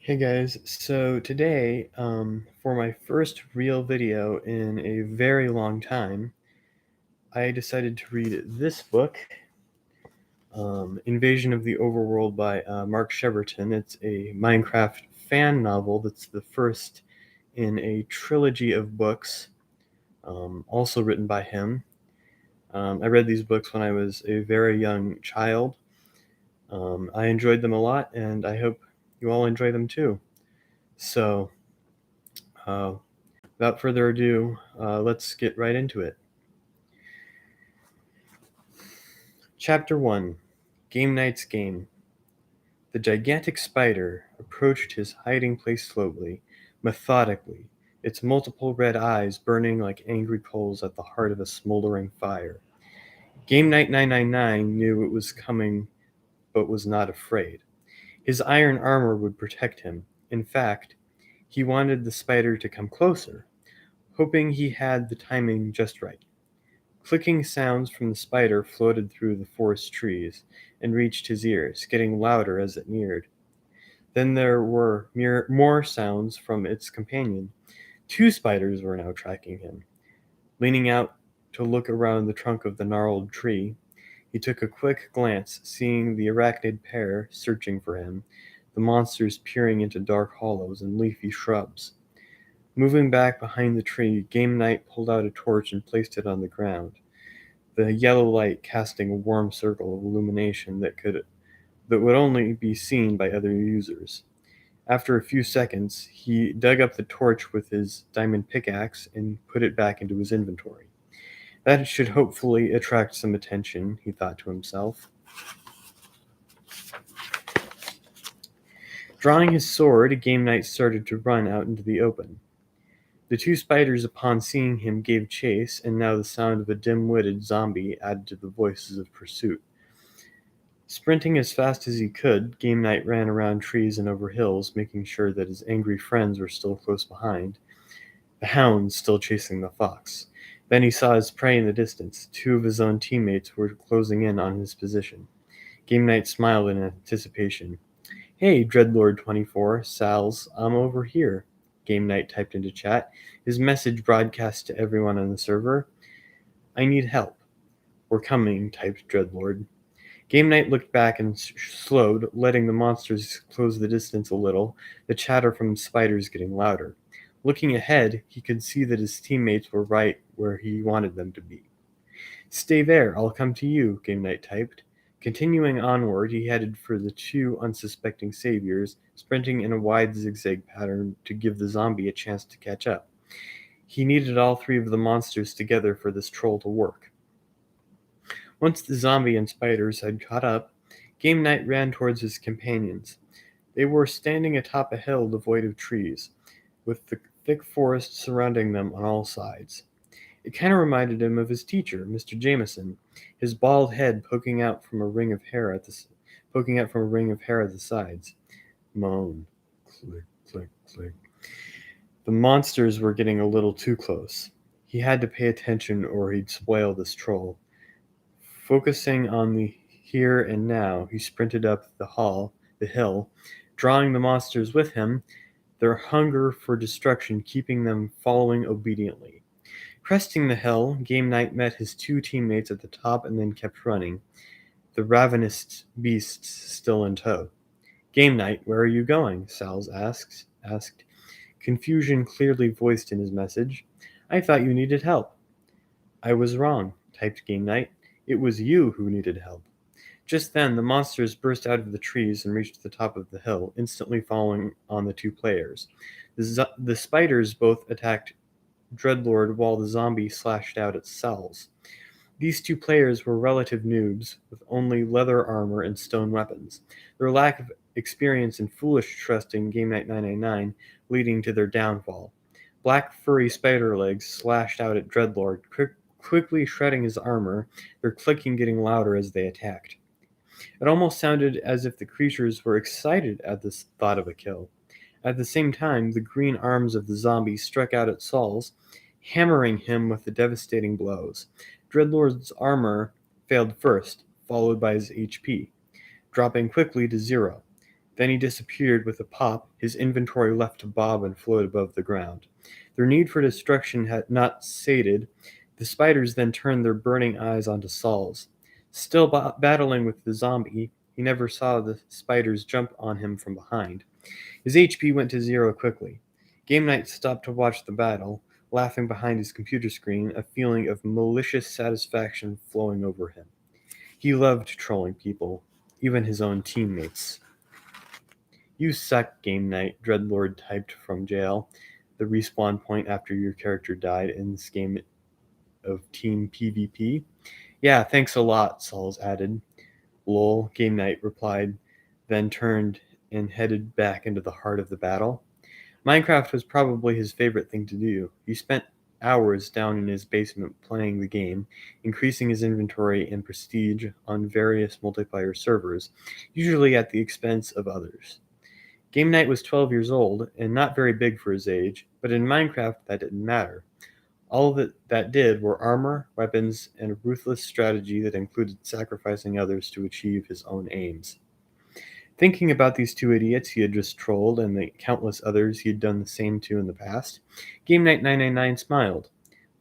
Hey guys, so today, for my first real video in a very long time, I decided to read this book, Invasion of the Overworld by Mark Cheverton. It's a Minecraft fan novel that's the first in a trilogy of books, also written by him. I read these books when I was a very young child. I enjoyed them a lot, and I hope you all enjoy them too. So, uh, without further ado, let's get right into it. Chapter 1 Game Night's Game. The gigantic spider approached his hiding place slowly, methodically, its multiple red eyes burning like angry coals at the heart of a smoldering fire. Game Night 999 knew it was coming, but was not afraid. His iron armor would protect him. In fact, he wanted the spider to come closer, hoping he had the timing just right. Clicking sounds from the spider floated through the forest trees and reached his ears, getting louder as it neared. Then there were more sounds from its companion. Two spiders were now tracking him. Leaning out to look around the trunk of the gnarled tree, he took a quick glance, seeing the arachnid pair searching for him, the monsters peering into dark hollows and leafy shrubs. Moving back behind the tree, Game Night pulled out a torch and placed it on the ground, the yellow light casting a warm circle of illumination that would only be seen by other users. After a few seconds, he dug up the torch with his diamond pickaxe and put it back into his inventory. That should hopefully attract some attention, he thought to himself. Drawing his sword, Game Night started to run out into the open. The two spiders, upon seeing him, gave chase, and now the sound of a dim-witted zombie added to the voices of pursuit. Sprinting as fast as he could, Game Night ran around trees and over hills, making sure that his angry friends were still close behind, the hounds still chasing the fox. Then he saw his prey in the distance. Two of his own teammates were closing in on his position. Game Night smiled in anticipation. "Hey, Dreadlord24, Sal's, I'm over here," Game Night typed into chat, his message broadcast to everyone on the server. "I need help." "We're coming," typed Dreadlord. Game Night looked back and slowed, letting the monsters close the distance a little, the chatter from spiders getting louder. Looking ahead, he could see that his teammates were right where he wanted them to be. "Stay there, I'll come to you," Game Night typed. Continuing onward, he headed for the two unsuspecting saviors, sprinting in a wide zigzag pattern to give the zombie a chance to catch up. He needed all three of the monsters together for this troll to work. Once the zombie and spiders had caught up, Game Night ran towards his companions. They were standing atop a hill devoid of trees, with the thick forest surrounding them on all sides. It kind of reminded him of his teacher, Mr. Jameson, his bald head poking out from a ring of hair at the sides. Moan, click, click, click. The monsters were getting a little too close. He had to pay attention or he'd spoil this troll. Focusing on the here and now, he sprinted up the hill, drawing the monsters with him, their hunger for destruction keeping them following obediently. Cresting the hill, Game Night met his two teammates at the top and then kept running, the ravenous beasts still in tow. "Game Night, where are you going?" Sal's asked, confusion clearly voiced in his message. "I thought you needed help." "I was wrong," typed Game Night. "It was you who needed help." Just then, the monsters burst out of the trees and reached the top of the hill, instantly falling on the two players. The spiders both attacked Dreadlord while the zombie slashed out at Sal's. These two players were relative noobs, with only leather armor and stone weapons, their lack of experience and foolish trust in Game Night 999 leading to their downfall. Black furry spider legs slashed out at Dreadlord, quickly shredding his armor, their clicking getting louder as they attacked. It almost sounded as if the creatures were excited at this thought of a kill. At the same time, the green arms of the zombie struck out at Saul's, hammering him with the devastating blows. Dreadlord's armor failed first, followed by his HP, dropping quickly to 0. Then he disappeared with a pop, his inventory left to bob and float above the ground. Their need for destruction had not sated. The spiders then turned their burning eyes onto Saul's. Still battling with the zombie, he never saw the spiders jump on him from behind. His HP went to zero quickly. Game Night stopped to watch the battle, laughing behind his computer screen, a feeling of malicious satisfaction flowing over him. He loved trolling people, even his own teammates. You suck, Game Night, Dreadlord typed from jail, the respawn point after your character died in this game of Team PvP. Yeah, thanks a lot, Sauls added. Lol, Game Night replied, then turned and headed back into the heart of the battle. Minecraft was probably his favorite thing to do. He spent hours down in his basement playing the game, increasing his inventory and prestige on various multiplayer servers, usually at the expense of others. Game Night was 12 years old and not very big for his age, but in Minecraft that didn't matter. All that did were armor, weapons, and a ruthless strategy that included sacrificing others to achieve his own aims. Thinking about these two idiots he had just trolled and the countless others he had done the same to in the past, Game Night 999 smiled.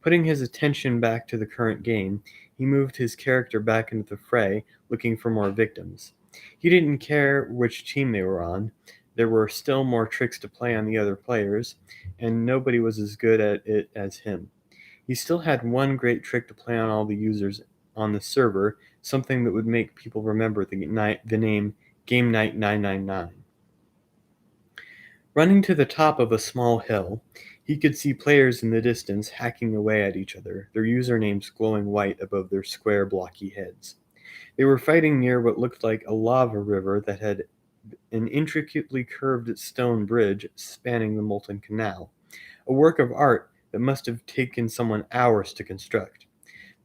Putting his attention back to the current game, he moved his character back into the fray, looking for more victims. He didn't care which team they were on. There were still more tricks to play on the other players, and nobody was as good at it as him. He still had one great trick to play on all the users on the server, something that would make people remember the name Game Night 999. Running to the top of a small hill, he could see players in the distance hacking away at each other, their usernames glowing white above their square, blocky heads. They were fighting near what looked like a lava river that had an intricately curved stone bridge spanning the molten canal, a work of art that must have taken someone hours to construct.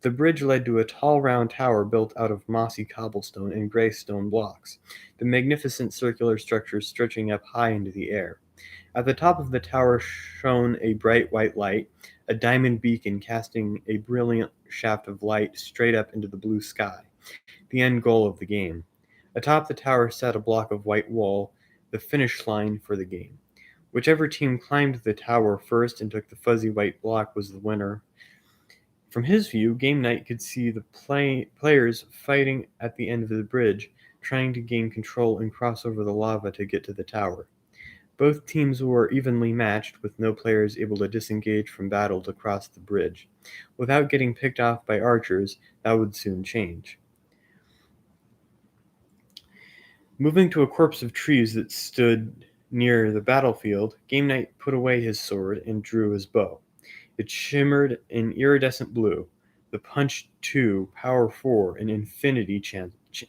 The bridge led to a tall round tower built out of mossy cobblestone and gray stone blocks, the magnificent circular structure stretching up high into the air. At the top of the tower shone a bright white light, a diamond beacon casting a brilliant shaft of light straight up into the blue sky, the end goal of the game. Atop the tower sat a block of white wall, the finish line for the game. Whichever team climbed the tower first and took the fuzzy white block was the winner. From his view, Game Night could see the players fighting at the end of the bridge, trying to gain control and cross over the lava to get to the tower. Both teams were evenly matched, with no players able to disengage from battle to cross the bridge. Without getting picked off by archers, that would soon change. Moving to a corpse of trees that stood near the battlefield, Game Night put away his sword and drew his bow. It shimmered in iridescent blue. The Punch 2, Power 4, and Infinity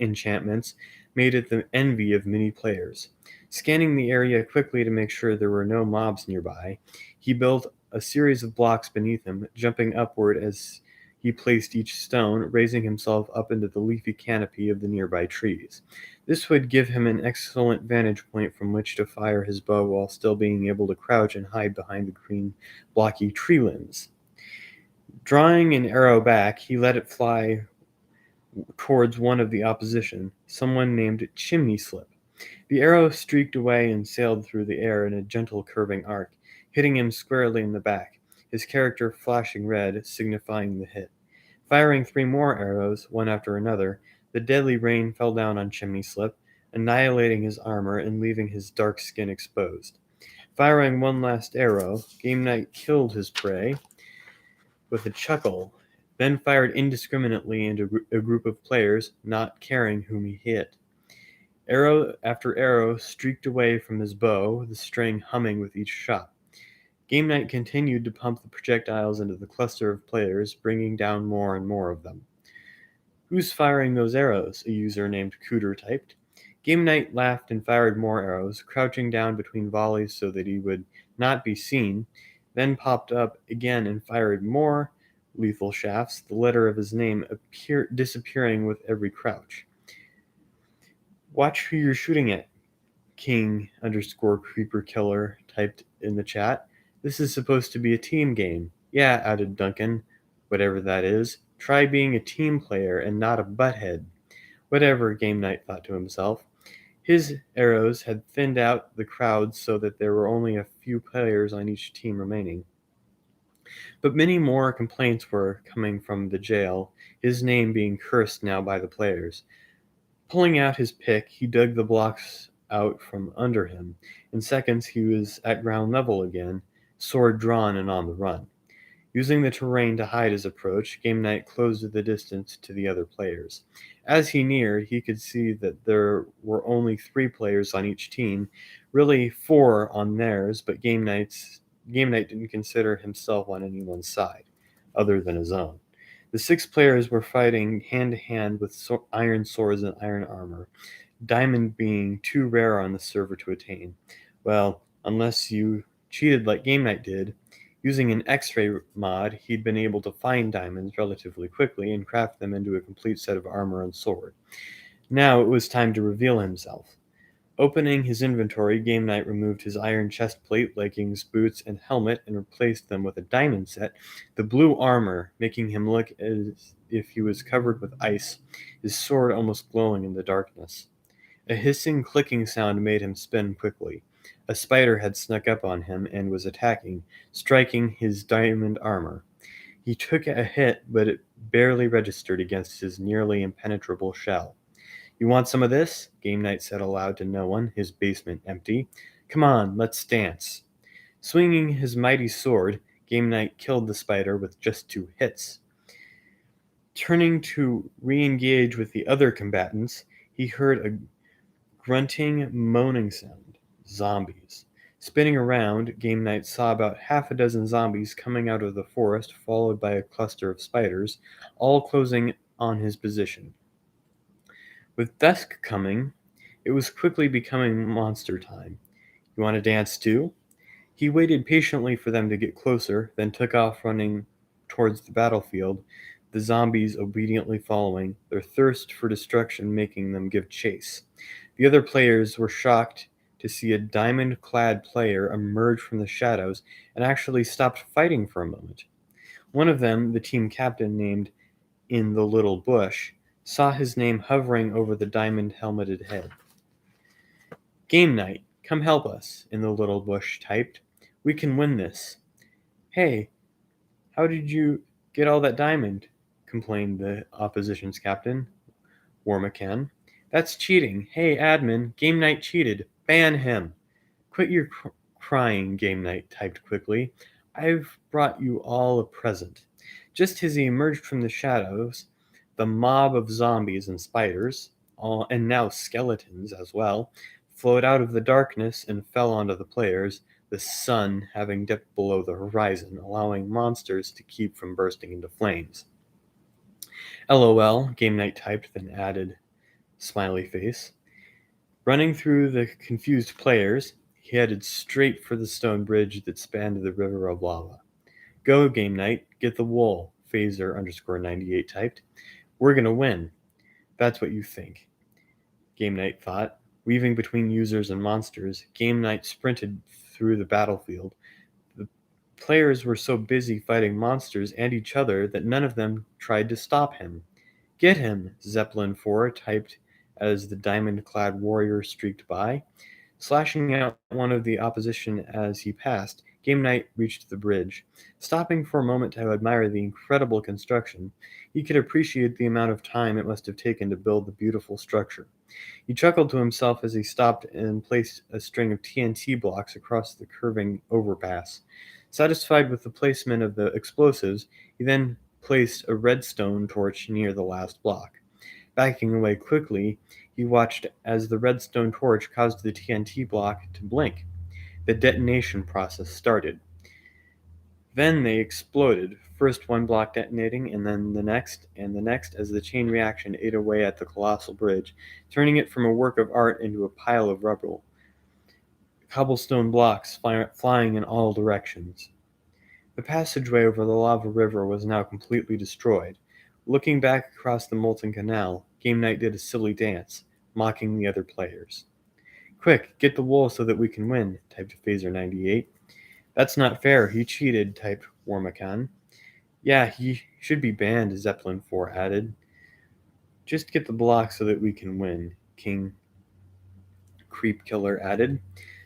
enchantments made it the envy of many players. Scanning the area quickly to make sure there were no mobs nearby, he built a series of blocks beneath him, jumping upward as he placed each stone, raising himself up into the leafy canopy of the nearby trees. This would give him an excellent vantage point from which to fire his bow while still being able to crouch and hide behind the green, blocky tree limbs. Drawing an arrow back, he let it fly towards one of the opposition, someone named Chimney Slip. The arrow streaked away and sailed through the air in a gentle curving arc, hitting him squarely in the back, his character flashing red, signifying the hit. Firing 3 more arrows, one after another, the deadly rain fell down on Chimney Slip, annihilating his armor and leaving his dark skin exposed. Firing one last arrow, Game Night killed his prey with a chuckle, then fired indiscriminately into a group of players, not caring whom he hit. Arrow after arrow streaked away from his bow, the string humming with each shot. Game Night continued to pump the projectiles into the cluster of players, bringing down more and more of them. "Who's firing those arrows?" a user named Cooter typed. Game Night laughed and fired more arrows, crouching down between volleys so that he would not be seen, then popped up again and fired more lethal shafts, the letter of his name disappearing with every crouch. "Watch who you're shooting at," King_Creeper_Killer typed in the chat. "This is supposed to be a team game." "Yeah," added Duncan, whatever that is. "Try being a team player and not a butthead." Whatever, Game Night thought to himself. His arrows had thinned out the crowd so that there were only a few players on each team remaining. But many more complaints were coming from the jail, his name being cursed now by the players. Pulling out his pick, he dug the blocks out from under him. In seconds, he was at ground level again, sword drawn and on the run. Using the terrain to hide his approach, Game Knight closed the distance to the other players. As he neared, he could see that there were only 3 players on each team, really 4 on theirs, but Game Knight didn't consider himself on anyone's side, other than his own. The 6 players were fighting hand to hand with iron swords and iron armor, diamond being too rare on the server to attain. Well, unless you cheated like Game Knight did, using an X-ray mod, he'd been able to find diamonds relatively quickly and craft them into a complete set of armor and sword. Now it was time to reveal himself. Opening his inventory, Game Knight removed his iron chestplate, leggings, boots, and helmet and replaced them with a diamond set, the blue armor, making him look as if he was covered with ice, his sword almost glowing in the darkness. A hissing, clicking sound made him spin quickly. A spider had snuck up on him and was attacking, striking his diamond armor. He took a hit, but it barely registered against his nearly impenetrable shell. "You want some of this?" Game Knight said aloud to no one, his basement empty. "Come on, let's dance." Swinging his mighty sword, Game Knight killed the spider with just 2 hits. Turning to re-engage with the other combatants, he heard a grunting, moaning sound. Zombies. Spinning around, Game Knight saw about half a dozen zombies coming out of the forest, followed by a cluster of spiders, all closing on his position. With dusk coming, it was quickly becoming monster time. "You want to dance too?" He waited patiently for them to get closer, then took off running towards the battlefield, the zombies obediently following, their thirst for destruction making them give chase. The other players were shocked to see a diamond clad player emerge from the shadows and actually stopped fighting for a moment. One of them, the team captain named In the Little Bush, saw his name hovering over the diamond helmeted head. "Game Night, come help us," In the Little Bush typed. "We can win this." "Hey, how did you get all that diamond?" complained the opposition's captain, Warmacan. "That's cheating. Hey, admin, Game Night cheated. Ban him." "Quit your crying," Game Night typed quickly. "I've brought you all a present." Just as he emerged from the shadows, the mob of zombies and spiders, and now skeletons as well, flowed out of the darkness and fell onto the players, the sun having dipped below the horizon, allowing monsters to keep from bursting into flames. "LOL," Game Night typed, then added, smiley face. Running through the confused players, he headed straight for the stone bridge that spanned the river of lava. "Go, Game Night, get the wool," Phaser_98 typed. "We're gonna win." "That's what you think," Game Night thought. Weaving between users and monsters, Game Night sprinted through the battlefield. The players were so busy fighting monsters and each other that none of them tried to stop him. "Get him," Zeppelin 4 typed as the diamond-clad warrior streaked by. Slashing out one of the opposition as he passed, Game Knight reached the bridge. Stopping for a moment to admire the incredible construction, he could appreciate the amount of time it must have taken to build the beautiful structure. He chuckled to himself as he stopped and placed a string of TNT blocks across the curving overpass. Satisfied with the placement of the explosives, he then placed a redstone torch near the last block. Backing away quickly, he watched as the redstone torch caused the TNT block to blink. The detonation process started. Then they exploded, first one block detonating, and then the next, and the next, as the chain reaction ate away at the colossal bridge, turning it from a work of art into a pile of rubble. Cobblestone blocks flying in all directions. The passageway over the lava river was now completely destroyed. Looking back across the molten canal, Game Night did a silly dance, mocking the other players. "Quick, get the wool so that we can win," typed Phaser98. "That's not fair, he cheated," typed Warmacan. "Yeah, he should be banned," Zeppelin 4 added. "Just get the block so that we can win," King Creep Killer added.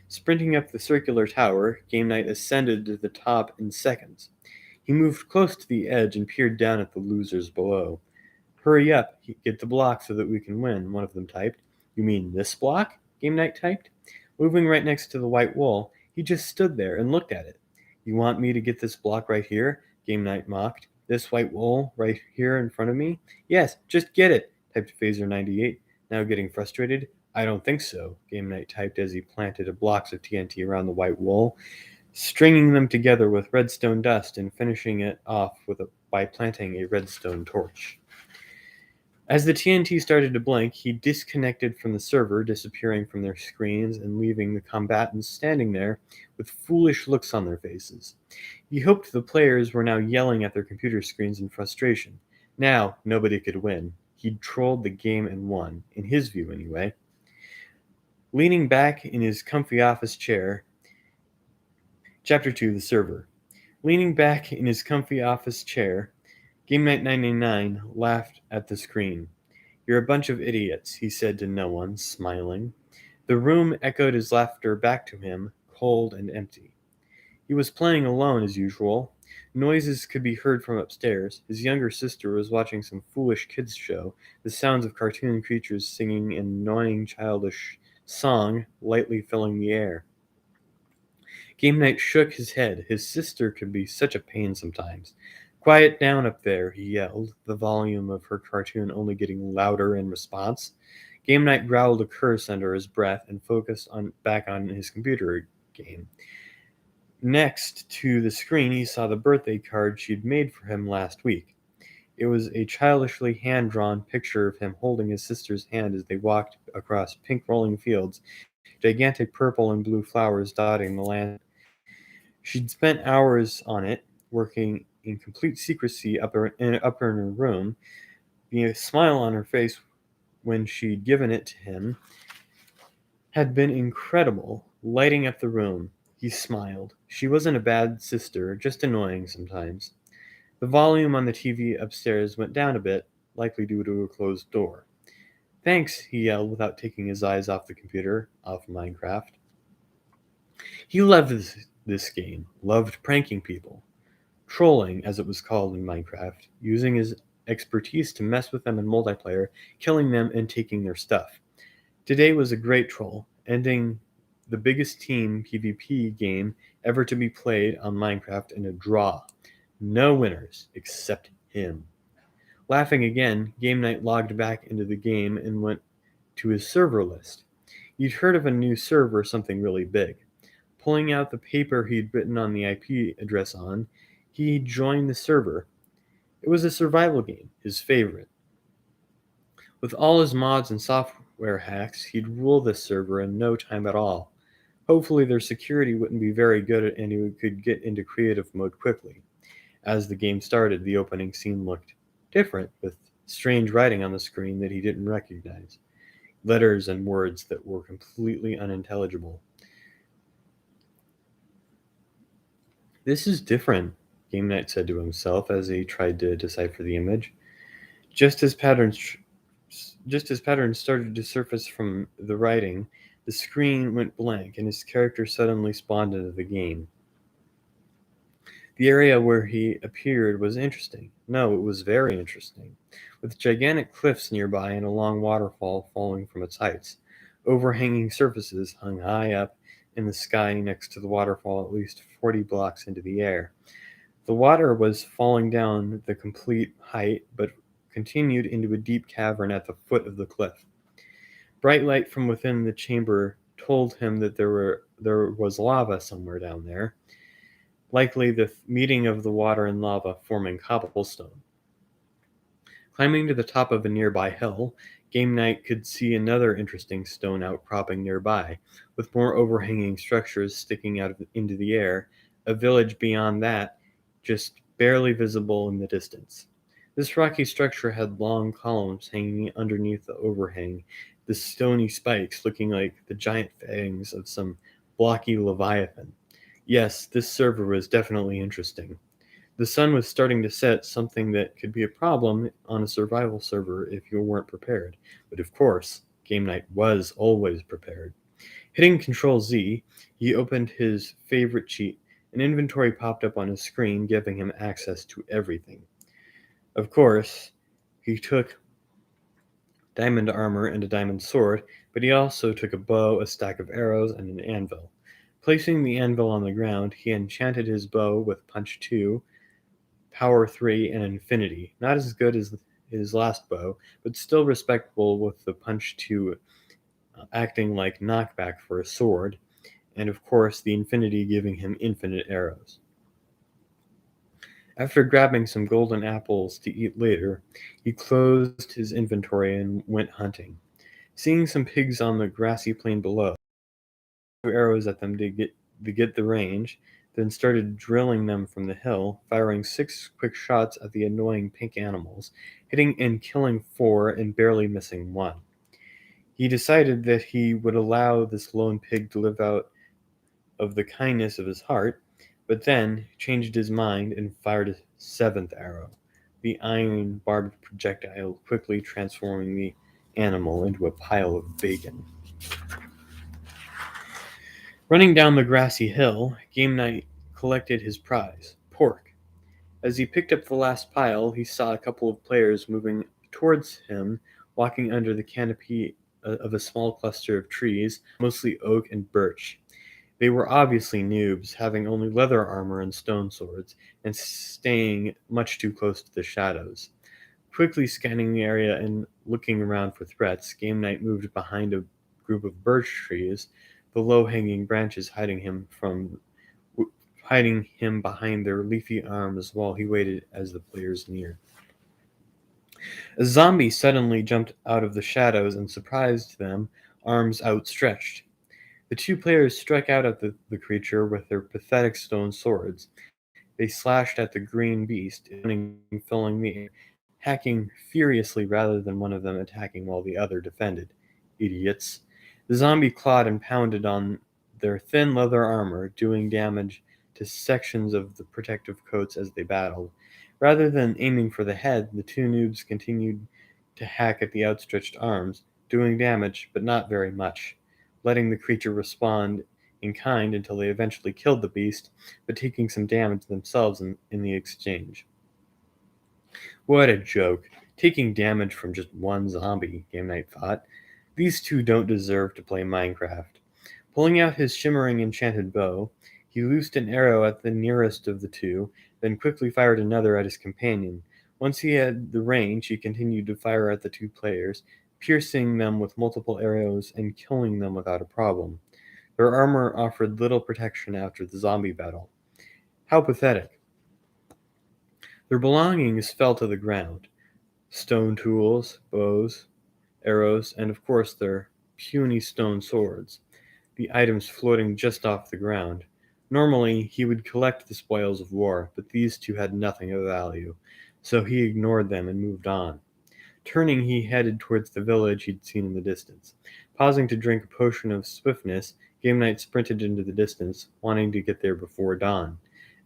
Sprinting up the circular tower, Game Night ascended to the top in seconds. He moved close to the edge and peered down at the losers below. Hurry up, get the block so that we can win, one of them typed. You mean this block? Game Night typed. Moving right next to the white wall, he just stood there and looked at it. You want me to get this block right here? Game Night mocked. This white wall right here in front of me? Yes, just get it, typed Phaser 98, now getting frustrated. I don't think so, Game Night typed as he planted blocks of TNT around the white wall, stringing them together with redstone dust and finishing it off by planting a redstone torch. As the TNT started to blink, he disconnected from the server, disappearing from their screens and leaving the combatants standing there with foolish looks on their faces. He hoped the players were now yelling at their computer screens in frustration. Now, nobody could win. He'd trolled the game and won, in his view anyway. Leaning back in his comfy office chair, Chapter 2, The Server. Leaning back in his comfy office chair, Game Night 99 laughed at the screen. You're a bunch of idiots, he said to no one, smiling. The room echoed his laughter back to him, cold and empty. He was playing alone as usual. Noises could be heard from upstairs. His younger sister was watching some foolish kids show, the sounds of cartoon creatures singing an annoying childish song lightly filling the air. Game Night shook his head. His sister could be such a pain sometimes. Quiet down up there, he yelled, the volume of her cartoon only getting louder in response. Game Night growled a curse under his breath and focused back on his computer game. Next to the screen, he saw the birthday card she'd made for him last week. It was a childishly hand-drawn picture of him holding his sister's hand as they walked across pink rolling fields, gigantic purple and blue flowers dotting the land. She'd spent hours on it, working in complete secrecy up in her room. The smile on her face when she'd given it to him had been incredible, lighting up the room. He smiled. She wasn't a bad sister, just annoying sometimes. The volume on the TV upstairs went down a bit, likely due to a closed door. Thanks, he yelled without taking his eyes off the computer, off Minecraft. He loved this game, loved pranking people. Trolling, as it was called in Minecraft, using his expertise to mess with them in multiplayer, killing them and taking their stuff. Today was a great troll, ending the biggest team PvP game ever to be played on Minecraft in a draw. No winners except him. Laughing again, Game Night logged back into the game and went to his server list. He'd heard of a new server, something really big. Pulling out the paper he'd written on the IP address on, he joined the server. It was a survival game, his favorite. With all his mods and software hacks, he'd rule this server in no time at all. Hopefully their security wouldn't be very good and he could get into creative mode quickly. As the game started, the opening scene looked different, with strange writing on the screen that he didn't recognize. Letters and words that were completely unintelligible. This is different, Game Night said to himself as he tried to decipher the image. Just as patterns started to surface from the writing, the screen went blank and his character suddenly spawned into the game. The area where he appeared was interesting. No, it was very interesting, with gigantic cliffs nearby and a long waterfall falling from its heights. Overhanging surfaces hung high up in the sky next to the waterfall, at least 40 blocks into the air. The water was falling down the complete height, but continued into a deep cavern at the foot of the cliff. Bright light from within the chamber told him that there was lava somewhere down there, likely the meeting of the water and lava forming cobblestone. Climbing to the top of a nearby hill, Game Night could see another interesting stone outcropping nearby, with more overhanging structures sticking out into the air, a village beyond that just barely visible in the distance. This rocky structure had long columns hanging underneath the overhang, the stony spikes looking like the giant fangs of some blocky leviathan. Yes, this server was definitely interesting. The sun was starting to set, something that could be a problem on a survival server if you weren't prepared. But of course, Game Night was always prepared. Hitting Control Z, he opened his favorite cheat. An inventory popped up on his screen, giving him access to everything. Of course, he took diamond armor and a diamond sword, but he also took a bow, a stack of arrows, and an anvil. Placing the anvil on the ground, he enchanted his bow with Punch 2, Power 3, and Infinity. Not as good as his last bow, but still respectable with the Punch 2 acting like knockback for a sword, and of course the Infinity giving him infinite arrows. After grabbing some golden apples to eat later, he closed his inventory and went hunting. Seeing some pigs on the grassy plain below, he threw arrows at them to get the range, then started drilling them from the hill, firing 6 quick shots at the annoying pink animals, hitting and killing 4 and barely missing 1. He decided that he would allow this lone pig to live out of the kindness of his heart, but then changed his mind and fired a 7th arrow, the iron barbed projectile quickly transforming the animal into a pile of bacon. Running down the grassy hill, Game Knight collected his prize, pork. As he picked up the last pile, he saw a couple of players moving towards him, walking under the canopy of a small cluster of trees, mostly oak and birch. They were obviously noobs, having only leather armor and stone swords, and staying much too close to the shadows. Quickly scanning the area and looking around for threats, Game Knight moved behind a group of birch trees, the low-hanging branches hiding him behind their leafy arms while he waited as the players neared. A zombie suddenly jumped out of the shadows and surprised them, arms outstretched. The 2 players struck out at the creature with their pathetic stone swords. They slashed at the green beast, filling the air, hacking furiously rather than one of them attacking while the other defended. Idiots. The zombie clawed and pounded on their thin leather armor, doing damage to sections of the protective coats as they battled. Rather than aiming for the head, the 2 noobs continued to hack at the outstretched arms, doing damage, but not very much, letting the creature respond in kind until they eventually killed the beast, but taking some damage themselves in the exchange. What a joke. Taking damage from just one zombie, Game Knight thought. These 2 don't deserve to play Minecraft. Pulling out his shimmering enchanted bow, he loosed an arrow at the nearest of the 2, then quickly fired another at his companion. Once he had the range, he continued to fire at the 2 players, piercing them with multiple arrows and killing them without a problem. Their armor offered little protection after the zombie battle. How pathetic. Their belongings fell to the ground. Stone tools, bows, arrows, and of course their puny stone swords, the items floating just off the ground. Normally, he would collect the spoils of war, but these 2 had nothing of value, so he ignored them and moved on. Turning, he headed towards the village he'd seen in the distance. Pausing to drink a potion of swiftness, Game Knight sprinted into the distance, wanting to get there before dawn.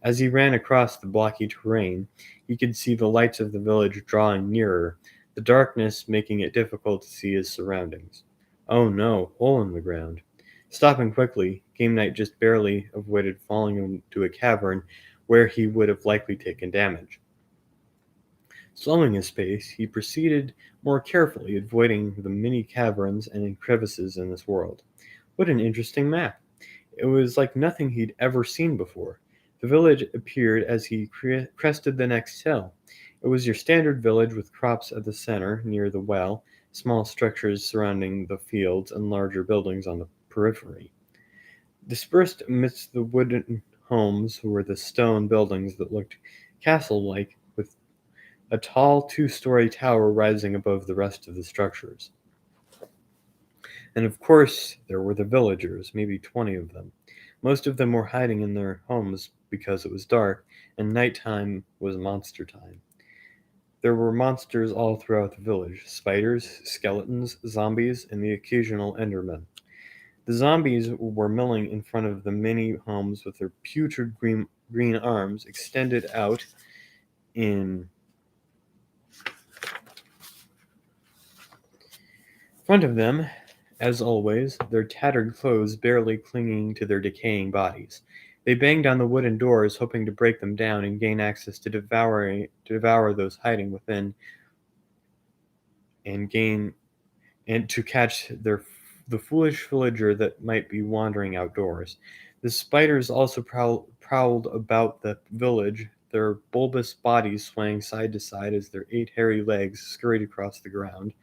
As he ran across the blocky terrain, he could see the lights of the village drawing nearer, the darkness making it difficult to see his surroundings. Oh no, hole in the ground. Stopping quickly, Game Knight just barely avoided falling into a cavern where he would have likely taken damage. Slowing his pace, he proceeded more carefully, avoiding the many caverns and crevices in this world. What an interesting map! It was like nothing he'd ever seen before. The village appeared as he crested the next hill. It was your standard village with crops at the center, near the well, small structures surrounding the fields, and larger buildings on the periphery. Dispersed amidst the wooden homes were the stone buildings that looked castle-like, with a tall 2-story tower rising above the rest of the structures. And of course, there were the villagers, maybe 20 of them. Most of them were hiding in their homes because it was dark, and nighttime was monster time. There were monsters all throughout the village: spiders, skeletons, zombies, and the occasional enderman. The zombies were milling in front of the many homes with their putrid green arms extended out in front of them as always, their tattered clothes barely clinging to their decaying bodies. They banged on the wooden doors, hoping to break them down and gain access to devour those hiding within, and gain and to catch the foolish villager that might be wandering outdoors. The spiders also prowled about the village, their bulbous bodies swaying side to side as their 8 hairy legs scurried across the ground.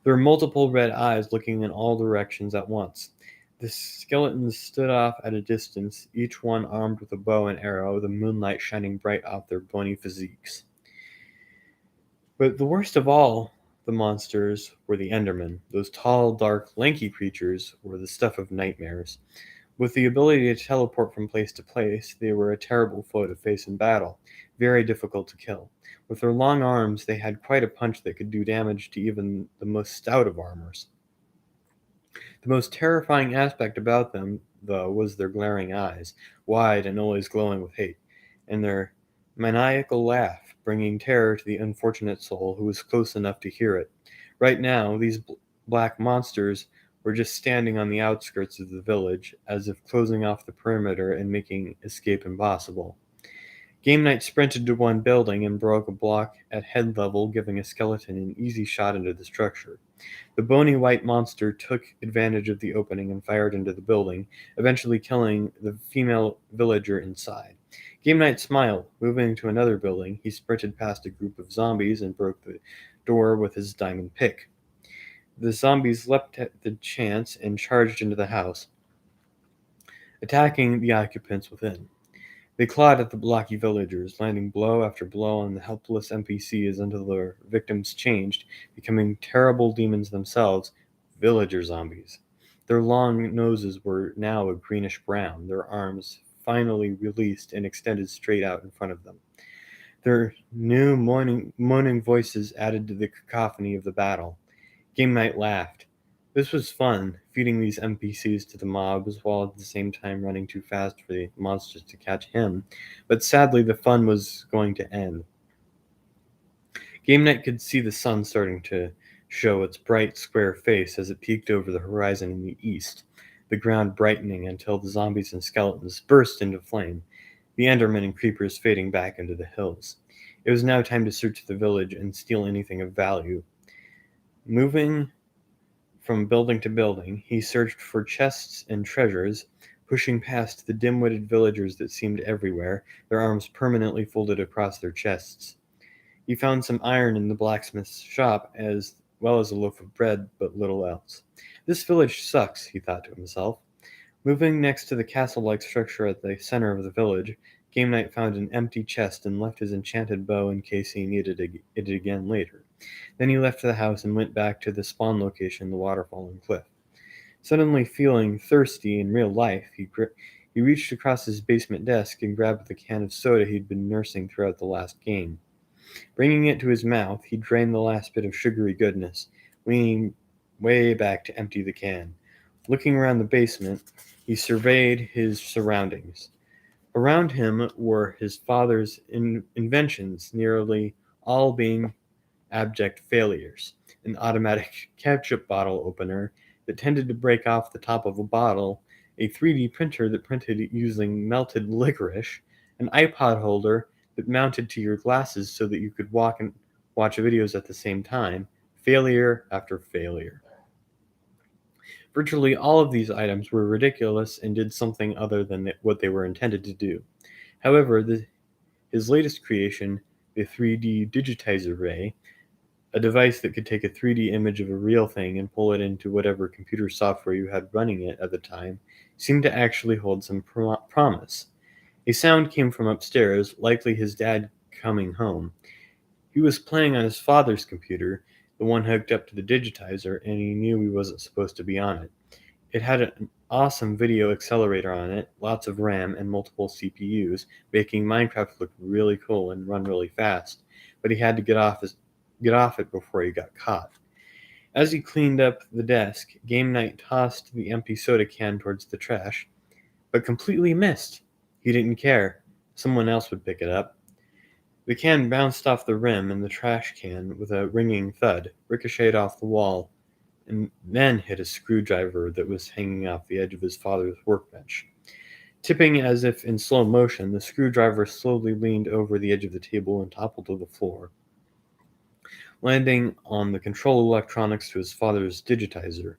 There were multiple red eyes looking in all directions at once. The skeletons stood off at a distance, each one armed with a bow and arrow, the moonlight shining bright off their bony physiques. But the worst of all the monsters were the Endermen. Those tall, dark, lanky creatures were the stuff of nightmares. With the ability to teleport from place to place, they were a terrible foe to face in battle, very difficult to kill. With their long arms, they had quite a punch that could do damage to even the most stout of armors. The most terrifying aspect about them, though, was their glaring eyes, wide and always glowing with hate, and their maniacal laugh, bringing terror to the unfortunate soul who was close enough to hear it. Right now, these black monsters were just standing on the outskirts of the village, as if closing off the perimeter and making escape impossible. Game Night sprinted to one building and broke a block at head level, giving a skeleton an easy shot into the structure. The bony white monster took advantage of the opening and fired into the building, eventually killing the female villager inside. Game Night smiled. Moving to another building, he sprinted past a group of zombies and broke the door with his diamond pick. The zombies leapt at the chance and charged into the house, attacking the occupants within. They clawed at the blocky villagers, landing blow after blow on the helpless NPCs until their victims changed, becoming terrible demons themselves, villager zombies. Their long noses were now a greenish brown, their arms finally released and extended straight out in front of them. Their new moaning voices added to the cacophony of the battle. Game Night laughed. This was fun, feeding these NPCs to the mobs while at the same time running too fast for the monsters to catch him. But sadly, the fun was going to end. Game Night could see the sun starting to show its bright, square face as it peeked over the horizon in the east, the ground brightening until the zombies and skeletons burst into flame, the Endermen and creepers fading back into the hills. It was now time to search the village and steal anything of value. Moving from building to building, he searched for chests and treasures, pushing past the dim-witted villagers that seemed everywhere, their arms permanently folded across their chests. He found some iron in the blacksmith's shop, as well as a loaf of bread, but little else. This village sucks, he thought to himself. Moving next to the castle-like structure at the center of the village, Game Night found an empty chest and left his enchanted bow in case he needed it again later. Then he left the house and went back to the spawn location, the waterfall and cliff. Suddenly feeling thirsty in real life, he reached across his basement desk and grabbed the can of soda he'd been nursing throughout the last game. Bringing it to his mouth, he drained the last bit of sugary goodness, leaning way back to empty the can. Looking around the basement, he surveyed his surroundings. Around him were his father's inventions, nearly all being abject failures. An automatic ketchup bottle opener that tended to break off the top of a bottle, a 3D printer that printed using melted licorice, an iPod holder that mounted to your glasses so that you could walk and watch videos at the same time, failure after failure. Virtually all of these items were ridiculous and did something other than what they were intended to do. However, his latest creation, the 3D Digitizer Ray, a device that could take a 3D image of a real thing and pull it into whatever computer software you had running it at the time, seemed to actually hold some promise. A sound came from upstairs, likely his dad coming home. He was playing on his father's computer, the one hooked up to the digitizer, and he knew he wasn't supposed to be on it. It had an awesome video accelerator on it, lots of RAM, and multiple CPUs, making Minecraft look really cool and run really fast, but he had to get off it before he got caught. As he cleaned up the desk, Game Night tossed the empty soda can towards the trash, but completely missed. He didn't care. Someone else would pick it up. The can bounced off the rim, and the trash can, with a ringing thud, ricocheted off the wall, and then hit a screwdriver that was hanging off the edge of his father's workbench. Tipping as if in slow motion, the screwdriver slowly leaned over the edge of the table and toppled to the floor, landing on the control electronics to his father's digitizer.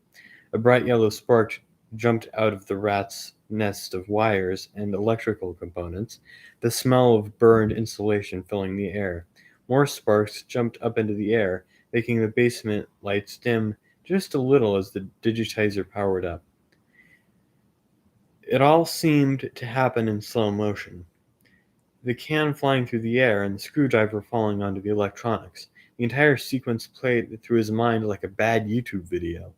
A bright yellow spark jumped out of the rat's nest of wires and electrical components, the smell of burned insulation filling the air. More sparks jumped up into the air, making the basement lights dim just a little as the digitizer powered up. It all seemed to happen in slow motion. The can flying through the air and the screwdriver falling onto the electronics. The entire sequence played through his mind like a bad YouTube video.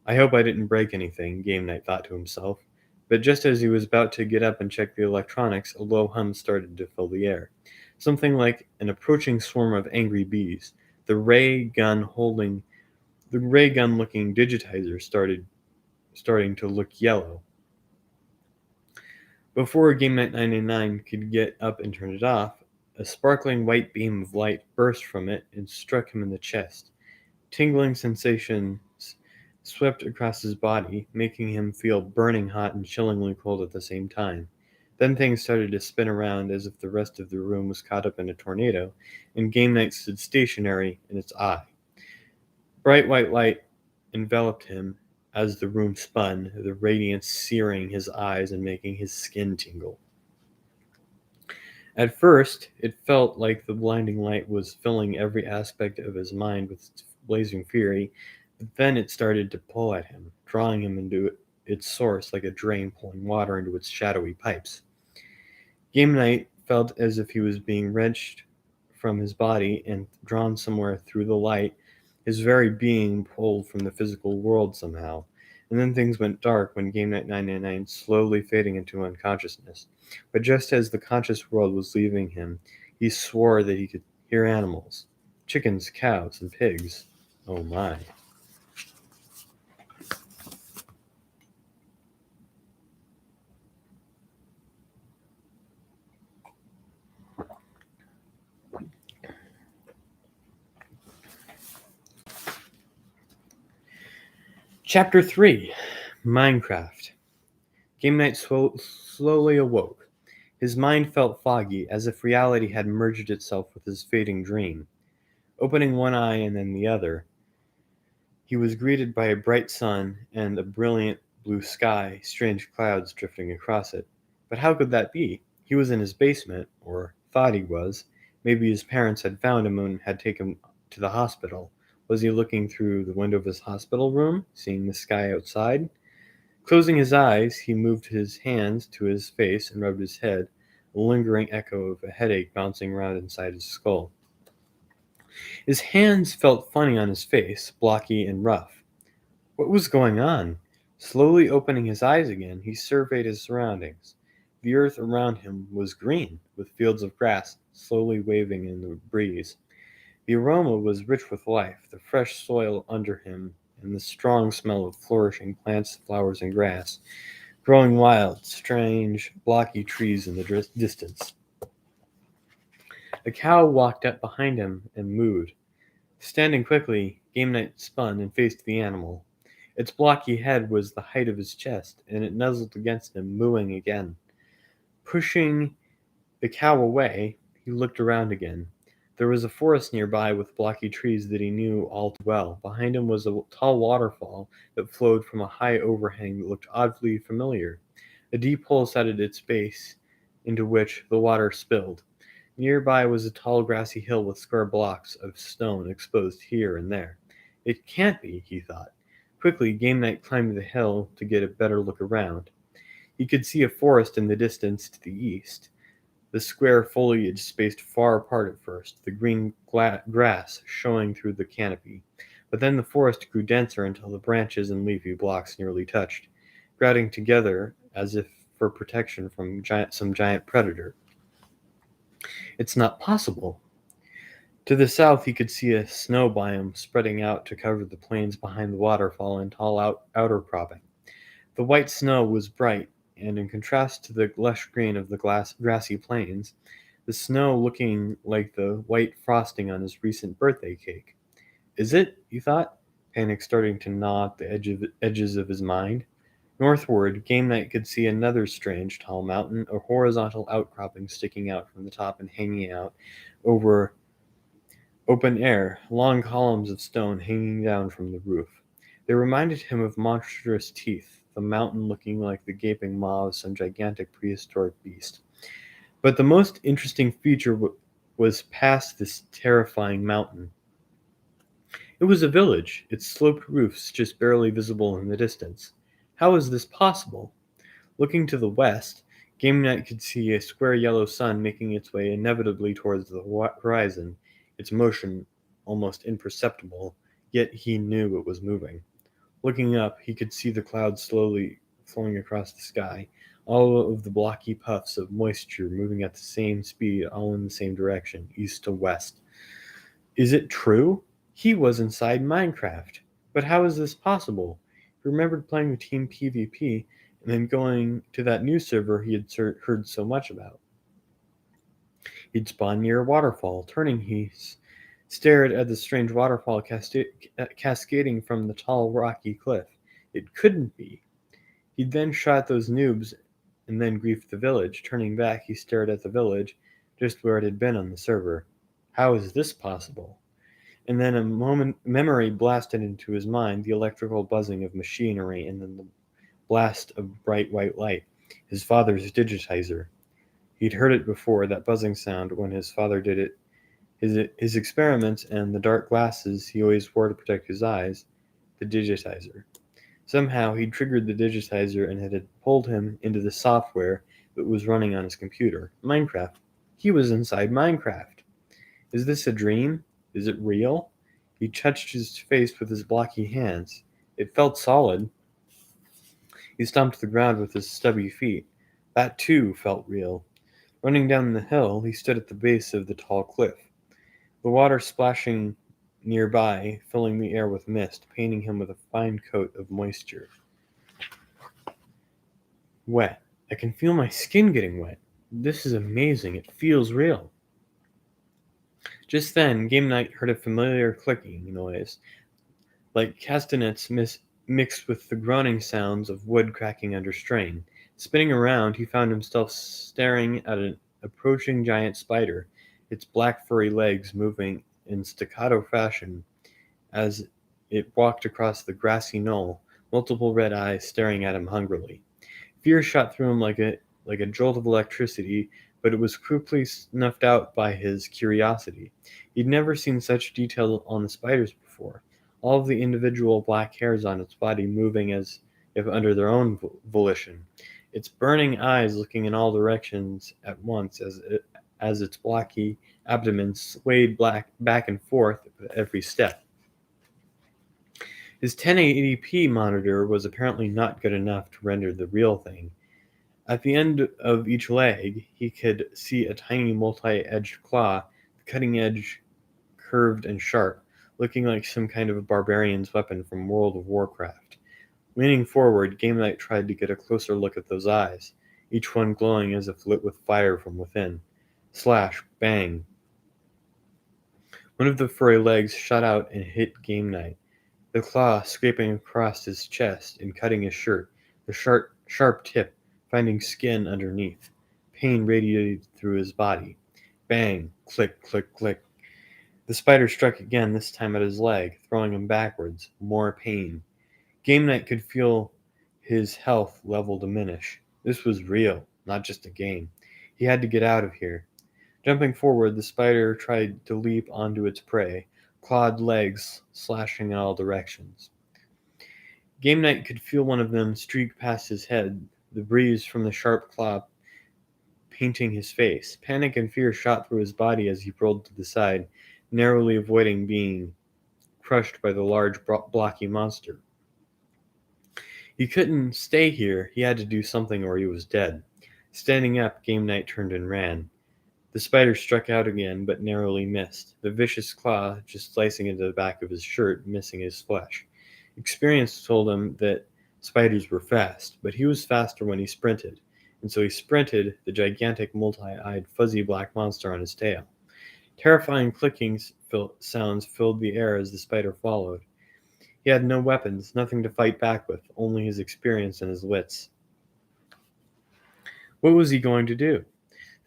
I hope I didn't break anything, Game Night thought to himself. But just as he was about to get up and check the electronics, a low hum started to fill the air. Something like an approaching swarm of angry bees. The ray gun looking digitizer starting to look yellow. Before Game Night 99 could get up and turn it off, a sparkling white beam of light burst from it and struck him in the chest. Tingling sensations swept across his body, making him feel burning hot and chillingly cold at the same time. Then things started to spin around as if the rest of the room was caught up in a tornado, and Game Night stood stationary in its eye. Bright white light enveloped him as the room spun, the radiance searing his eyes and making his skin tingle. At first, it felt like the blinding light was filling every aspect of his mind with its blazing fury, but then it started to pull at him, drawing him into its source like a drain pulling water into its shadowy pipes. Game Night felt as if he was being wrenched from his body and drawn somewhere through the light, his very being pulled from the physical world somehow. And then things went dark when Game Night 999 slowly fading into unconsciousness. But just as the conscious world was leaving him, he swore that he could hear animals. Chickens, cows, and pigs. Oh my. Chapter 3 Minecraft. Game Night slowly awoke. His mind felt foggy, as if reality had merged itself with his fading dream. Opening one eye and then the other, he was greeted by a bright sun and a brilliant blue sky, strange clouds drifting across it. But how could that be? He was in his basement, or thought he was. Maybe his parents had found him and had taken him to the hospital. Was he looking through the window of his hospital room, seeing the sky outside? Closing his eyes, he moved his hands to his face and rubbed his head, a lingering echo of a headache bouncing around inside his skull. His hands felt funny on his face, blocky and rough. What was going on? Slowly opening his eyes again, he surveyed his surroundings. The earth around him was green, with fields of grass slowly waving in the breeze. The aroma was rich with life, the fresh soil under him, and the strong smell of flourishing plants, flowers, and grass, growing wild, strange, blocky trees in the distance. A cow walked up behind him and mooed. Standing quickly, Game Night spun and faced the animal. Its blocky head was the height of his chest, and it nuzzled against him, mooing again. Pushing the cow away, he looked around again. There was a forest nearby with blocky trees that he knew all too well. Behind him was a tall waterfall that flowed from a high overhang that looked oddly familiar. A deep hole sat at its base, into which the water spilled. Nearby was a tall grassy hill with square blocks of stone exposed here and there. It can't be, he thought. Quickly, Game Night climbed the hill to get a better look around. He could see a forest in the distance to the east. The square foliage spaced far apart at first, the green grass showing through the canopy. But then the forest grew denser until the branches and leafy blocks nearly touched, crowding together as if for protection from some giant predator. It's not possible. To the south, he could see a snow biome spreading out to cover the plains behind the waterfall and tall outer cropping. The white snow was bright, and in contrast to the lush green of the grassy plains, the snow looking like the white frosting on his recent birthday cake. Is it? He thought, panic starting to gnaw at the edges of his mind. Northward, Game Night could see another strange tall mountain, a horizontal outcropping sticking out from the top and hanging out over open air, long columns of stone hanging down from the roof. They reminded him of monstrous teeth, the mountain looking like the gaping maw of some gigantic prehistoric beast. But the most interesting feature was past this terrifying mountain. It was a village, its sloped roofs just barely visible in the distance. How was this possible? Looking to the west, Game Night could see a square yellow sun making its way inevitably towards the horizon, its motion almost imperceptible, yet he knew it was moving. Looking up, he could see the clouds slowly flowing across the sky, all of the blocky puffs of moisture moving at the same speed, all in the same direction, east to west. Is it true? He was inside Minecraft. But how is this possible? He remembered playing the team PvP and then going to that new server he had heard so much about. He'd spawned near a waterfall. Turning, he stared at the strange waterfall cascading from the tall rocky cliff. It couldn't be. He'd then shot those noobs and then griefed the village. Turning back, he stared at the village, just where it had been on the server. How is this possible? And then a memory blasted into his mind, the electrical buzzing of machinery and then the blast of bright white light. His father's digitizer. He'd heard it before, that buzzing sound, when his father did it. His experiments and the dark glasses he always wore to protect his eyes. The digitizer. Somehow he'd triggered the digitizer and it had pulled him into the software that was running on his computer. Minecraft. He was inside Minecraft. Is this a dream? Is it real? He touched his face with his blocky hands. It felt solid. He stomped the ground with his stubby feet. That, too, felt real. Running down the hill, he stood at the base of the tall cliff. The water splashing nearby, filling the air with mist, painting him with a fine coat of moisture. Wet. I can feel my skin getting wet. This is amazing. It feels real. Just then, Game Night heard a familiar clicking noise, like castanets mixed with the groaning sounds of wood cracking under strain. Spinning around, he found himself staring at an approaching giant spider, its black furry legs moving in staccato fashion as it walked across the grassy knoll, multiple red eyes staring at him hungrily. Fear shot through him like a jolt of electricity, but it was quickly snuffed out by his curiosity. He'd never seen such detail on the spiders before, all of the individual black hairs on its body moving as if under their own volition, its burning eyes looking in all directions at once as its blocky abdomen swayed back and forth at every step. His 1080p monitor was apparently not good enough to render the real thing. At the end of each leg, he could see a tiny multi-edged claw, the cutting edge curved and sharp, looking like some kind of a barbarian's weapon from World of Warcraft. Leaning forward, Game Night tried to get a closer look at those eyes, each one glowing as if lit with fire from within. Slash, bang. One of the furry legs shot out and hit Game Night, the claw scraping across his chest and cutting his shirt, the sharp tip finding skin underneath. Pain radiated through his body. Bang, click, click, click. The spider struck again, this time at his leg, throwing him backwards. More pain. Game Night could feel his health level diminish. This was real, not just a game. He had to get out of here. Jumping forward, the spider tried to leap onto its prey, clawed legs slashing in all directions. Game Night could feel one of them streak past his head, the breeze from the sharp claw painting his face. Panic and fear shot through his body as he rolled to the side, narrowly avoiding being crushed by the large, blocky monster. He couldn't stay here. He had to do something or he was dead. Standing up, Game Night turned and ran. The spider struck out again, but narrowly missed, the vicious claw just slicing into the back of his shirt, missing his flesh. Experience told him that spiders were fast, but he was faster when he sprinted, and so he sprinted, the gigantic multi-eyed fuzzy black monster on his tail. Terrifying clicking sounds filled the air as the spider followed. He had no weapons, nothing to fight back with, only his experience and his wits. What was he going to do?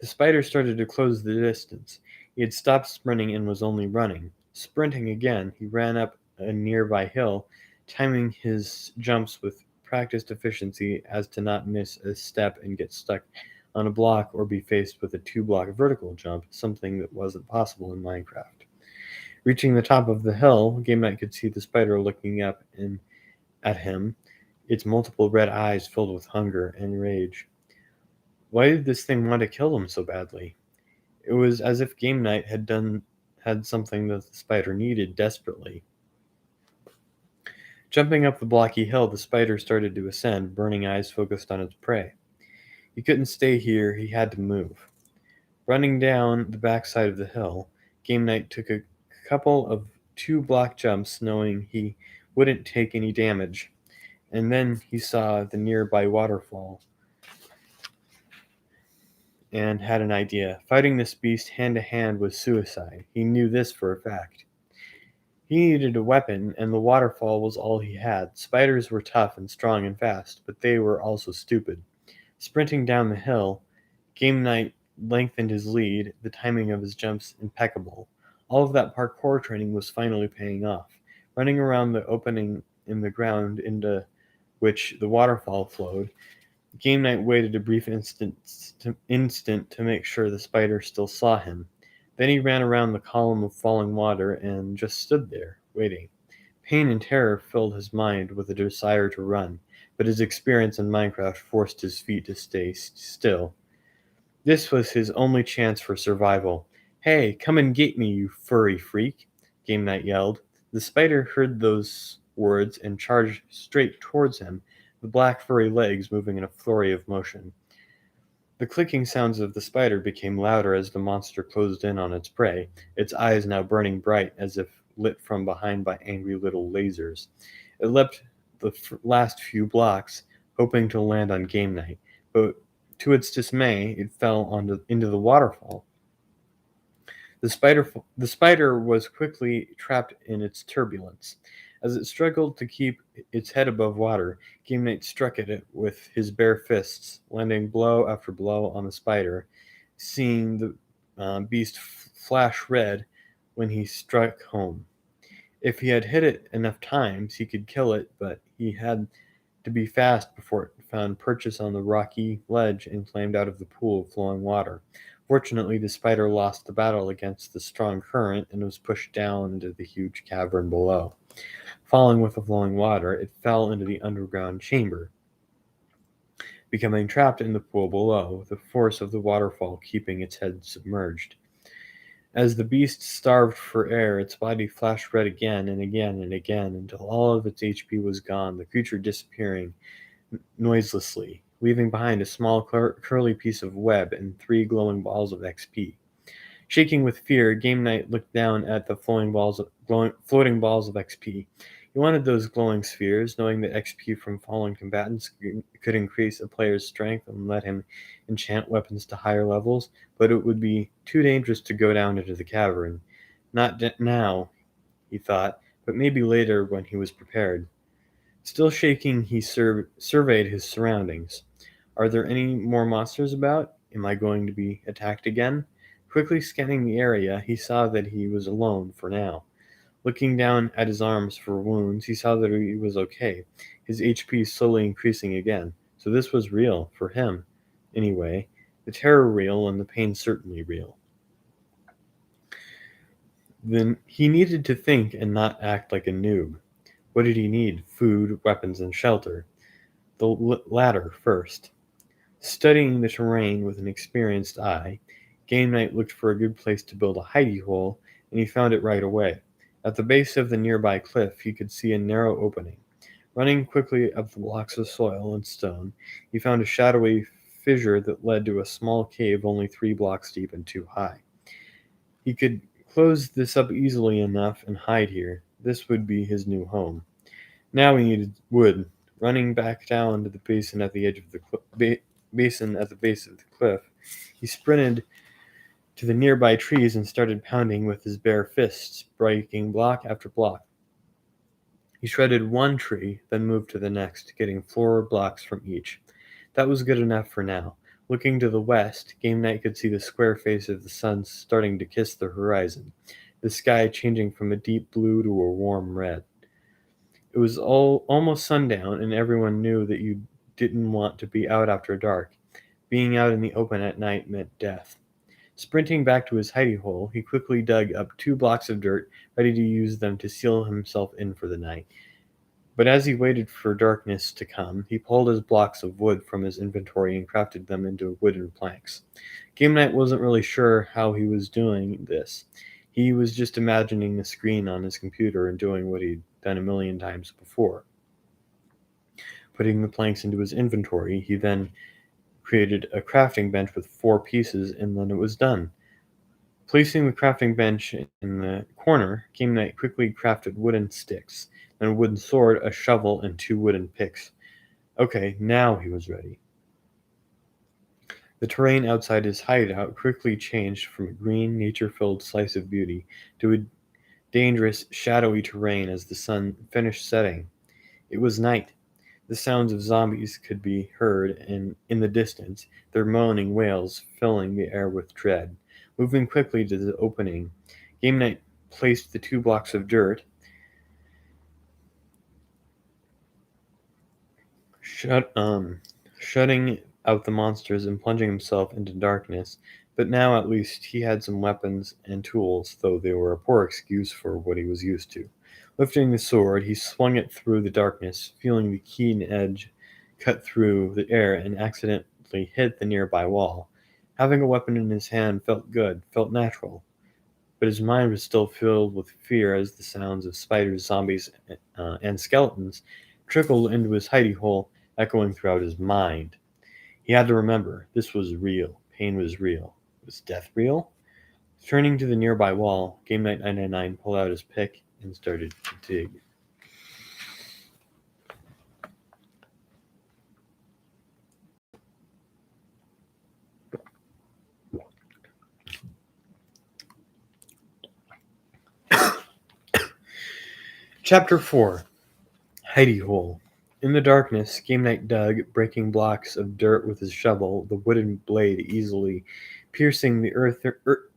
The spider started to close the distance. He had stopped sprinting and was only running. Sprinting again, he ran up a nearby hill, timing his jumps with practiced efficiency as to not miss a step and get stuck on a block or be faced with a 2-block vertical jump, something that wasn't possible in Minecraft. Reaching the top of the hill, Game Knight could see the spider looking up at him, its multiple red eyes filled with hunger and rage. Why did this thing want to kill him so badly? It was as if Game Knight had something that the spider needed desperately. Jumping up the blocky hill, the spider started to ascend, burning eyes focused on its prey. He couldn't stay here, he had to move. Running down the backside of the hill, Game Knight took a couple of 2-block jumps, knowing he wouldn't take any damage, and then he saw the nearby waterfall and had an idea. Fighting this beast hand to hand was suicide. He knew this for a fact. He needed a weapon, and the waterfall was all he had. Spiders were tough and strong and fast, but they were also stupid. Sprinting down the hill, Game Knight lengthened his lead, the timing of his jumps impeccable. All of that parkour training was finally paying off. Running around the opening in the ground into which the waterfall flowed, Game Knight waited a brief instant to make sure the spider still saw him. Then he ran around the column of falling water and just stood there, waiting. Pain and terror filled his mind with a desire to run, but his experience in Minecraft forced his feet to stay still. This was his only chance for survival. "Hey, come and get me, you furry freak," Game Knight yelled. The spider heard those words and charged straight towards him, the black furry legs moving in a flurry of motion. The clicking sounds of the spider became louder as the monster closed in on its prey, its eyes now burning bright as if lit from behind by angry little lasers. It leapt the last few blocks, hoping to land on Game Knight, but to its dismay, it fell into the waterfall. The spider was quickly trapped in its turbulence. As it struggled to keep its head above water, Game Knight struck at it with his bare fists, landing blow after blow on the spider, seeing the beast flash red when he struck home. If he had hit it enough times, he could kill it, but he had to be fast before it found purchase on the rocky ledge and climbed out of the pool of flowing water. Fortunately, the spider lost the battle against the strong current and was pushed down into the huge cavern below. Falling with the flowing water, it fell into the underground chamber, becoming trapped in the pool below, the force of the waterfall keeping its head submerged. As the beast starved for air, its body flashed red again and again and again until all of its HP was gone, the creature disappearing noiselessly, leaving behind a small curly piece of web and 3 glowing balls of XP. Shaking with fear, Game Knight looked down at the floating balls of XP. He wanted those glowing spheres, knowing that XP from fallen combatants could increase a player's strength and let him enchant weapons to higher levels, but it would be too dangerous to go down into the cavern. Not now, he thought, but maybe later when he was prepared. Still shaking, he surveyed his surroundings. Are there any more monsters about? Am I going to be attacked again? Quickly scanning the area, he saw that he was alone for now. Looking down at his arms for wounds, he saw that he was okay, his HP slowly increasing again. So this was real, for him, anyway. The terror real and the pain certainly real. Then he needed to think and not act like a noob. What did he need? Food, weapons, and shelter. The latter first. Studying the terrain with an experienced eye, Game Knight looked for a good place to build a hidey hole, and he found it right away. At the base of the nearby cliff, he could see a narrow opening. Running quickly up the blocks of soil and stone, he found a shadowy fissure that led to a small cave only 3 blocks deep and 2 high. He could close this up easily enough and hide here. This would be his new home. Now he needed wood. Running back down to the basin at the edge of the basin at the base of the cliff, he sprinted to the nearby trees and started pounding with his bare fists, breaking block after block. He shredded one tree, then moved to the next, getting 4 blocks from each. That was good enough for now. Looking to the west, Game Night could see the square face of the sun starting to kiss the horizon, the sky changing from a deep blue to a warm red. It was almost sundown, and everyone knew that you didn't want to be out after dark. Being out in the open at night meant death. Sprinting back to his hidey hole, he quickly dug up 2 blocks of dirt, ready to use them to seal himself in for the night. But as he waited for darkness to come, he pulled his blocks of wood from his inventory and crafted them into wooden planks. Game Night wasn't really sure how he was doing this. He was just imagining the screen on his computer and doing what he'd done a million times before. Putting the planks into his inventory, he then created a crafting bench with 4 pieces, and then it was done. Placing the crafting bench in the corner, Game Knight quickly crafted wooden sticks, then a wooden sword, a shovel, and 2 wooden picks. Okay, now he was ready. The terrain outside his hideout quickly changed from a green, nature-filled slice of beauty to a dangerous, shadowy terrain as the sun finished setting. It was night. The sounds of zombies could be heard in the distance, their moaning wails filling the air with dread. Moving quickly to the opening, Game Night placed the 2 blocks of dirt, shutting out the monsters and plunging himself into darkness. But now at least he had some weapons and tools, though they were a poor excuse for what he was used to. Lifting the sword, he swung it through the darkness, feeling the keen edge cut through the air and accidentally hit the nearby wall. Having a weapon in his hand felt good, felt natural, but his mind was still filled with fear as the sounds of spiders, zombies, and skeletons trickled into his hidey hole, echoing throughout his mind. He had to remember, this was real. Pain was real. Was death real? Turning to the nearby wall, Game Night 999 pulled out his pick and started to dig. Chapter 4 Hidey Hole. In the darkness, Game Night dug, breaking blocks of dirt with his shovel, the wooden blade easily piercing the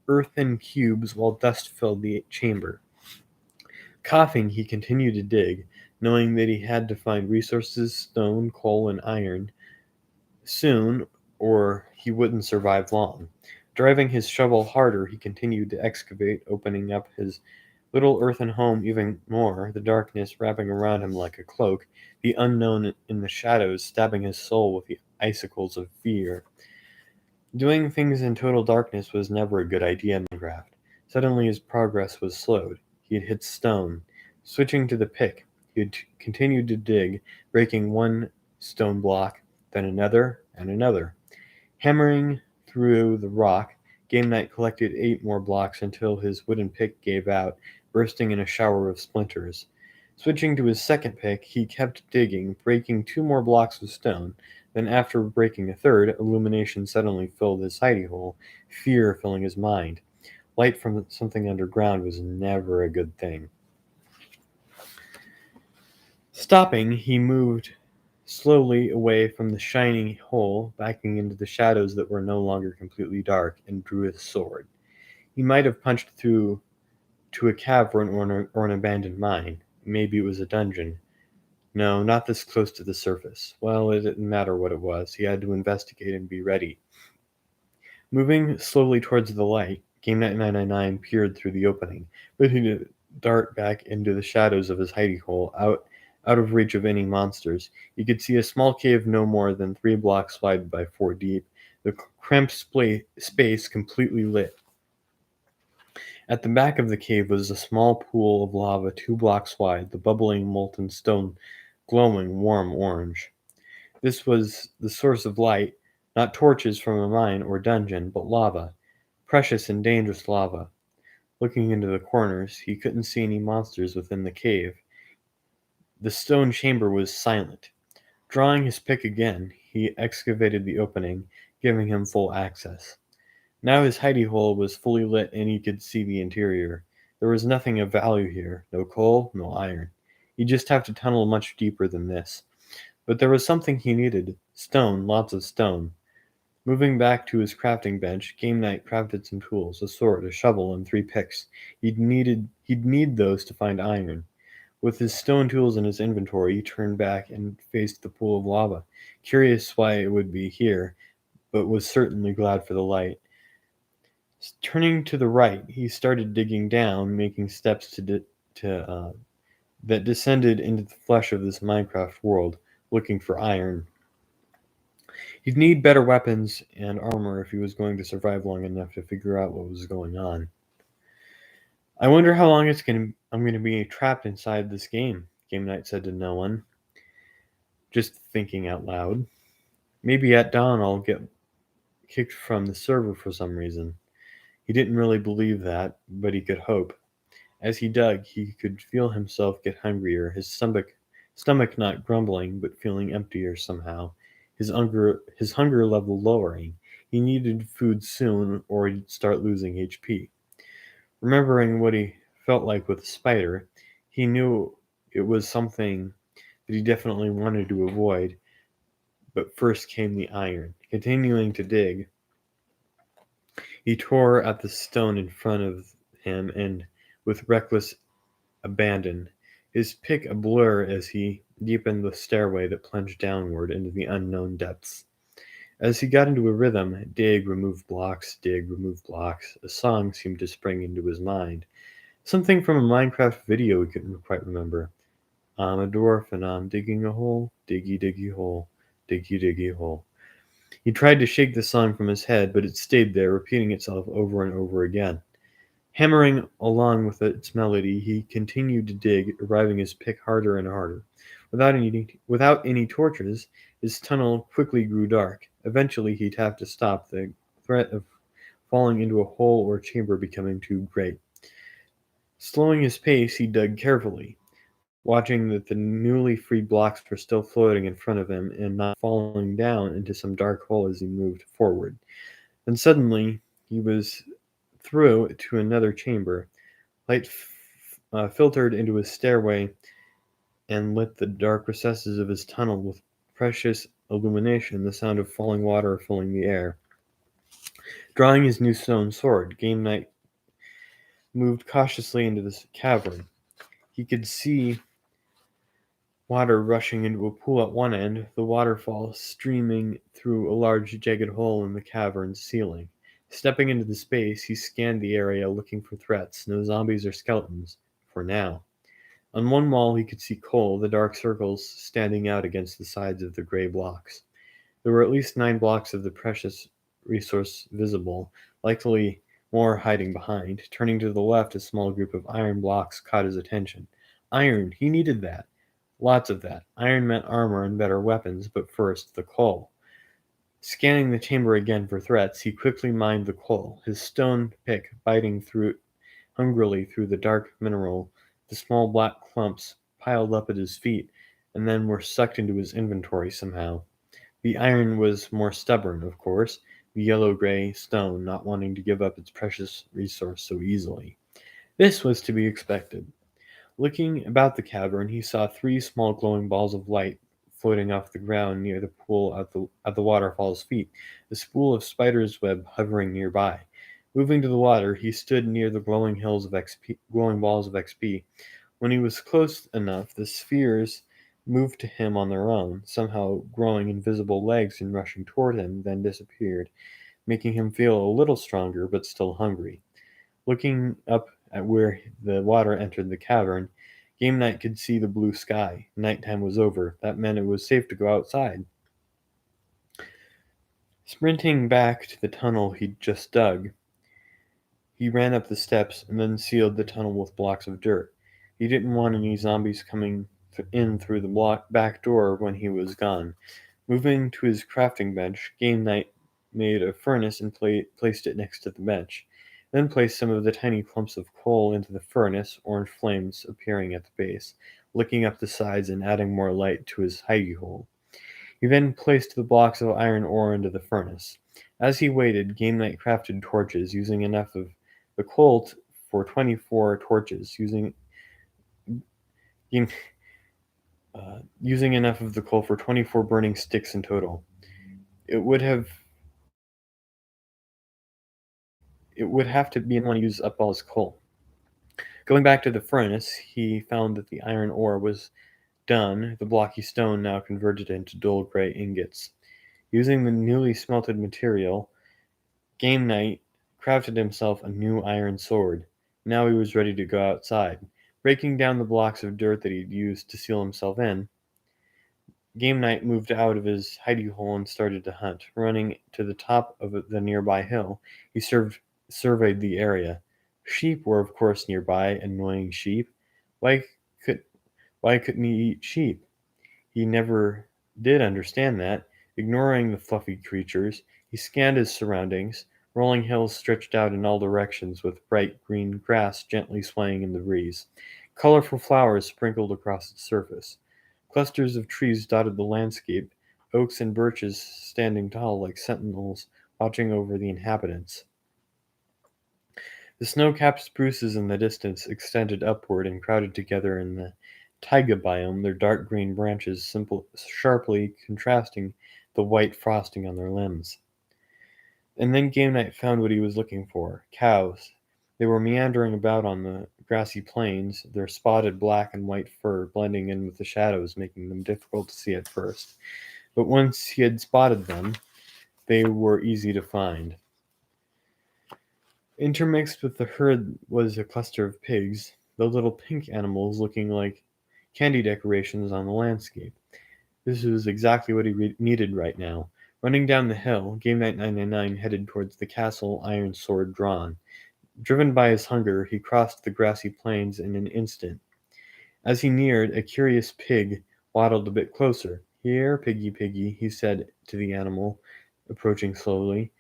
earthen cubes while dust filled the chamber. Coughing, he continued to dig, knowing that he had to find resources, stone, coal, and iron soon, or he wouldn't survive long. Driving his shovel harder, he continued to excavate, opening up his little earthen home even more, the darkness wrapping around him like a cloak, the unknown in the shadows stabbing his soul with the icicles of fear. Doing things in total darkness was never a good idea in Minecraft. Suddenly his progress was slowed. He had hit stone. Switching to the pick, he had continued to dig, breaking one stone block, then another and another. Hammering through the rock, Game Night collected 8 more blocks until his wooden pick gave out, bursting in a shower of splinters. Switching to his second pick, he kept digging, breaking 2 more blocks of stone. Then, after breaking a third, illumination suddenly filled his hidey hole, fear filling his mind. Light from something underground was never a good thing. Stopping, he moved slowly away from the shining hole, backing into the shadows that were no longer completely dark, and drew his sword. He might have punched through to a cavern or an abandoned mine. Maybe it was a dungeon. No, not this close to the surface. Well, it didn't matter what it was. He had to investigate and be ready. Moving slowly towards the light, Game Night 999 peered through the opening, ready to dart back into the shadows of his hidey hole, out of reach of any monsters. He could see a small cave no more than 3 blocks wide by 4 deep, the cramped space completely lit. At the back of the cave was a small pool of lava 2 blocks wide, the bubbling molten stone glowing warm orange. This was the source of light, not torches from a mine or dungeon, but lava, precious and dangerous lava. Looking into the corners, he couldn't see any monsters within the cave. The stone chamber was silent. Drawing his pick again, he excavated the opening, giving him full access. Now his hidey hole was fully lit and he could see the interior. There was nothing of value here, no coal, no iron. He'd just have to tunnel much deeper than this. But there was something he needed: stone, lots of stone. Moving back to his crafting bench, Game Night crafted some tools: a sword, a shovel, and 3 picks. He'd need those to find iron. With his stone tools in his inventory, he turned back and faced the pool of lava, curious why it would be here, but was certainly glad for the light. Turning to the right, he started digging down, making steps that descended into the flesh of this Minecraft world, looking for iron. He'd need better weapons and armor if he was going to survive long enough to figure out what was going on. I wonder how long I'm going to be trapped inside this game, Game Night said to no one, just thinking out loud. Maybe at dawn I'll get kicked from the server for some reason. He didn't really believe that, but he could hope. As he dug, he could feel himself get hungrier, his stomach not grumbling, but feeling emptier somehow, his hunger level lowering. He needed food soon, or he'd start losing HP. Remembering what he felt like with the spider, he knew it was something that he definitely wanted to avoid, but first came the iron. Continuing to dig, he tore at the stone in front of him and, with reckless abandon, his pick a blur as he deepened the stairway that plunged downward into the unknown depths. As he got into a rhythm, dig, remove blocks, a song seemed to spring into his mind. Something from a Minecraft video he couldn't quite remember. I'm a dwarf and I'm digging a hole, diggy diggy hole, diggy diggy hole. He tried to shake the song from his head, but it stayed there, repeating itself over and over again. Hammering along with its melody, he continued to dig, driving his pick harder and harder. Without any torches, his tunnel quickly grew dark. Eventually, he'd have to stop, the threat of falling into a hole or chamber becoming too great. Slowing his pace, he dug carefully, watching that the newly freed blocks were still floating in front of him and not falling down into some dark hole as he moved forward. Then suddenly, he was through to another chamber. Light filtered into his stairway and lit the dark recesses of his tunnel with precious illumination, the sound of falling water filling the air. Drawing his new stone sword, Game Night moved cautiously into this cavern. He could see water rushing into a pool at one end, the waterfall streaming through a large jagged hole in the cavern's ceiling. Stepping into the space, he scanned the area looking for threats. No zombies or skeletons, for now. On one wall he could see coal, the dark circles standing out against the sides of the gray blocks. There were at least 9 blocks of the precious resource visible, likely more hiding behind. Turning to the left, a small group of iron blocks caught his attention. Iron! He needed that. Lots of that. Iron meant armor and better weapons, but first, the coal. Scanning the chamber again for threats, he quickly mined the coal, his stone pick biting hungrily through the dark mineral. The small black clumps piled up at his feet, and then were sucked into his inventory somehow. The iron was more stubborn, of course, the yellow-gray stone not wanting to give up its precious resource so easily. This was to be expected. Looking about the cavern, he saw 3 small glowing balls of light floating off the ground near the pool at the waterfall's feet, a spool of spider's web hovering nearby. Moving to the water, he stood near the glowing balls of XP. When he was close enough, the spheres moved to him on their own, somehow growing invisible legs and rushing toward him, then disappeared, making him feel a little stronger but still hungry. Looking up at where the water entered the cavern, Game Night could see the blue sky. Nighttime was over. That meant it was safe to go outside. Sprinting back to the tunnel he'd just dug, he ran up the steps and then sealed the tunnel with blocks of dirt. He didn't want any zombies coming in through the back door when he was gone. Moving to his crafting bench, Game Night made a furnace and placed it next to the bench, then placed some of the tiny clumps of coal into the furnace, orange flames appearing at the base, licking up the sides and adding more light to his hidey hole. He then placed the blocks of iron ore into the furnace. As he waited, Game Night crafted torches, using enough of the coal for 24 torches. Game using enough of the coal for 24 burning sticks in total. It would have it would have to be one to use up all his coal. Going back to the furnace, he found that the iron ore was done, the blocky stone now converted into dull gray ingots. Using the newly smelted material, Game Night crafted himself a new iron sword. Now he was ready to go outside. Breaking down the blocks of dirt that he'd used to seal himself in, Game Night moved out of his hidey hole and started to hunt. Running to the top of the nearby hill, he surveyed the area. Sheep were, of course, nearby, annoying sheep. Why could why couldn't he eat sheep? He never did understand that. Ignoring the fluffy creatures, he scanned his surroundings. Rolling hills stretched out in all directions, with bright green grass gently swaying in the breeze. Colorful flowers sprinkled across its surface. Clusters of trees dotted the landscape, oaks and birches standing tall like sentinels watching over the inhabitants. The snow-capped spruces in the distance extended upward and crowded together in the taiga biome, their dark green branches sharply contrasting the white frosting on their limbs. And then Game Night found what he was looking for: cows. They were meandering about on the grassy plains, their spotted black and white fur blending in with the shadows, making them difficult to see at first. But once he had spotted them, they were easy to find. Intermixed with the herd was a cluster of pigs, the little pink animals looking like candy decorations on the landscape. This was exactly what he needed right now. Running down the hill, Game Night 999 headed towards the castle, iron sword drawn. Driven by his hunger, he crossed the grassy plains in an instant. As he neared, a curious pig waddled a bit closer. "Here, piggy, piggy," he said to the animal, approaching slowly.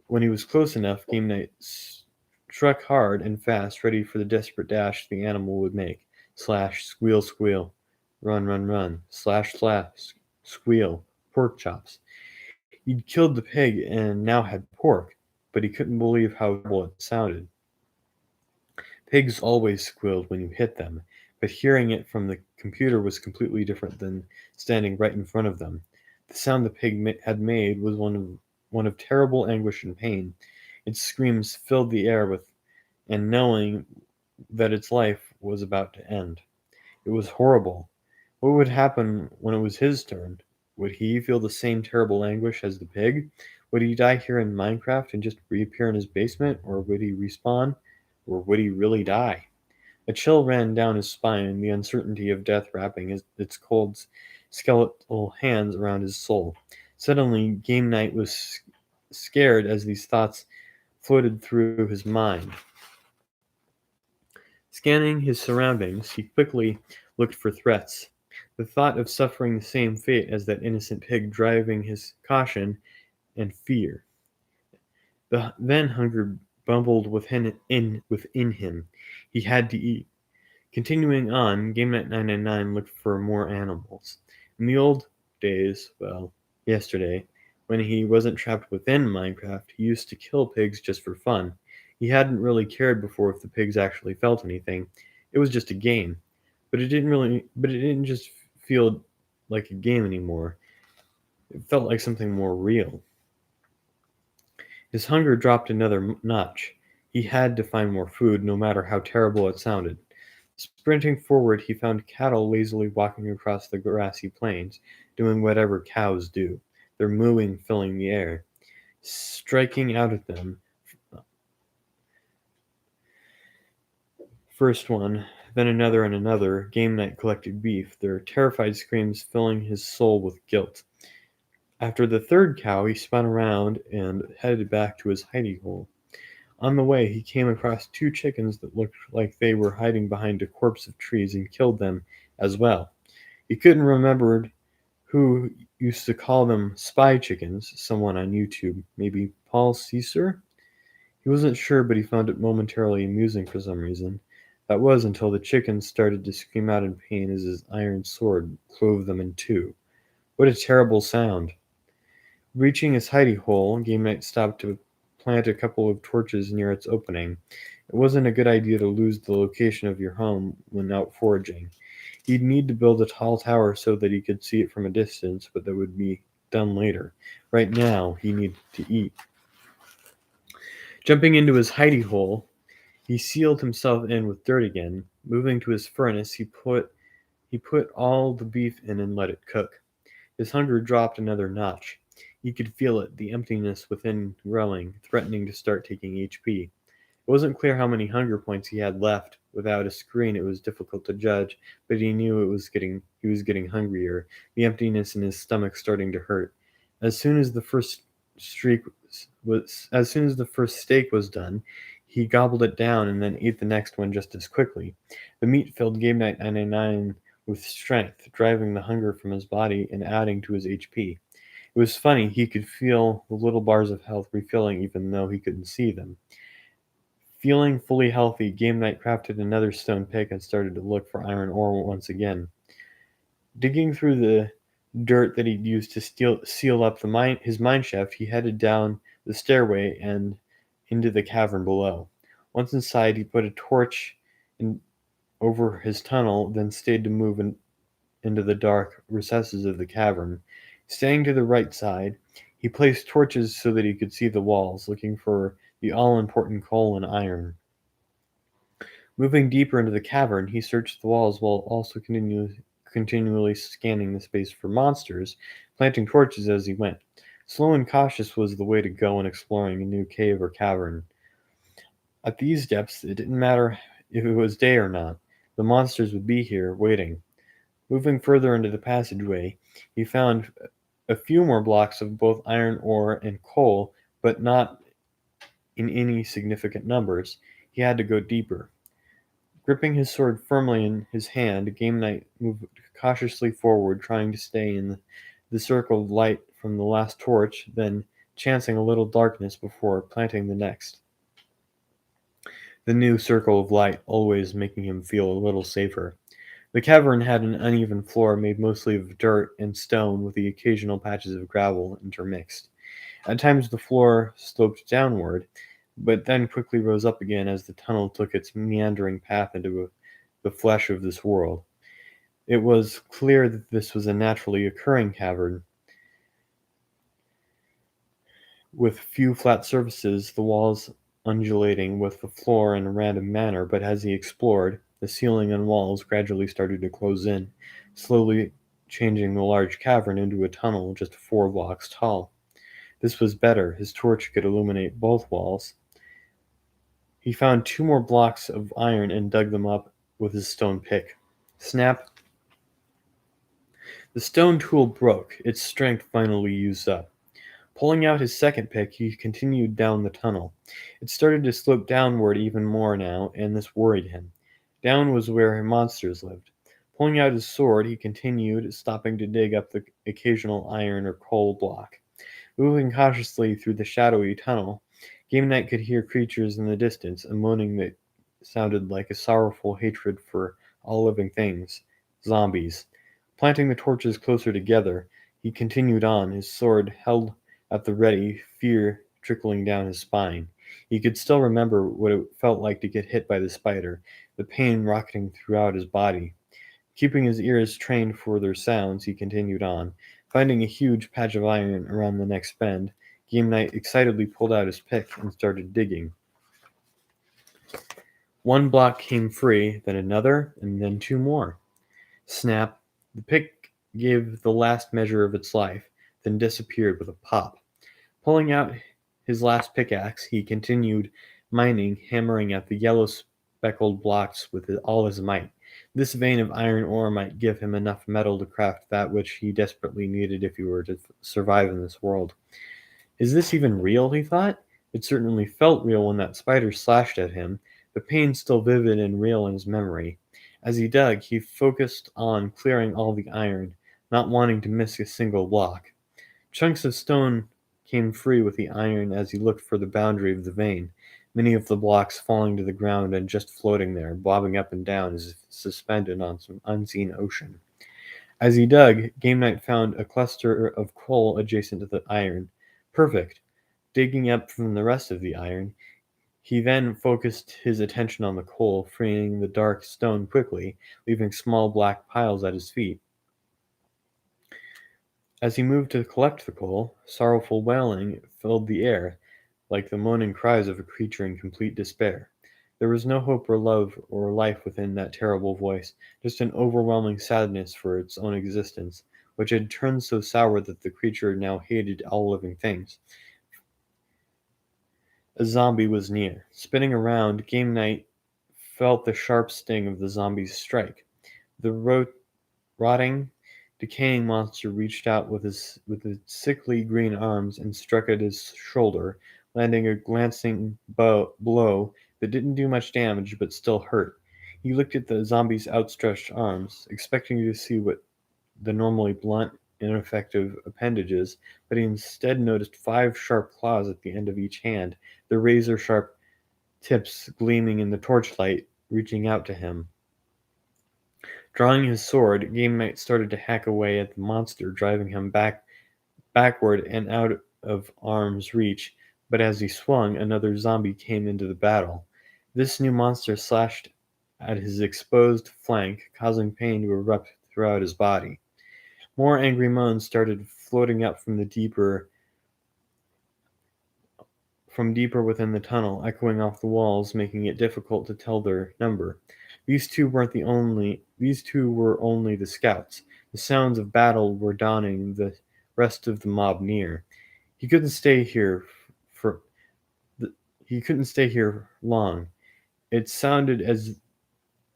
When he was close enough, Game Night struck hard and fast, ready for the desperate dash the animal would make. Slash, squeal, squeal. Run, run, run. Slash, slash, squeal. Pork chops. He'd killed the pig and now had pork, but he couldn't believe how terrible it sounded. Pigs always squealed when you hit them, but hearing it from the computer was completely different than standing right in front of them. The sound the pig had made was one of terrible anguish and pain. Its screams filled the air with and knowing that its life was about to end. It was horrible. What would happen when it was his turn? Would he feel the same terrible anguish as the pig? Would he die here in Minecraft and just reappear in his basement? Or would he respawn? Or would he really die? A chill ran down his spine, the uncertainty of death wrapping its cold, skeletal hands around his soul. Suddenly, Game Night was scared as these thoughts floated through his mind. Scanning his surroundings, he quickly looked for threats. The thought of suffering the same fate as that innocent pig driving his caution and fear. Then hunger bumbled within him. He had to eat. Continuing on, GameNet 999 looked for more animals. In the old days, well, yesterday, when he wasn't trapped within Minecraft, he used to kill pigs just for fun. He hadn't really cared before if the pigs actually felt anything. It was just a game. But it didn't just feel like a game anymore. It felt like something more real. His hunger dropped another notch. He had to find more food, no matter how terrible it sounded. Sprinting forward, he found cattle lazily walking across the grassy plains, doing whatever cows do, their mooing filling the air. Striking out at them, first one, then another and another, Game Night collected beef, their terrified screams filling his soul with guilt. After the third cow, he spun around and headed back to his hidey hole. On the way, he came across two chickens that looked like they were hiding behind a corpse of trees and killed them as well. He couldn't remember who used to call them spy chickens, someone on YouTube, maybe Paul Caesar? He wasn't sure, but he found it momentarily amusing for some reason. That was until the chickens started to scream out in pain as his iron sword clove them in two. What a terrible sound. Reaching his hidey hole, Game Night stopped to plant a couple of torches near its opening. It wasn't a good idea to lose the location of your home when out foraging. He'd need to build a tall tower so that he could see it from a distance, but that would be done later. Right now, he needed to eat. Jumping into his hidey hole, he sealed himself in with dirt again. Moving to his furnace, he put all the beef in and let it cook. His hunger dropped another notch. He could feel it, the emptiness within growing, threatening to start taking HP. It wasn't clear how many hunger points he had left. Without a screen, it was difficult to judge, but he knew he was getting hungrier, the emptiness in his stomach starting to hurt. As soon as the first streak as soon as the first steak was done, he gobbled it down and then ate the next one just as quickly. The meat filled Game Night 99 with strength, driving the hunger from his body and adding to his HP. It was funny, he could feel the little bars of health refilling even though he couldn't see them. Feeling fully healthy, Game Night crafted another stone pick and started to look for iron ore once again. Digging through the dirt that he'd used to seal up his mine shaft, he headed down the stairway and into the cavern below. Once inside, he put a torch in, over his tunnel, then stayed to move into the dark recesses of the cavern. Staying to the right side, he placed torches so that he could see the walls, looking for the all important coal and iron. Moving deeper into the cavern, he searched the walls while also continually scanning the space for monsters, planting torches as he went. Slow and cautious was the way to go in exploring a new cave or cavern. At these depths, it didn't matter if it was day or not. The monsters would be here, waiting. Moving further into the passageway, he found a few more blocks of both iron ore and coal, but not in any significant numbers. He had to go deeper. Gripping his sword firmly in his hand, Game Night moved cautiously forward, trying to stay in the circle of light from the last torch, then chancing a little darkness before planting the next. The new circle of light always making him feel a little safer. The cavern had an uneven floor made mostly of dirt and stone with the occasional patches of gravel intermixed. At times the floor sloped downward, but then quickly rose up again as the tunnel took its meandering path into the flesh of this world. It was clear that this was a naturally occurring cavern, with few flat surfaces, the walls undulating with the floor in a random manner, but as he explored, the ceiling and walls gradually started to close in, slowly changing the large cavern into a tunnel just 4 blocks tall. This was better. His torch could illuminate both walls. He found 2 more blocks of iron and dug them up with his stone pick. Snap! The stone tool broke, its strength finally used up. Pulling out his second pick, he continued down the tunnel. It started to slope downward even more now, and this worried him. Down was where monsters lived. Pulling out his sword, he continued, stopping to dig up the occasional iron or coal block. Moving cautiously through the shadowy tunnel, Game Night could hear creatures in the distance, a moaning that sounded like a sorrowful hatred for all living things. Zombies. Planting the torches closer together, he continued on, his sword held at the ready, fear trickling down his spine. He could still remember what it felt like to get hit by the spider, the pain rocketing throughout his body. Keeping his ears trained for their sounds, he continued on. Finding a huge patch of iron around the next bend, Game Night excitedly pulled out his pick and started digging. 1 block came free, then another, and then 2 more. Snap! The pick gave the last measure of its life, then disappeared with a pop. Pulling out his last pickaxe, he continued mining, hammering at the yellow speckled blocks with all his might. This vein of iron ore might give him enough metal to craft that which he desperately needed if he were to survive in this world. Is this even real, he thought? It certainly felt real when that spider slashed at him, the pain still vivid and real in his memory. As he dug, he focused on clearing all the iron, not wanting to miss a single block. Chunks of stone came free with the iron as he looked for the boundary of the vein, many of the blocks falling to the ground and just floating there, bobbing up and down as if suspended on some unseen ocean. As he dug, Game Night found a cluster of coal adjacent to the iron. Perfect. Digging up from the rest of the iron, He then focused his attention on the coal, freeing the dark stone quickly, leaving small black piles at his feet. As he moved to collect the coal, sorrowful wailing filled the air, like the moaning cries of a creature in complete despair. There was no hope or love or life within that terrible voice, just an overwhelming sadness for its own existence, which had turned so sour that the creature now hated all living things. A zombie was near. Spinning around, Game Night felt the sharp sting of the zombie's strike. The rotting, decaying monster reached out with its sickly green arms and struck at his shoulder, landing a glancing blow that didn't do much damage but still hurt. He looked at the zombie's outstretched arms, expecting to see what the normally blunt, ineffective appendages, but he instead noticed 5 sharp claws at the end of each hand, their razor sharp tips gleaming in the torchlight, reaching out to him. Drawing his sword, Game Knight started to hack away at the monster, driving him backward and out of arm's reach, but as he swung, another zombie came into the battle. This new monster slashed at his exposed flank, causing pain to erupt throughout his body. More angry moans started floating up from deeper within the tunnel, echoing off the walls, making it difficult to tell their number. These two were only the scouts. The sounds of battle were dawning, the rest of the mob near. He couldn't stay here for he couldn't stay here long. It sounded as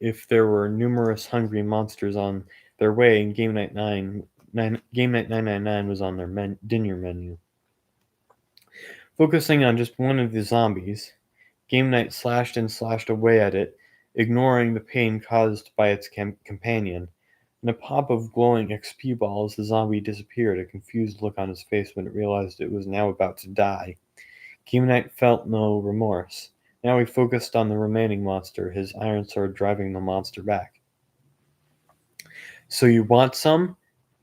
if there were numerous hungry monsters on their way, and Game Night 999 was on their dinner menu. Focusing on just one of the zombies, Game Night slashed and slashed away at it, ignoring the pain caused by its companion. In a pop of glowing XP balls, the zombie disappeared, a confused look on his face when it realized it was now about to die. Game Knight felt no remorse. Now he focused on the remaining monster, his iron sword driving the monster back. "So you want some?"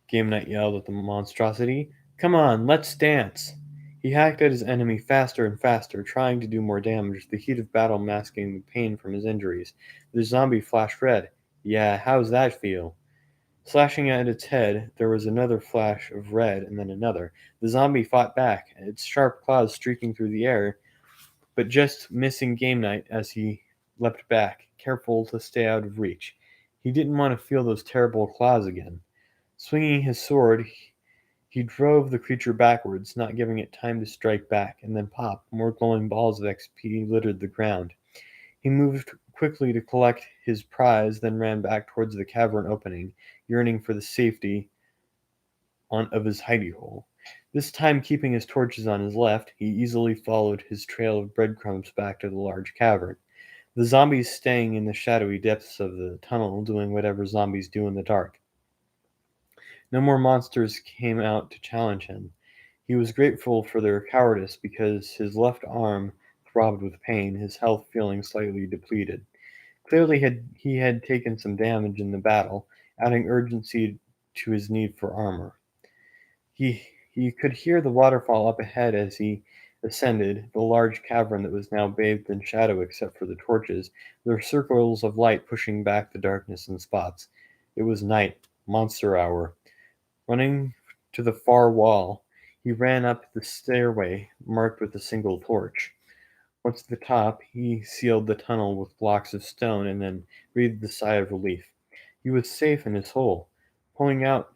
Game Knight yelled at the monstrosity. "Come on, let's dance!" He hacked at his enemy faster and faster, trying to do more damage, the heat of battle masking the pain from his injuries. The zombie flashed red. "Yeah, how's that feel?" Slashing at its head, there was another flash of red and then another. The zombie fought back, its sharp claws streaking through the air, but just missing Game Night as he leapt back, careful to stay out of reach. He didn't want to feel those terrible claws again. Swinging his sword, he drove the creature backwards, not giving it time to strike back, and then pop, more glowing balls of XP littered the ground. He moved quickly to collect his prize, then ran back towards the cavern opening, yearning for the safety of his hidey hole. This time keeping his torches on his left, he easily followed his trail of breadcrumbs back to the large cavern. The zombies staying in the shadowy depths of the tunnel, doing whatever zombies do in the dark. No more monsters came out to challenge him. He was grateful for their cowardice because his left arm throbbed with pain, his health feeling slightly depleted. Clearly he had taken some damage in the battle, adding urgency to his need for armor. He could hear the waterfall up ahead as he ascended, the large cavern that was now bathed in shadow except for the torches, their circles of light pushing back the darkness in spots. It was night, monster hour. Running to the far wall, he ran up the stairway marked with a single torch. Once at the top, he sealed the tunnel with blocks of stone and then breathed a sigh of relief. He was safe in his hole. Pulling out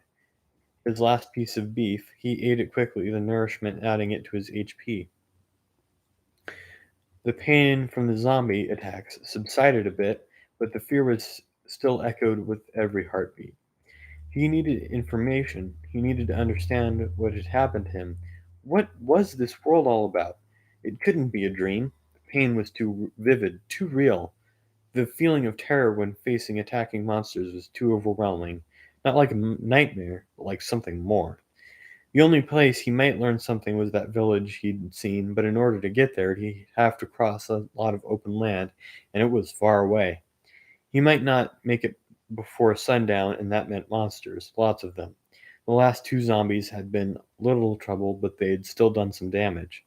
his last piece of beef, he ate it quickly, the nourishment adding it to his HP. The pain from the zombie attacks subsided a bit, but the fear was still echoed with every heartbeat. He needed information. He needed to understand what had happened to him. What was this world all about? It couldn't be a dream. The pain was too vivid, too real. The feeling of terror when facing attacking monsters was too overwhelming. Not like a nightmare, but like something more. The only place he might learn something was that village he'd seen, but in order to get there, he'd have to cross a lot of open land, and it was far away. He might not make it before sundown, and that meant monsters, lots of them. The last 2 zombies had been little trouble, but they'd still done some damage.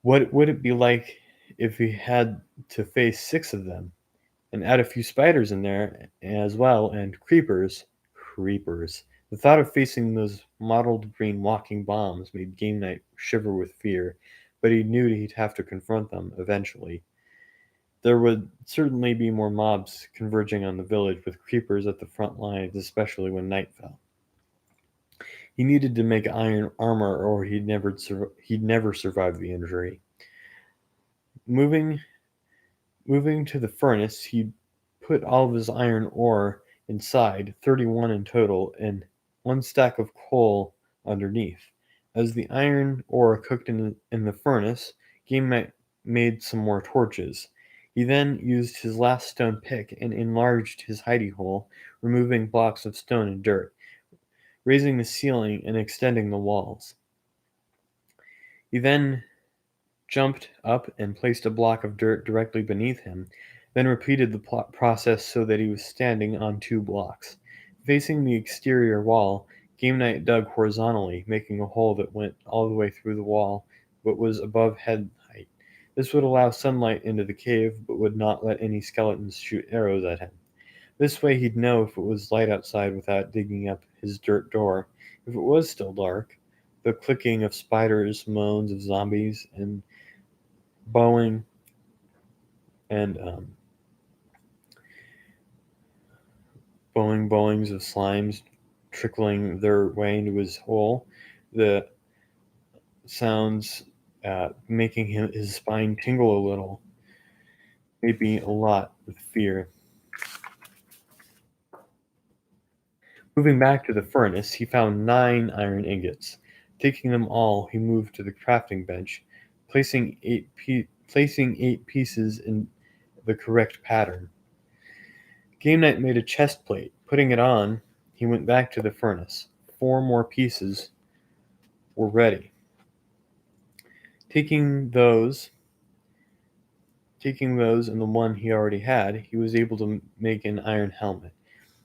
What would it be like if he had to face 6 of them? And add a few spiders in there as well, and creepers. Creepers. The thought of facing those mottled green walking bombs made Game Night shiver with fear, but he knew he'd have to confront them eventually. There would certainly be more mobs converging on the village, with creepers at the front lines, especially when night fell. He needed to make iron armor, or he'd never survive the injury. Moving Moving to the furnace, he put all of his iron ore inside, 31 in total, and one stack of coal underneath. As the iron ore cooked in the furnace, Game made some more torches. He then used his last stone pick and enlarged his hidey hole, removing blocks of stone and dirt, raising the ceiling and extending the walls. He then jumped up and placed a block of dirt directly beneath him, then repeated the process so that he was standing on 2 blocks. Facing the exterior wall, Game Night dug horizontally, making a hole that went all the way through the wall but was above head height. This would allow sunlight into the cave but would not let any skeletons shoot arrows at him. This way he'd know if it was light outside without digging up his dirt door. If it was still dark, the clicking of spiders, moans of zombies, and bowing and bowings of slimes trickling their way into his hole. The sounds making his spine tingle a little, maybe a lot, with fear. Moving back to the furnace, he found 9 iron ingots. Taking them all, he moved to the crafting bench, placing 8 pieces in the correct pattern. Game Night made a chest plate. Putting it on, he went back to the furnace. 4 more pieces were ready. Taking those and the one he already had, he was able to make an iron helmet.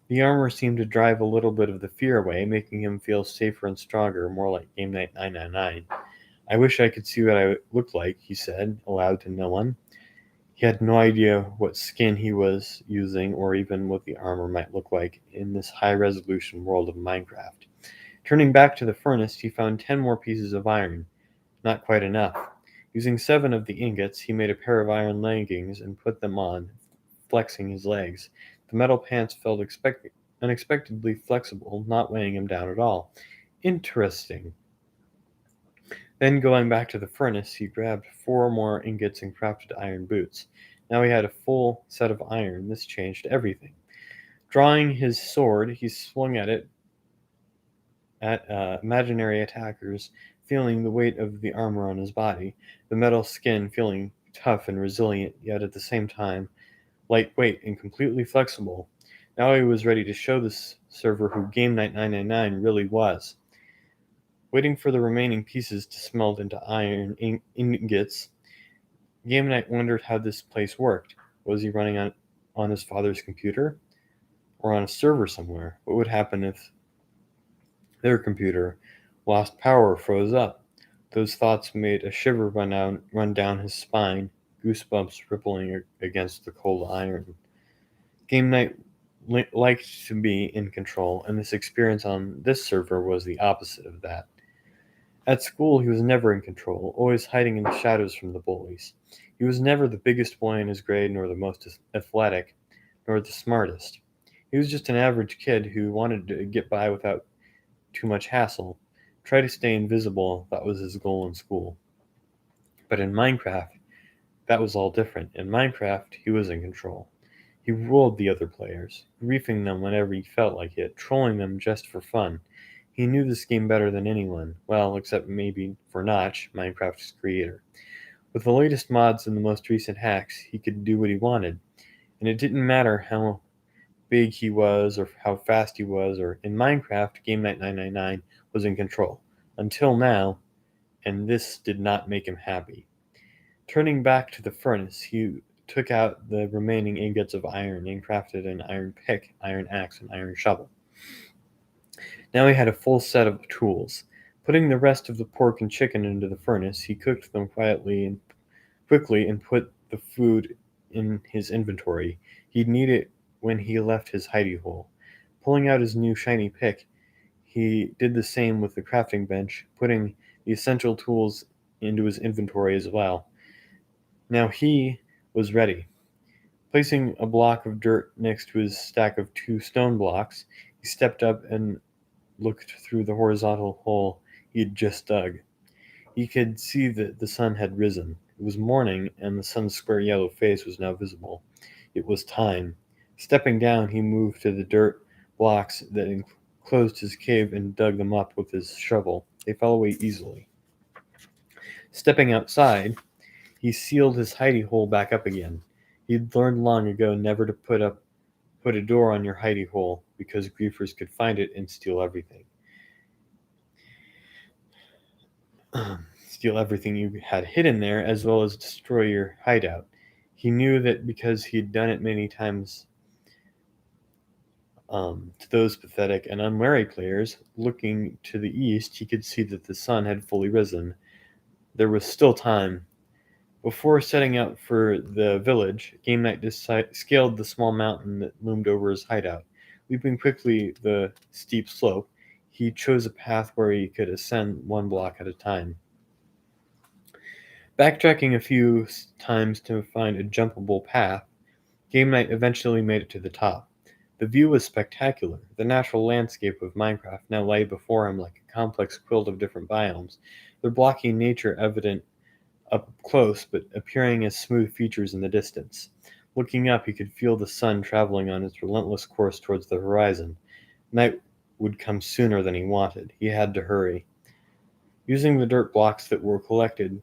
The armor seemed to drive a little bit of the fear away, making him feel safer and stronger, more like Game Night 999. I wish I could see what I looked like, he said, aloud to no one. He had no idea what skin he was using or even what the armor might look like in this high-resolution world of Minecraft. Turning back to the furnace, he found 10 more pieces of iron. Not quite enough. Using 7 of the ingots, he made a pair of iron leggings and put them on, flexing his legs. The metal pants felt unexpectedly flexible, not weighing him down at all. Interesting. Then, going back to the furnace, he grabbed 4 more ingots and crafted iron boots. Now he had a full set of iron. This changed everything. Drawing his sword, he swung at it at imaginary attackers, feeling the weight of the armor on his body, the metal skin feeling tough and resilient, yet at the same time lightweight and completely flexible. Now he was ready to show this server who Game Night 999 really was. Waiting for the remaining pieces to smelt into iron ingots, Game Night wondered how this place worked. Was he running on his father's computer? Or on a server somewhere? What would happen if their computer lost power or froze up? Those thoughts made a shiver run down his spine, goosebumps rippling against the cold iron. Game Night liked to be in control, and this experience on this server was the opposite of that. At school, he was never in control, always hiding in the shadows from the bullies. He was never the biggest boy in his grade, nor the most athletic, nor the smartest. He was just an average kid who wanted to get by without too much hassle. Try to stay invisible, that was his goal in school. But in Minecraft, that was all different. In Minecraft, he was in control. He ruled the other players, griefing them whenever he felt like it, trolling them just for fun. He knew this game better than anyone, well, except maybe for Notch, Minecraft's creator. With the latest mods and the most recent hacks, he could do what he wanted, and it didn't matter how big he was or how fast he was, or in Minecraft, Game Night 999 was in control. Until now, and this did not make him happy. Turning back to the furnace, he took out the remaining ingots of iron and crafted an iron pick, iron axe, and iron shovel. Now he had a full set of tools. Putting the rest of the pork and chicken into the furnace, he cooked them quickly and put the food in his inventory. He'd need it when he left his hidey hole. Pulling out his new shiny pick, he did the same with the crafting bench, putting the essential tools into his inventory as well. Now he was ready. Placing a block of dirt next to his stack of 2 stone blocks, he stepped up and looked through the horizontal hole he had just dug. He could see that the sun had risen. It was morning, and the sun's square yellow face was now visible. It was time. Stepping down, he moved to the dirt blocks that enclosed his cave and dug them up with his shovel. They fell away easily. Stepping outside, he sealed his hidey hole back up again. He'd learned long ago never to put a door on your hidey hole because griefers could find it and steal everything. Steal everything you had hidden there, as well as destroy your hideout. He knew that because he'd done it many times to those pathetic and unwary players. Looking to the east, he could see that the sun had fully risen. There was still time. Before setting out for the village, Game Night scaled the small mountain that loomed over his hideout. Leaping quickly the steep slope, he chose a path where he could ascend 1 block at a time. Backtracking a few times to find a jumpable path, Game Night eventually made it to the top. The view was spectacular. The natural landscape of Minecraft now lay before him like a complex quilt of different biomes, their blocky nature evident up close but appearing as smooth features in the distance. Looking up, he could feel the sun traveling on its relentless course towards the horizon. Night would come sooner than he wanted. He had to hurry. Using the dirt blocks that were collected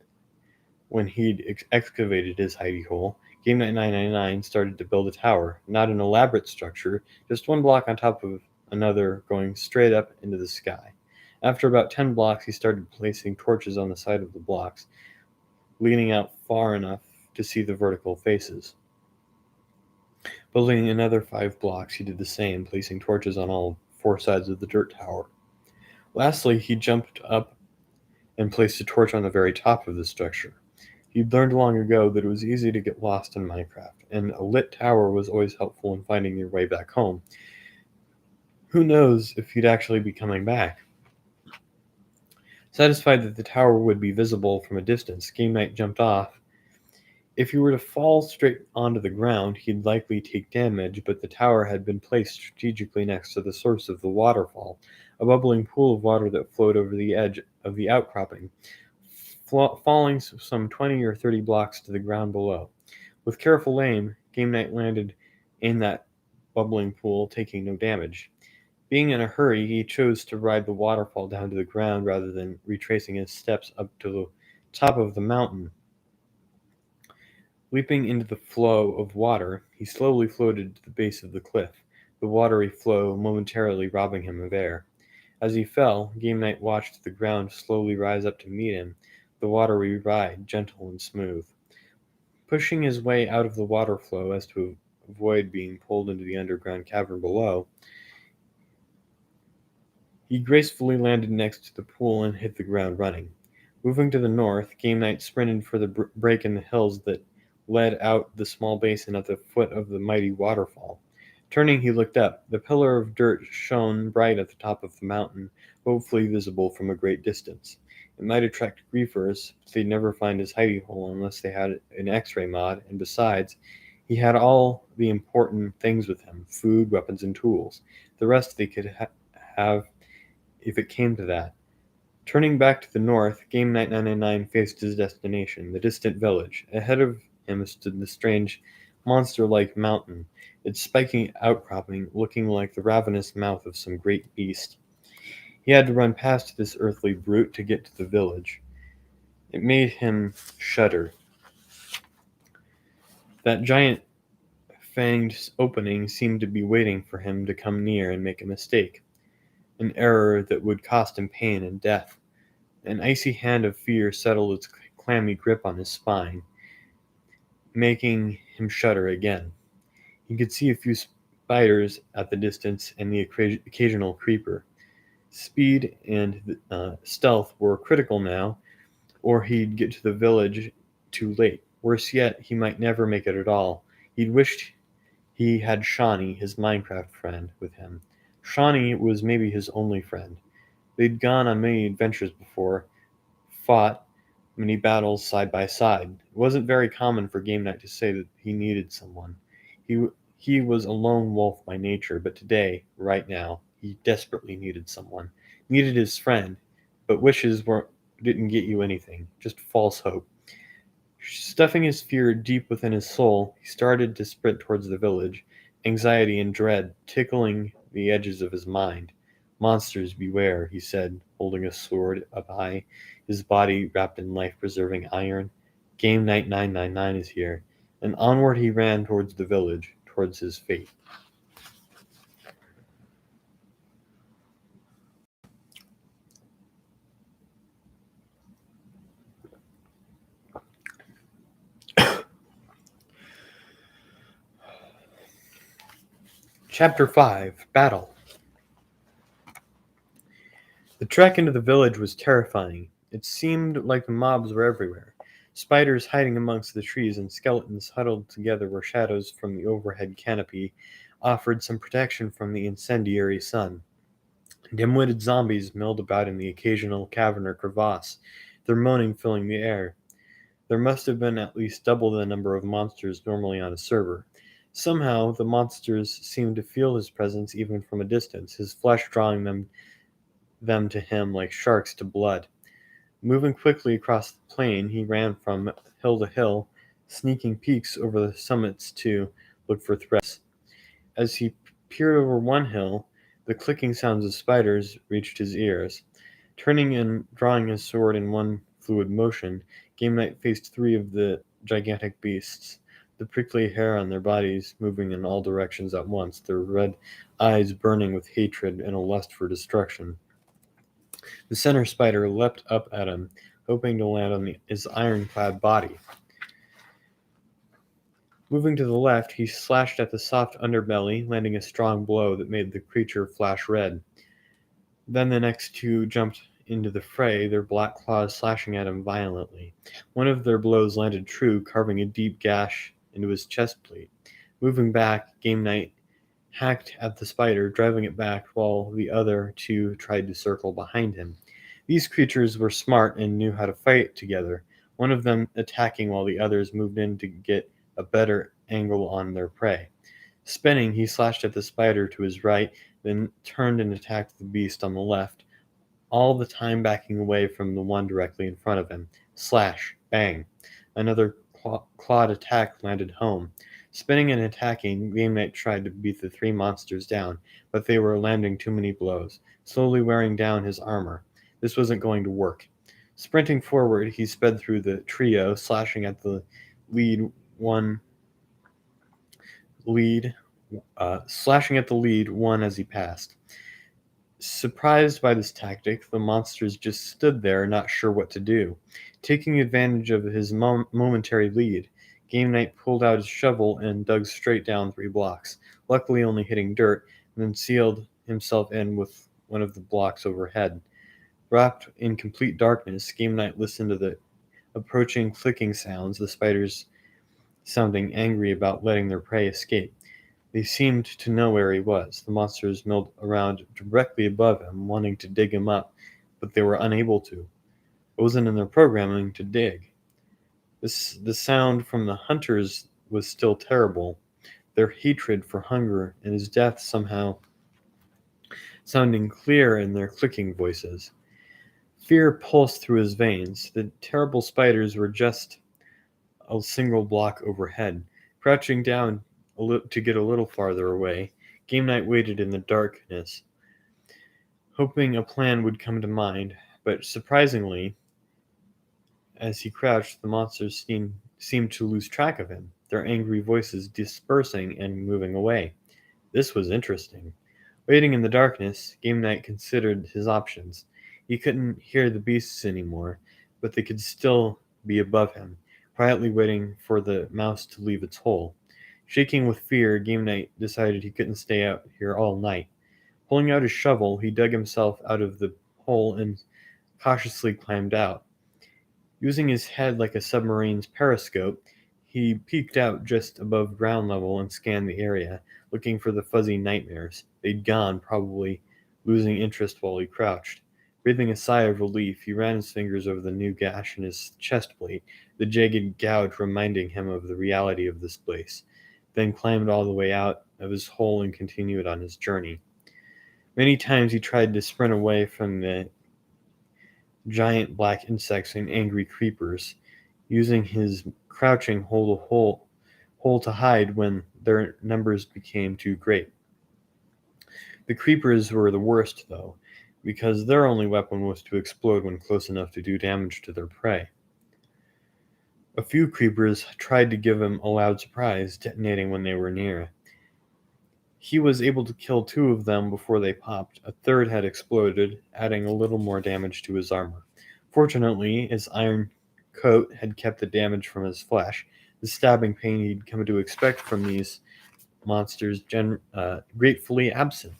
when he'd excavated his hidey hole, Game Night 999 started to build a tower. Not an elaborate structure, just 1 block on top of another going straight up into the sky. After about 10 blocks, he started placing torches on the side of the blocks, leaning out far enough to see the vertical faces. Building another 5 blocks, he did the same, placing torches on all 4 sides of the dirt tower. Lastly, he jumped up and placed a torch on the very top of the structure. He'd learned long ago that it was easy to get lost in Minecraft, and a lit tower was always helpful in finding your way back home. Who knows if he'd actually be coming back? Satisfied that the tower would be visible from a distance, Game Night jumped off. If he were to fall straight onto the ground, he'd likely take damage, but the tower had been placed strategically next to the source of the waterfall, a bubbling pool of water that flowed over the edge of the outcropping, falling some 20 or 30 blocks to the ground below. With careful aim, Game Night landed in that bubbling pool, taking no damage. Being in a hurry, he chose to ride the waterfall down to the ground rather than retracing his steps up to the top of the mountain. Leaping into the flow of water, he slowly floated to the base of the cliff, the watery flow momentarily robbing him of air. As he fell, Game Night watched the ground slowly rise up to meet him, the watery ride gentle and smooth. Pushing his way out of the water flow as to avoid being pulled into the underground cavern below, he gracefully landed next to the pool and hit the ground running. Moving to the north, Game Night sprinted for the break in the hills that led out the small basin at the foot of the mighty waterfall. Turning, he looked up. The pillar of dirt shone bright at the top of the mountain, hopefully visible from a great distance. It might attract griefers, but they'd never find his hidey hole unless they had an X-ray mod, and besides, he had all the important things with him: food, weapons, and tools. The rest they could have if it came to that. Turning back to the north, Game Night 999 faced his destination, the distant village. Ahead of him stood the strange, monster-like mountain, its spiky outcropping looking like the ravenous mouth of some great beast. He had to run past this earthly brute to get to the village. It made him shudder. That giant fanged opening seemed to be waiting for him to come near and make a mistake, an error that would cost him pain and death. An icy hand of fear settled its clammy grip on his spine, making him shudder again. He could see a few spiders at the distance and the occasional creeper. Speed and stealth were critical now, or he'd get to the village too late. Worse yet, he might never make it at all. He'd wished he had Shawnee, his Minecraft friend, with him. Shawnee was maybe his only friend. They'd gone on many adventures before, fought many battles side by side. It wasn't very common for game night to say that he needed someone. He he was a lone wolf by nature, but today, right now, he desperately needed someone. Needed his friend, but wishes were didn't get you anything, just false hope. Stuffing his fear deep within his soul, he started to sprint towards the village, anxiety and dread tickling the edges of his mind. Monsters beware, he said, holding a sword up high, his body wrapped in life-preserving iron. Game Night 999 is here. And onward he ran towards the village, towards his fate. Chapter 5 Battle. The trek into the village was terrifying. It seemed like the mobs were everywhere. Spiders hiding amongst the trees and skeletons huddled together where shadows from the overhead canopy offered some protection from the incendiary sun. Dim-witted zombies milled about in the occasional cavern or crevasse, their moaning filling the air. There must have been at least double the number of monsters normally on a server. Somehow, the monsters seemed to feel his presence even from a distance, his flesh drawing them to him like sharks to blood. Moving quickly across the plain, he ran from hill to hill, sneaking peeks over the summits to look for threats. As he peered over one hill, the clicking sounds of spiders reached his ears. Turning and drawing his sword in one fluid motion, Game Knight faced three of the gigantic beasts, the prickly hair on their bodies moving in all directions at once, their red eyes burning with hatred and a lust for destruction. The center spider leapt up at him, hoping to land on his ironclad body. Moving to the left, he slashed at the soft underbelly, landing a strong blow that made the creature flash red. Then the next two jumped into the fray, their black claws slashing at him violently. One of their blows landed true, carving a deep gash into his chest plate. Moving back, Game Knight hacked at the spider, driving it back while the other two tried to circle behind him. These creatures were smart and knew how to fight together, one of them attacking while the others moved in to get a better angle on their prey. Spinning, he slashed at the spider to his right, then turned and attacked the beast on the left, all the time backing away from the one directly in front of him. Slash, bang. Another clawed attack landed home. Spinning and attacking, Game Knight tried to beat the three monsters down, but they were landing too many blows, slowly wearing down his armor. This wasn't going to work. Sprinting forward, he sped through the trio, slashing at the lead one lead slashing at the lead one as he passed. Surprised by this tactic, the monsters just stood there, not sure what to do. Taking advantage of his momentary lead, Game Knight pulled out his shovel and dug straight down 3 blocks, luckily only hitting dirt, and then sealed himself in with one of the blocks overhead. Wrapped in complete darkness, Game Knight listened to the approaching clicking sounds, the spiders sounding angry about letting their prey escape. They seemed to know where he was. The monsters milled around directly above him, wanting to dig him up, but they were unable to. It wasn't in their programming to dig. The sound from the hunters was still terrible, their hatred for hunger and his death somehow sounding clear in their clicking voices. Fear pulsed through his veins. The terrible spiders were just a single block overhead. Crouching down to get a little farther away, Game Knight waited in the darkness, hoping a plan would come to mind, but surprisingly, as he crouched, the monsters seemed to lose track of him, their angry voices dispersing and moving away. This was interesting. Waiting in the darkness, Game Knight considered his options. He couldn't hear the beasts anymore, but they could still be above him, quietly waiting for the mouse to leave its hole. Shaking with fear, Game Knight decided he couldn't stay out here all night. Pulling out his shovel, he dug himself out of the hole and cautiously climbed out. Using his head like a submarine's periscope, he peeked out just above ground level and scanned the area, looking for the fuzzy nightmares. They'd gone, probably losing interest while he crouched. Breathing a sigh of relief, he ran his fingers over the new gash in his chest plate, the jagged gouge reminding him of the reality of this place, then climbed all the way out of his hole and continued on his journey. Many times he tried to sprint away from the giant black insects and angry creepers, using his crouching hole to hide when their numbers became too great. The creepers were the worst, though, because their only weapon was to explode when close enough to do damage to their prey. A few creepers tried to give him a loud surprise, detonating when they were near. He was able to kill two of them before they popped. A third had exploded, adding a little more damage to his armor. Fortunately, his iron coat had kept the damage from his flesh. The stabbing pain he'd come to expect from these monsters gratefully absent.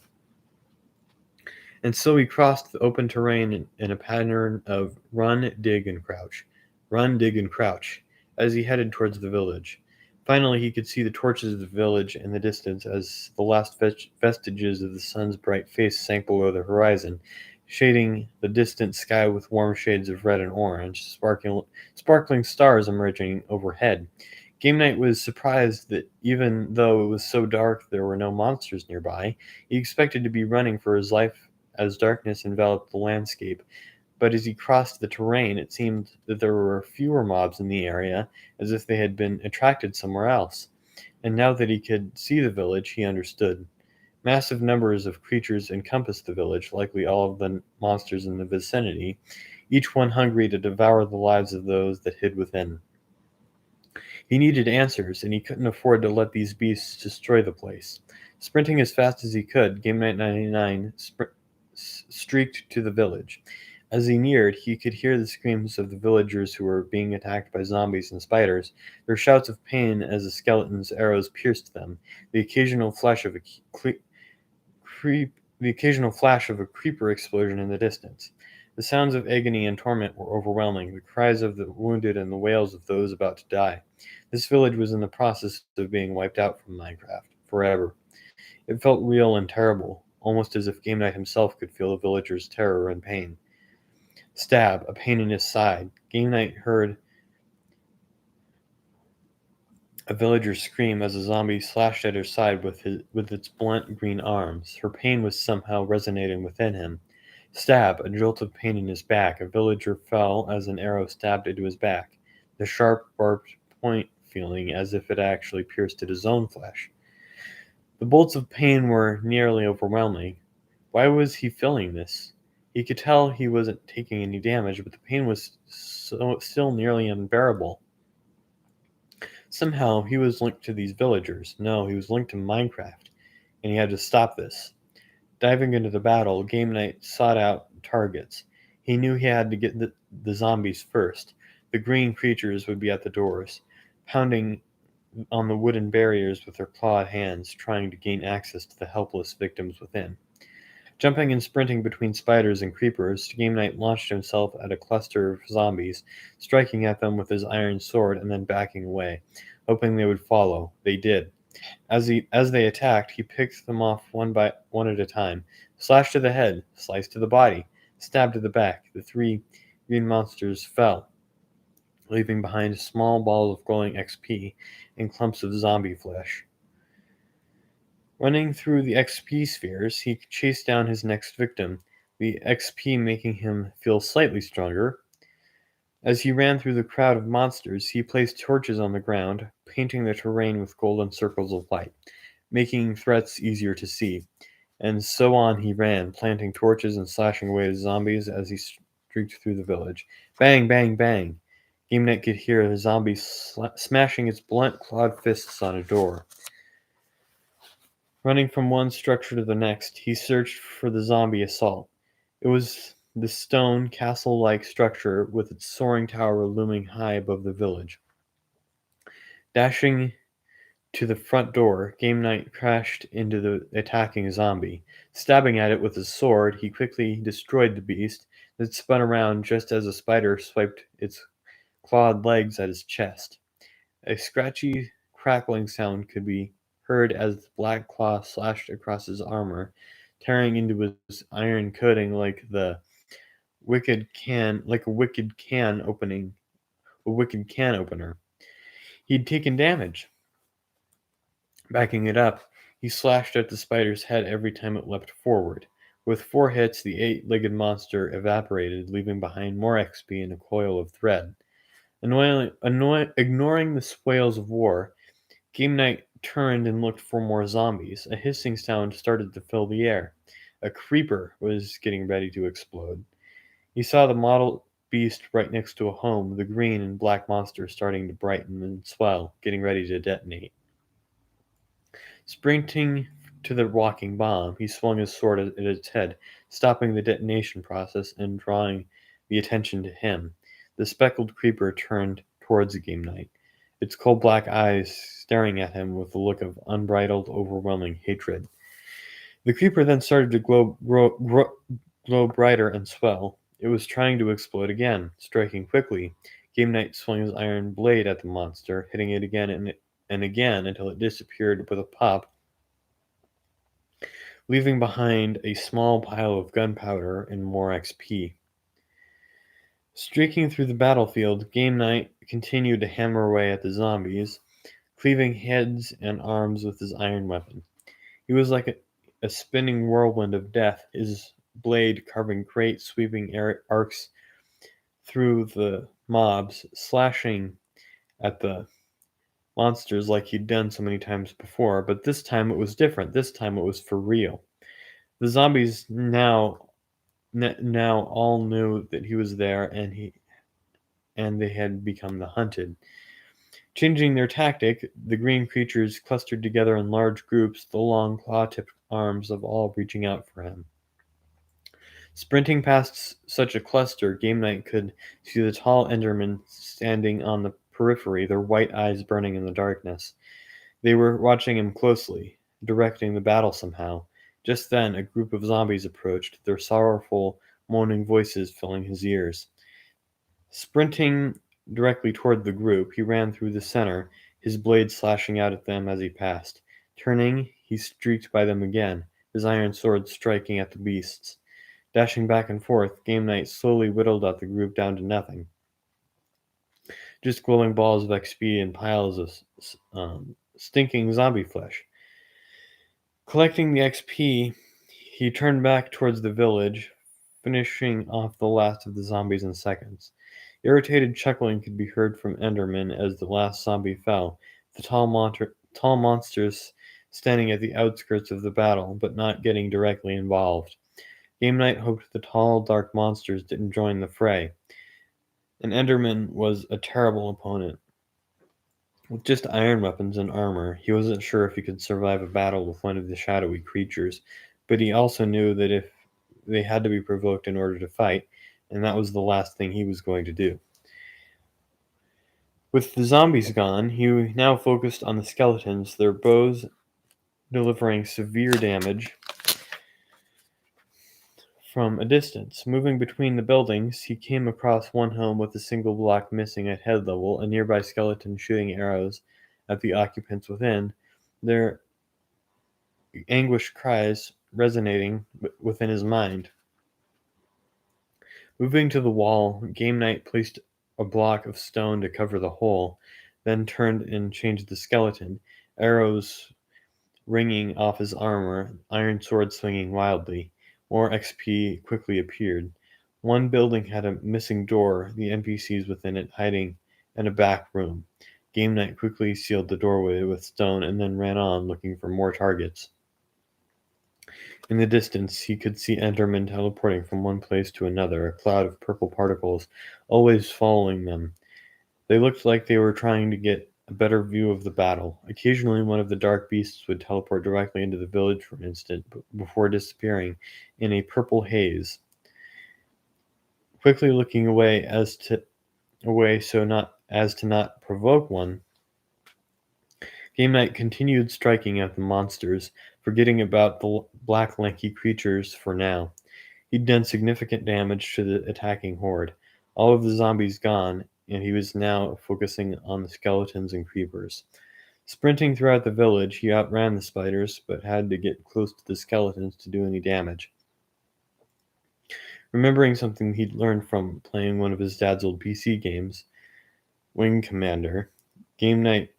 And so he crossed the open terrain in a pattern of run, dig, and crouch. Run, dig, and crouch as he headed towards the village. Finally, he could see the torches of the village in the distance as the last vestiges of the sun's bright face sank below the horizon, shading the distant sky with warm shades of red and orange, sparkling stars emerging overhead. Game Night was surprised that even though it was so dark there were no monsters nearby. He expected to be running for his life as darkness enveloped the landscape, but as he crossed the terrain, it seemed that there were fewer mobs in the area, as if they had been attracted somewhere else. And now that he could see the village, he understood. Massive numbers of creatures encompassed the village, likely all of the monsters in the vicinity, each one hungry to devour the lives of those that hid within. He needed answers, and he couldn't afford to let these beasts destroy the place. Sprinting as fast as he could, Game Night 99 streaked to the village. As he neared, he could hear the screams of the villagers who were being attacked by zombies and spiders, their shouts of pain as the skeletons' arrows pierced them, the occasional flash of a creeper explosion in the distance. The sounds of agony and torment were overwhelming, the cries of the wounded and the wails of those about to die. This village was in the process of being wiped out from Minecraft, forever. It felt real and terrible, almost as if Game Night himself could feel the villagers' terror and pain. Stab, a pain in his side. Game Night heard a villager scream as a zombie slashed at her side with its blunt green arms. Her pain was somehow resonating within him. Stab, a jolt of pain in his back. A villager fell as an arrow stabbed into his back, the sharp, barbed point feeling as if it actually pierced at his own flesh. The bolts of pain were nearly overwhelming. Why was he feeling this? He could tell he wasn't taking any damage, but the pain was still nearly unbearable. Somehow, he was linked to these villagers. No, he was linked to Minecraft, and he had to stop this. Diving into the battle, Game Night sought out targets. He knew he had to get the zombies first. The green creatures would be at the doors, pounding on the wooden barriers with their clawed hands, trying to gain access to the helpless victims within. Jumping and sprinting between spiders and creepers, Game Night launched himself at a cluster of zombies, striking at them with his iron sword and then backing away, hoping they would follow. They did. As they attacked, he picked them off one at a time. Slash to the head, slice to the body, stab to the back. The three green monsters fell, leaving behind a small ball of glowing XP and clumps of zombie flesh. Running through the XP spheres, he chased down his next victim, the XP making him feel slightly stronger. As he ran through the crowd of monsters, he placed torches on the ground, painting the terrain with golden circles of light, making threats easier to see. And so on he ran, planting torches and slashing away at zombies as he streaked through the village. Bang, bang, bang! GameNet could hear the zombie smashing its blunt clawed fists on a door. Running from one structure to the next, he searched for the zombie assault. It was the stone, castle-like structure with its soaring tower looming high above the village. Dashing to the front door, Game Knight crashed into the attacking zombie. Stabbing at it with his sword, he quickly destroyed the beast that spun around just as a spider swiped its clawed legs at his chest. A scratchy, crackling sound could be heard as the black claw slashed across his armor, tearing into his iron coating like a wicked can opener. He'd taken damage. Backing it up, he slashed at the spider's head every time it leapt forward. With 4 hits, the 8-legged monster evaporated, leaving behind more XP and a coil of thread. Ignoring the spoils of war, Game Knight turned and looked for more zombies. A hissing sound started to fill the air. A creeper was getting ready to explode. He saw the model beast right next to a home, the green and black monster starting to brighten and swell, getting ready to detonate. Sprinting to the walking bomb, he swung his sword at its head, stopping the detonation process and drawing the attention to him. The speckled creeper turned towards the Game Knight, its coal black eyes staring at him with a look of unbridled, overwhelming hatred. The creeper then started to glow brighter and swell. It was trying to explode again, striking quickly. Game Knight swung his iron blade at the monster, hitting it again and again until it disappeared with a pop, leaving behind a small pile of gunpowder and more XP. Streaking through the battlefield, Game Knight continued to hammer away at the zombies, cleaving heads and arms with his iron weapon. He was like a spinning whirlwind of death, his blade carving great sweeping arcs through the mobs, slashing at the monsters like he'd done so many times before, but this time it was different. This time it was for real. The zombies now all knew that he was there, and they had become the hunted. Changing their tactic, the green creatures clustered together in large groups, the long claw-tipped arms of all reaching out for him. Sprinting past such a cluster, Game Knight could see the tall Endermen standing on the periphery, their white eyes burning in the darkness. They were watching him closely, directing the battle somehow. Just then, a group of zombies approached, their sorrowful, moaning voices filling his ears. Sprinting directly toward the group, he ran through the center, his blade slashing out at them as he passed. Turning, he streaked by them again, his iron sword striking at the beasts. Dashing back and forth, Game Knight slowly whittled out the group down to nothing. Just glowing balls of XP and piles of stinking zombie flesh. Collecting the XP, he turned back towards the village, finishing off the last of the zombies in seconds. Irritated chuckling could be heard from Enderman as the last zombie fell, the tall monsters standing at the outskirts of the battle, but not getting directly involved. Game Knight hoped the tall, dark monsters didn't join the fray. An Enderman was a terrible opponent. With just iron weapons and armor, he wasn't sure if he could survive a battle with one of the shadowy creatures, but he also knew that if they had to be provoked in order to fight, and that was the last thing he was going to do. With the zombies gone, he now focused on the skeletons, their bows delivering severe damage from a distance. Moving between the buildings, he came across one home with a single block missing at head level, a nearby skeleton shooting arrows at the occupants within, their anguished cries resonating within his mind. Moving to the wall, Game Knight placed a block of stone to cover the hole, then turned and changed the skeleton, arrows ringing off his armor, iron sword swinging wildly. More XP quickly appeared. One building had a missing door, the NPCs within it hiding in a back room. Game Knight quickly sealed the doorway with stone and then ran on, looking for more targets. In the distance, he could see Endermen teleporting from one place to another, a cloud of purple particles always following them. They looked like they were trying to get a better view of the battle. Occasionally, one of the dark beasts would teleport directly into the village for an instant before disappearing in a purple haze. Quickly looking away so not as to not provoke one, Game Night continued striking at the monsters, forgetting about the black lanky creatures for now. He'd done significant damage to the attacking horde. All of the zombies gone, and he was now focusing on the skeletons and creepers. Sprinting throughout the village, he outran the spiders, but had to get close to the skeletons to do any damage. Remembering something he'd learned from playing one of his dad's old PC games, Wing Commander, Game Night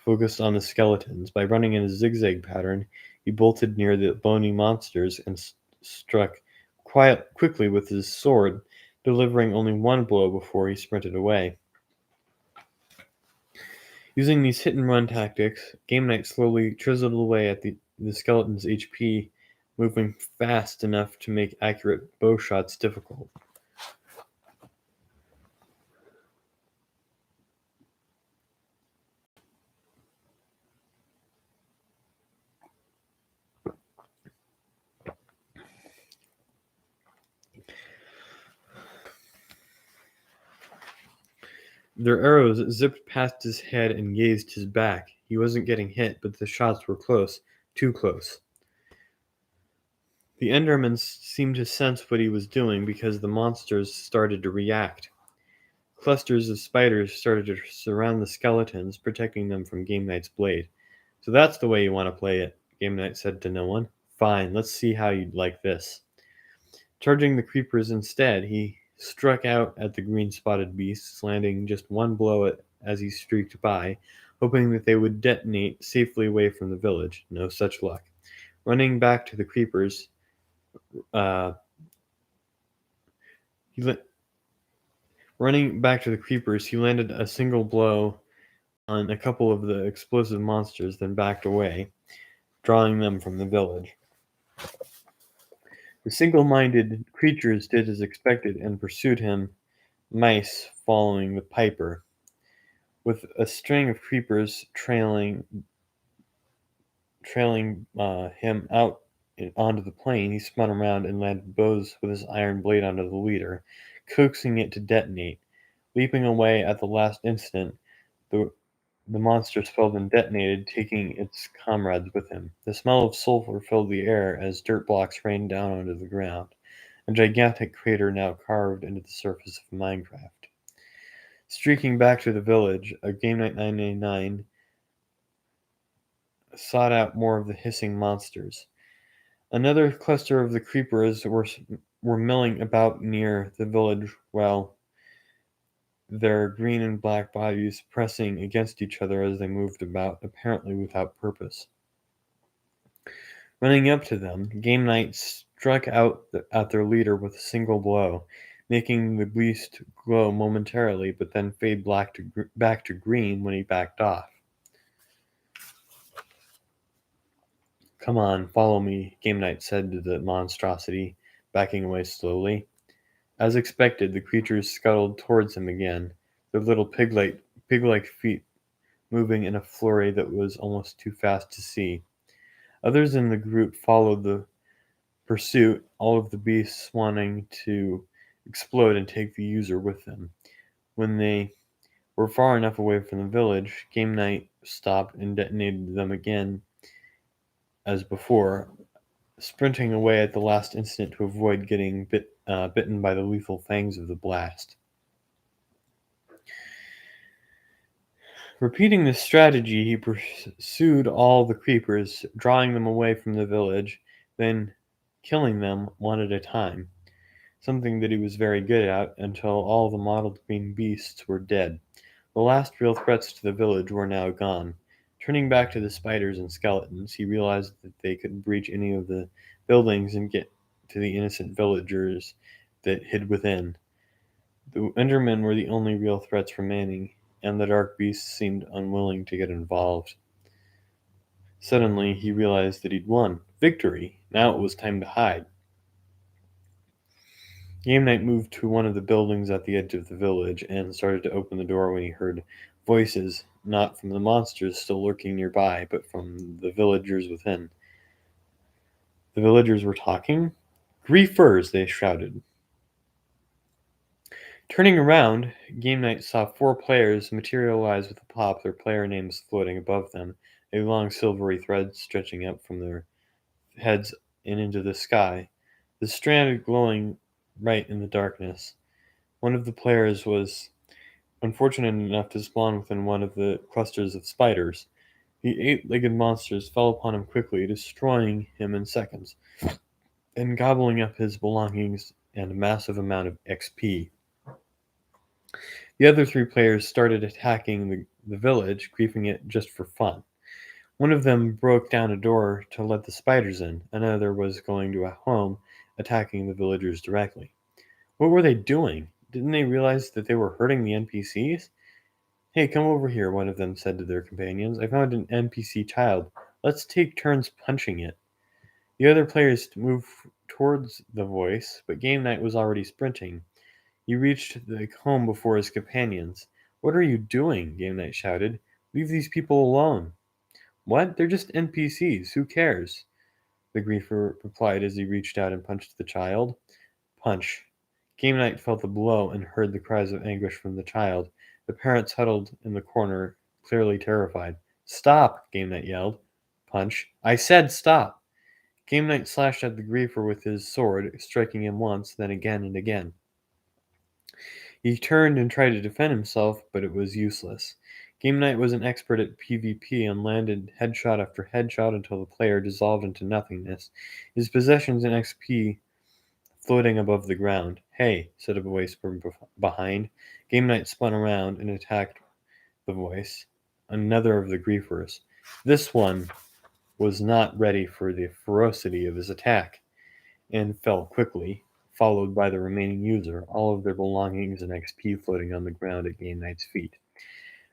focused on the skeletons. By running in a zigzag pattern, he bolted near the bony monsters and struck quickly with his sword, delivering only one blow before he sprinted away. Using these hit-and-run tactics, Game Night slowly chiseled away at the skeleton's HP, moving fast enough to make accurate bow shots difficult. Their arrows zipped past his head and grazed his back. He wasn't getting hit, but the shots were close, too close. The Endermen seemed to sense what he was doing because the monsters started to react. Clusters of spiders started to surround the skeletons, protecting them from Game Night's blade. So that's the way you want to play it, Game Night said to no one. Fine, let's see how you'd like this. Charging the creepers instead, he struck out at the green-spotted beasts, landing just one blow as he streaked by, hoping that they would detonate safely away from the village. No such luck. Running back to the creepers, uh, he landed a single blow on a couple of the explosive monsters, then backed away, drawing them from the village. The single-minded creatures did as expected and pursued him, mice following the piper. With a string of creepers trailing him out onto the plain, he spun around and landed blows with his iron blade onto the leader, coaxing it to detonate. Leaping away at the last instant, the monster spilled and detonated, taking its comrades with him. The smell of sulfur filled the air as dirt blocks rained down onto the ground, a gigantic crater now carved into the surface of Minecraft. Streaking back to the village, a Game Night 999 sought out more of the hissing monsters. Another cluster of the creepers were milling about near the village, while their green and black bodies pressing against each other as they moved about, apparently without purpose. Running up to them, Game Night struck out at their leader with a single blow, making the beast glow momentarily, but then fade back to green when he backed off. Come on, follow me, Game Night said to the monstrosity, backing away slowly. As expected, the creatures scuttled towards him again, their little pig-like feet moving in a flurry that was almost too fast to see. Others in the group followed the pursuit, all of the beasts wanting to explode and take the user with them. When they were far enough away from the village, Game Night stopped and detonated them again as before, sprinting away at the last instant to avoid getting bitten by the lethal fangs of the blast. Repeating this strategy, he pursued all the creepers, drawing them away from the village, then killing them one at a time, something that he was very good at until all the mottled green beasts were dead. The last real threats to the village were now gone. Turning back to the spiders and skeletons, he realized that they could breach any of the buildings and get to the innocent villagers that hid within. The Endermen were the only real threats remaining, and the dark beasts seemed unwilling to get involved. Suddenly, he realized that he'd won. Victory! Now it was time to hide. Game Night moved to one of the buildings at the edge of the village and started to open the door when he heard voices, not from the monsters still lurking nearby, but from the villagers within. The villagers were talking? Griefers, they shouted. Turning around, Game Night saw 4 players materialize with a pop, their player names floating above them. a long silvery thread stretching up from their heads and into the sky. The strand glowing right in the darkness. One of the players was unfortunate enough to spawn within one of the clusters of spiders. The eight-legged monsters fell upon him quickly, destroying him in seconds, and gobbling up his belongings and a massive amount of XP. The other three players started attacking the village, griefing it just for fun. One of them broke down a door to let the spiders in. Another was going to a home, attacking the villagers directly. What were they doing? Didn't they realize that they were hurting the NPCs? Hey, come over here, one of them said to their companions. I found an NPC child. Let's take turns punching it. The other players moved towards the voice, but Game Night was already sprinting. He reached the home before his companions. What are you doing? Game Night shouted. Leave these people alone. What? They're just NPCs. Who cares? The griefer replied as he reached out and punched the child. Punch. Game Night felt the blow and heard the cries of anguish from the child. The parents huddled in the corner, clearly terrified. Stop! Game Night yelled. Punch. I said stop! Game Night slashed at the griefer with his sword, striking him once, then again and again. He turned and tried to defend himself, but it was useless. Game Night was an expert at PvP and landed headshot after headshot until the player dissolved into nothingness, his possessions and XP floating above the ground. Hey, said a voice from behind. Game Night spun around and attacked the voice, another of the griefers. This one was not ready for the ferocity of his attack, and fell quickly, followed by the remaining user, all of their belongings and XP floating on the ground at Game Night's feet.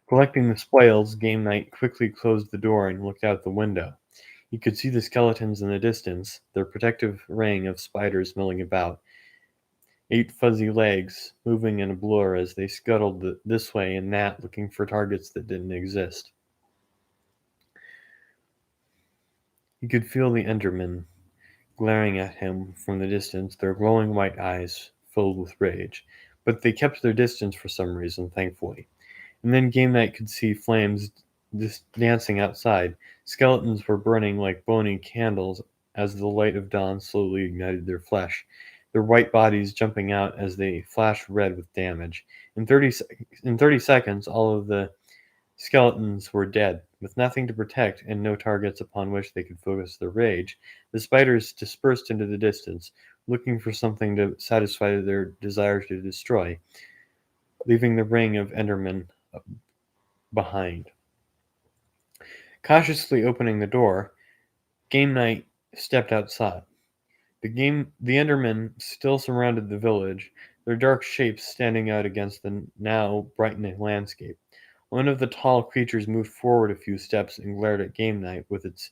Collecting the spoils, Game Night quickly closed the door and looked out the window. He could see the skeletons in the distance, their protective ring of spiders milling about, 8 fuzzy legs moving in a blur as they scuttled this way and that, looking for targets that didn't exist. He could feel the Endermen glaring at him from the distance, their glowing white eyes filled with rage. But they kept their distance for some reason, thankfully. And then Game Night could see flames dancing outside. Skeletons were burning like bony candles as the light of dawn slowly ignited their flesh, their white bodies jumping out as they flashed red with damage. In 30 seconds, all of the skeletons were dead. With nothing to protect and no targets upon which they could focus their rage, the spiders dispersed into the distance, looking for something to satisfy their desire to destroy, leaving the ring of Endermen behind. Cautiously opening the door, Game Night stepped outside. The Endermen still surrounded the village, their dark shapes standing out against the now brightening landscape. One of the tall creatures moved forward a few steps and glared at Game Night with its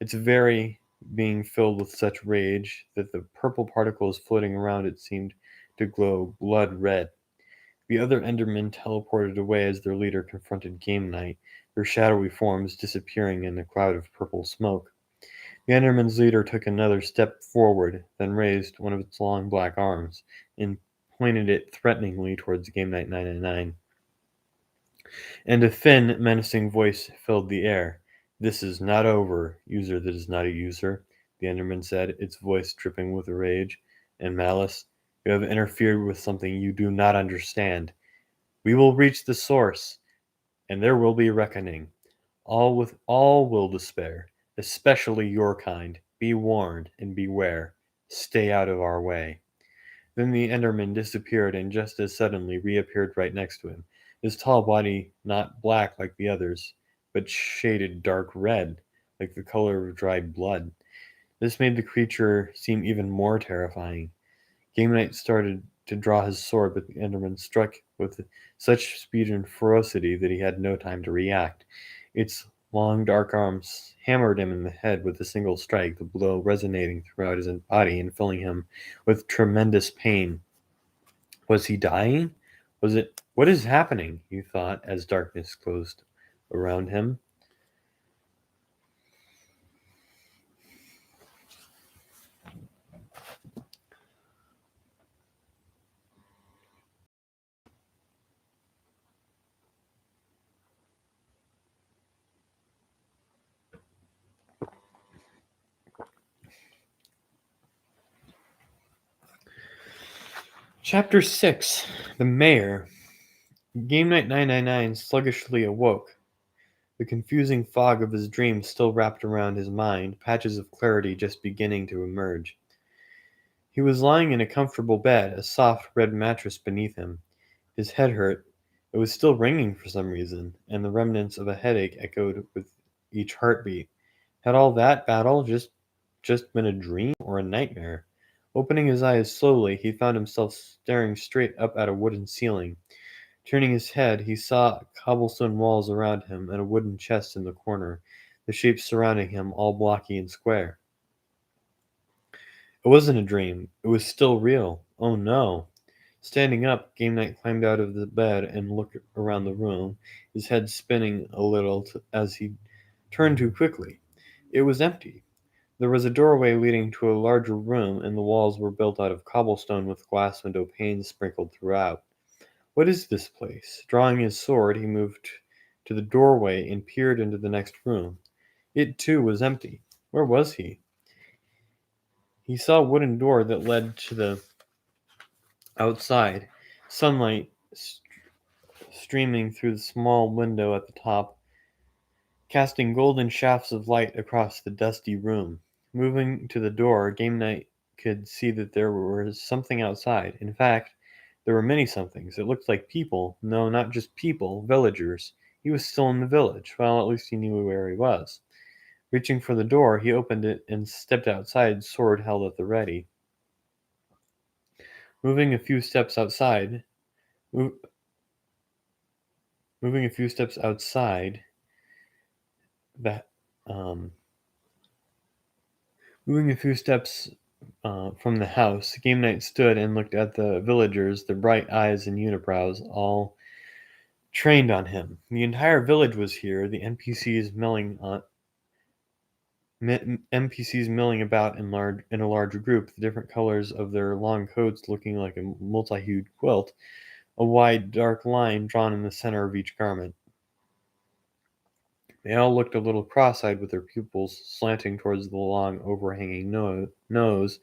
very being filled with such rage that the purple particles floating around it seemed to glow blood red. The other Endermen teleported away as their leader confronted Game Night, their shadowy forms disappearing in a cloud of purple smoke. The Enderman's leader took another step forward, then raised one of its long black arms and pointed it threateningly towards Game Night 999. And a thin, menacing voice filled the air. This is not over, user that is not a user, the Enderman said, its voice dripping with rage and malice. You have interfered with something you do not understand. We will reach the source, and there will be reckoning. All will despair, especially your kind. Be warned and beware. Stay out of our way. Then the Enderman disappeared and just as suddenly reappeared right next to him, his tall body not black like the others, but shaded dark red, like the color of dried blood. This made the creature seem even more terrifying. Game Night started to draw his sword, but the Enderman struck with such speed and ferocity that he had no time to react. Its long dark arms hammered him in the head with a single strike, the blow resonating throughout his body and filling him with tremendous pain. Was he dying? Was it? What is happening? He thought as darkness closed around him. Chapter 6. The Mayor. Game Night 999 sluggishly awoke. The confusing fog of his dreams still wrapped around his mind, patches of clarity just beginning to emerge. He was lying in a comfortable bed, a soft red mattress beneath him. His head hurt. It was still ringing for some reason, and the remnants of a headache echoed with each heartbeat. Had all that battle just been a dream or a nightmare? Opening his eyes slowly, he found himself staring straight up at a wooden ceiling. Turning his head, he saw cobblestone walls around him and a wooden chest in the corner, the shapes surrounding him all blocky and square. It wasn't a dream. It was still real. Oh no. Standing up, Game Night climbed out of the bed and looked around the room, his head spinning a little as he turned too quickly. It was empty. There was a doorway leading to a larger room, and the walls were built out of cobblestone with glass window panes sprinkled throughout. What is this place? Drawing his sword, he moved to the doorway and peered into the next room. It, too, was empty. Where was he? He saw a wooden door that led to the outside, sunlight streaming through the small window at the top, casting golden shafts of light across the dusty room. Moving to the door, Game Night could see that there was something outside. In fact, there were many somethings. It looked like people. No, not just people, villagers. He was still in the village. Well, at least he knew where he was. Reaching for the door, he opened it and stepped outside, sword held at the ready. Moving a few steps outside, mo- moving a few steps outside, that um, moving a few steps from the house, Game Night stood and looked at the villagers, their bright eyes and unibrows all trained on him. The entire village was here, the NPCs milling about in a large group, the different colors of their long coats looking like a multi-hued quilt, a wide dark line drawn in the center of each garment. They all looked a little cross-eyed with their pupils slanting towards the long overhanging nose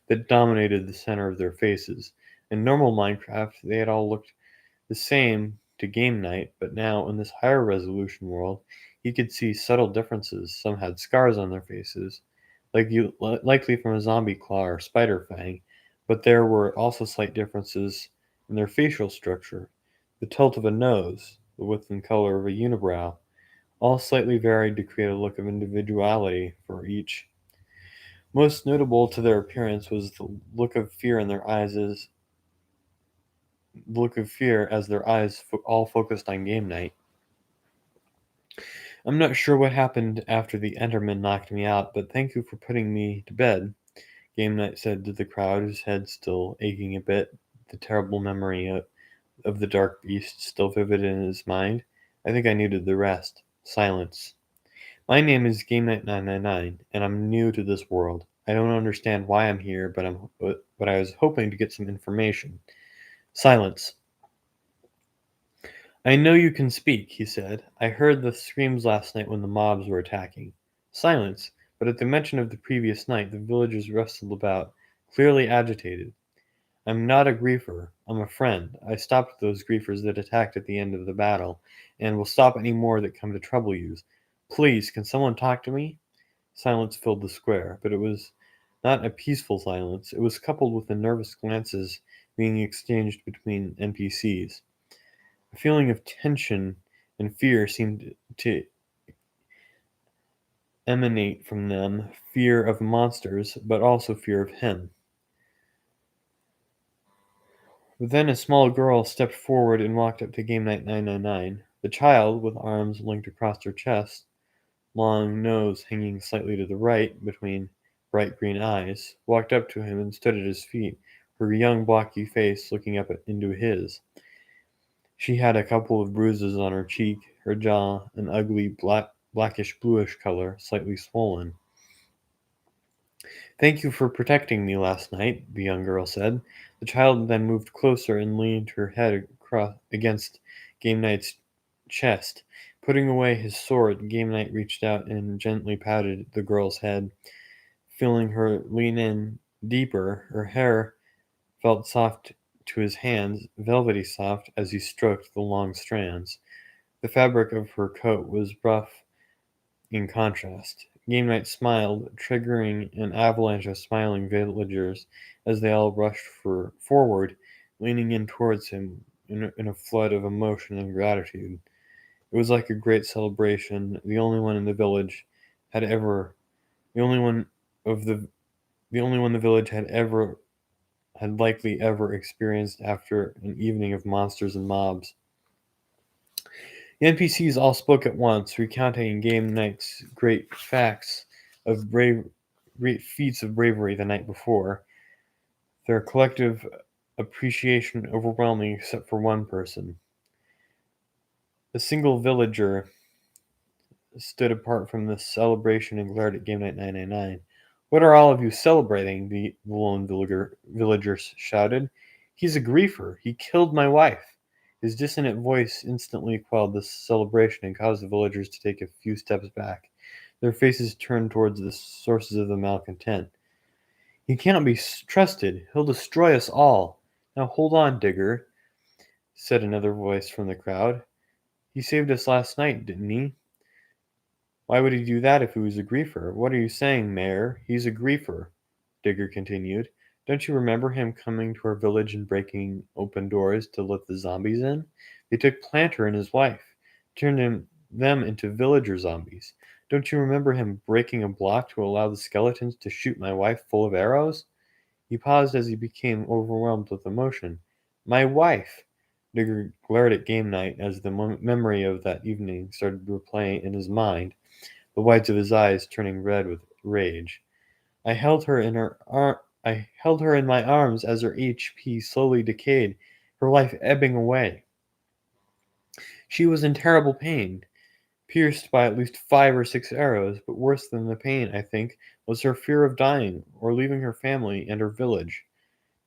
that dominated the center of their faces. In normal Minecraft, they had all looked the same to Game Night, but now, in this higher resolution world, he could see subtle differences. Some had scars on their faces, likely from a zombie claw or spider fang, but there were also slight differences in their facial structure. The tilt of a nose, the width and color of a unibrow, all slightly varied to create a look of individuality for each. Most notable to their appearance was the look of fear in their eyes as their eyes all focused on Game Night. I'm not sure what happened after the Enderman knocked me out, but thank you for putting me to bed, Game Night said to the crowd, his head still aching a bit, the terrible memory of the dark beast still vivid in his mind. I think I needed the rest. Silence. My name is Game Night 999, and I'm new to this world. I don't understand why I'm here, but I was hoping to get some information. Silence. I know you can speak, he said. I heard the screams last night when the mobs were attacking. Silence, but at the mention of the previous night, the villagers rustled about, clearly agitated. I'm not a griefer. I'm a friend. I stopped those griefers that attacked at the end of the battle, and will stop any more that come to trouble you. Please, can someone talk to me? Silence filled the square, but it was not a peaceful silence. It was coupled with the nervous glances being exchanged between NPCs. A feeling of tension and fear seemed to emanate from them, fear of monsters, but also fear of him. But then a small girl stepped forward and walked up to Game Night 999. The child, with arms linked across her chest, long nose hanging slightly to the right between bright green eyes, walked up to him and stood at his feet, her young blocky face looking up into his. She had a couple of bruises on her cheek, her jaw an ugly blackish bluish color, slightly swollen. Thank you for protecting me last night, the young girl said. The child then moved closer and leaned her head against Game Night's chest. Putting away his sword, Game Night reached out and gently patted the girl's head, feeling her lean in deeper. Her hair felt soft to his hands, velvety soft, as he stroked the long strands. The fabric of her coat was rough in contrast. Game Night smiled, triggering an avalanche of smiling villagers as they all rushed forward, leaning in towards him in a flood of emotion and gratitude. It was like a great celebration, the only one in the village had ever, the only one of the only one the village had likely ever experienced after an evening of monsters and mobs. The NPCs all spoke at once, recounting Game Night's great feats of bravery the night before, their collective appreciation overwhelming except for one person. A single villager stood apart from the celebration and glared at Game Night 999. "What are all of you celebrating?" the lone villager shouted. "He's a griefer. He killed my wife." His dissonant voice instantly quelled the celebration and caused the villagers to take a few steps back, their faces turned towards the sources of the malcontent. "He cannot be trusted. He'll destroy us all." "Now hold on, Digger," said another voice from the crowd. "He saved us last night, didn't he?" "Why would he do that if he was a griefer?" "What are you saying, Mayor? He's a griefer," Digger continued. "Don't you remember him coming to our village and breaking open doors to let the zombies in? They took Planter and his wife, them into villager zombies. Don't you remember him breaking a block to allow the skeletons to shoot my wife full of arrows?" He paused as he became overwhelmed with emotion. "My wife!" Digger glared at Game Night as the memory of that evening started to replay in his mind, the whites of his eyes turning red with rage. I held her in my arms as her HP slowly decayed, her life ebbing away. She was in terrible pain, pierced by at least 5 or 6 arrows, but worse than the pain, I think, was her fear of dying, or leaving her family and her village.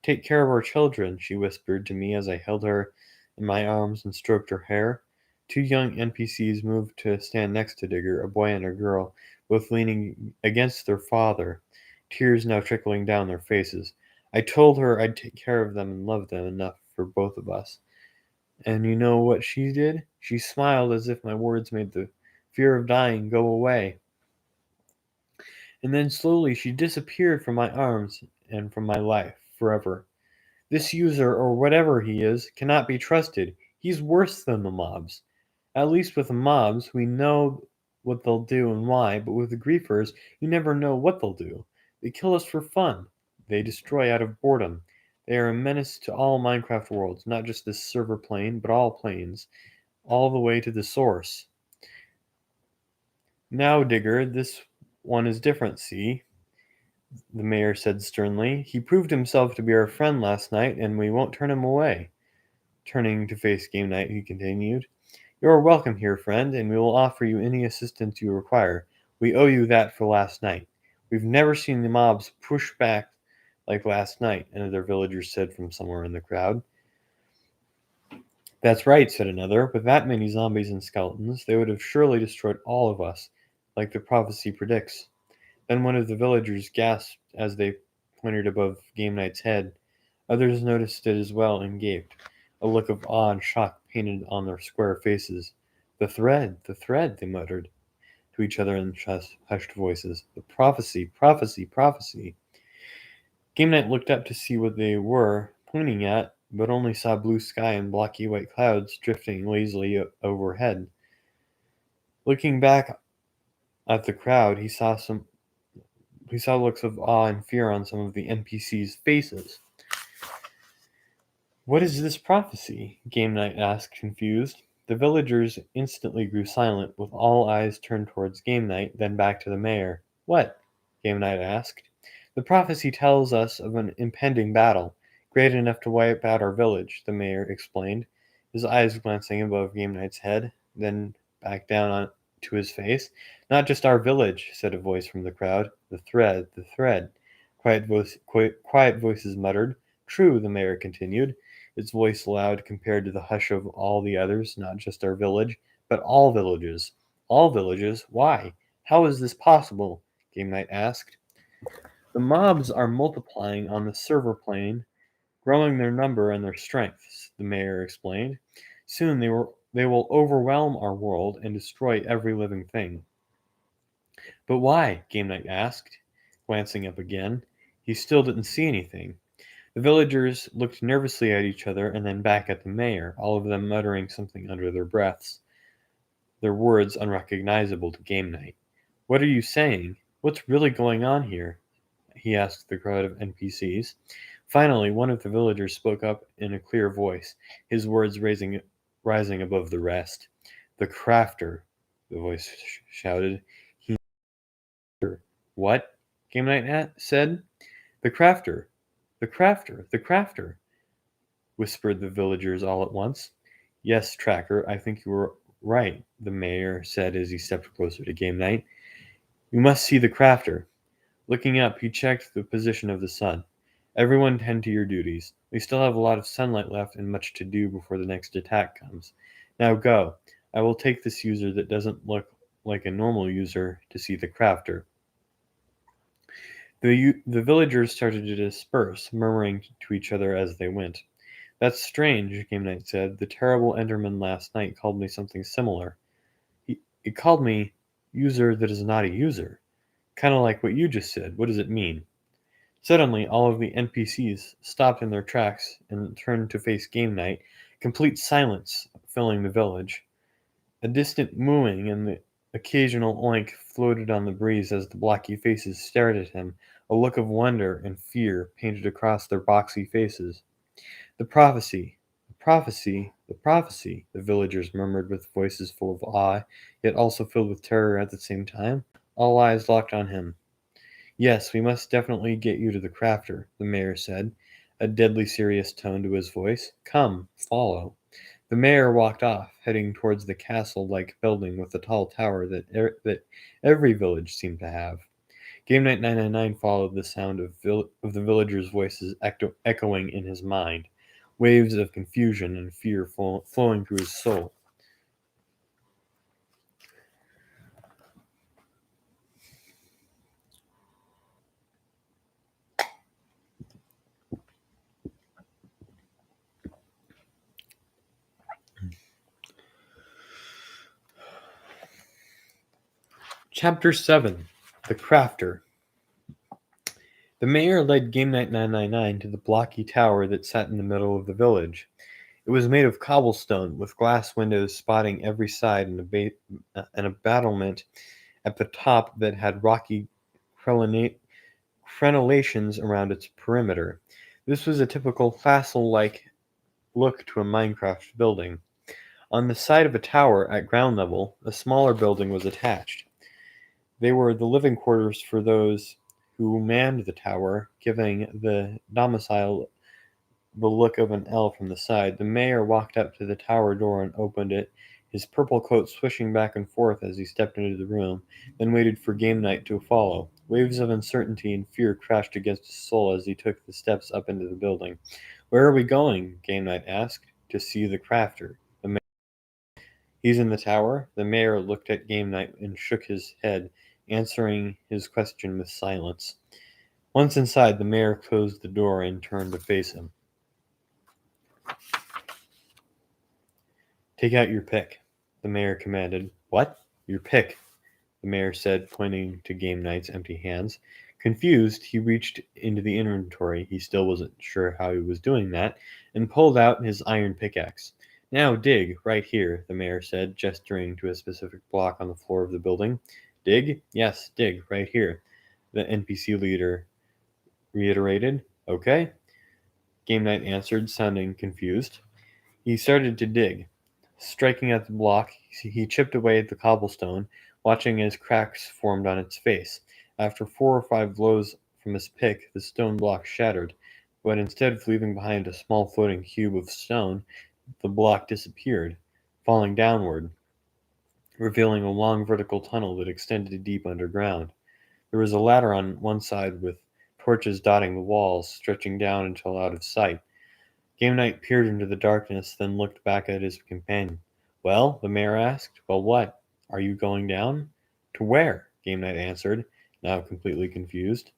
"Take care of our children," she whispered to me as I held her in my arms and stroked her hair. Two young NPCs moved to stand next to Digger, a boy and a girl, both leaning against their father, tears now trickling down their faces. I told her I'd take care of them and love them enough for both of us. And you know what she did? She smiled as if my words made the fear of dying go away. And then slowly she disappeared from my arms and from my life forever. "This user, or whatever he is, cannot be trusted. He's worse than the mobs. At least with the mobs, we know what they'll do and why, but with the griefers, you never know what they'll do. They kill us for fun. They destroy out of boredom. They are a menace to all Minecraft worlds, not just this server plane, but all planes, all the way to the source. Now, Digger, this one is different, see?" the mayor said sternly. "He proved himself to be our friend last night, and we won't turn him away." Turning to face Game Night, he continued, "You are welcome here, friend, and we will offer you any assistance you require. We owe you that for last night. We've never seen the mobs push back like last night," another villager said from somewhere in the crowd. "That's right," said another. "With that many zombies and skeletons, they would have surely destroyed all of us, like the prophecy predicts." Then one of the villagers gasped as they pointed above Game Night's head. Others noticed it as well and gaped, a look of awe and shock painted on their square faces. The thread," they muttered to each other in hushed voices. "The prophecy, prophecy, prophecy." Game Night looked up to see what they were pointing at, but only saw blue sky and blocky white clouds drifting lazily overhead. Looking back at the crowd, he saw looks of awe and fear on some of the NPCs' faces. "What is this prophecy?" Game Night asked, confused. The villagers instantly grew silent, with all eyes turned towards Game Night, then back to the mayor. "What?" Game Night asked. "The prophecy tells us of an impending battle, great enough to wipe out our village," the mayor explained, his eyes glancing above Game Night's head, then back down to his face. "Not just our village," said a voice from the crowd. "The thread, the thread," quiet voices muttered. "True," the mayor continued, its voice loud compared to the hush of all the others, "not just our village, but all villages." "All villages? Why? How is this possible?" Game Night asked. "The mobs are multiplying on the server plane growing their number and their strengths, the mayor explained. Soon they will overwhelm our world and destroy every living thing. But why? Game Night asked, glancing up again. He still didn't see anything. The villagers looked nervously at each other and then back at the mayor, all of them muttering something under their breaths, their words unrecognizable to Game Night. What are you saying? What's really going on here? He asked the crowd of NPCs. Finally, one of the villagers spoke up in a clear voice, his words rising above the rest. The crafter, the voice shouted. He What? Game Night said. The crafter, the crafter, the crafter, whispered the villagers all at once. Yes, Tracker, I think you were right, the mayor said as he stepped closer to Game Night. You must see the crafter. Looking up, he checked the position of the sun. Everyone tend to your duties. We still have a lot of sunlight left and much to do before the next attack comes. Now go. I will take this user that doesn't look like a normal user to see the crafter. The villagers started to disperse, murmuring to each other as they went. That's strange, Game Knight said. The terrible Enderman last night called me something similar. He called me user that is not a user. Kind of like what you just said. What does it mean? Suddenly, all of the NPCs stopped in their tracks and turned to face Game Night, complete silence filling the village. A distant mooing and the occasional oink floated on the breeze as the blocky faces stared at him, a look of wonder and fear painted across their boxy faces. The prophecy, the prophecy, the prophecy, the villagers murmured with voices full of awe, yet also filled with terror at the same time. All eyes locked on him. Yes, we must definitely get you to the crafter, the mayor said, a deadly serious tone to his voice. Come, follow. The mayor walked off, heading towards the castle-like building with the tall tower that every village seemed to have. Game Night 999 followed the sound of the villagers' voices echoing in his mind, waves of confusion and fear flowing through his soul. Chapter 7 The Crafter. The mayor led Game Night 999 to the blocky tower that sat in the middle of the village. It was made of cobblestone, with glass windows spotting every side and a battlement at the top that had rocky crenellations around its perimeter. This was a typical castle-like look to a Minecraft building. On the side of a tower at ground level, a smaller building was attached. They were the living quarters for those who manned the tower, giving the domicile the look of an L from the side. The mayor walked up to the tower door and opened it, his purple coat swishing back and forth as he stepped into the room, then waited for Game Night to follow. Waves of uncertainty and fear crashed against his soul as he took the steps up into the building. Where are we going? Game Night asked. To see the crafter. He's in the tower? The mayor looked at Game Night and shook his head, answering his question with silence. Once inside, the mayor closed the door and turned to face him. Take out your pick, the mayor commanded. What? Your pick, the mayor said, pointing to Game Night's empty hands. Confused, he reached into the inventory, he still wasn't sure how he was doing that, and pulled out his iron pickaxe. Now dig, right here, the mayor said, gesturing to a specific block on the floor of the building. Dig? Yes, dig, right here, the NPC leader reiterated. Okay, Game Night answered, sounding confused. He started to dig. Striking at the block, he chipped away at the cobblestone, watching as cracks formed on its face. After 4 or 5 blows from his pick, the stone block shattered, but instead of leaving behind a small floating cube of stone, the block disappeared, falling downward, revealing a long vertical tunnel that extended deep underground. There was a ladder on one side with torches dotting the walls, stretching down until out of sight. Game Night peered into the darkness, then looked back at his companion. Well, the mayor asked. Well, what? Are you going down? To where? Game Night answered, now completely confused.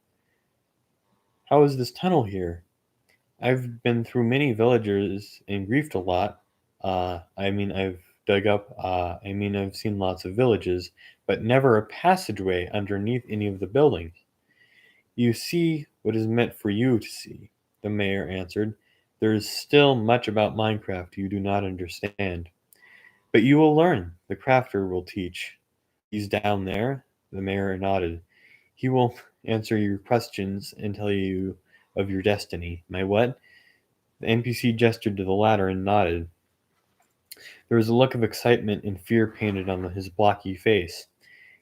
How is this tunnel here? I've been through many villages and griefed a lot. I've dug up, I've seen lots of villages, but never a passageway underneath any of the buildings. You see what is meant for you to see, the mayor answered. There is still much about Minecraft you do not understand. But you will learn. The crafter will teach. He's down there. The mayor nodded. He will answer your questions and tell you of your destiny. My what? The NPC gestured to the ladder and nodded. There was a look of excitement and fear painted on his blocky face.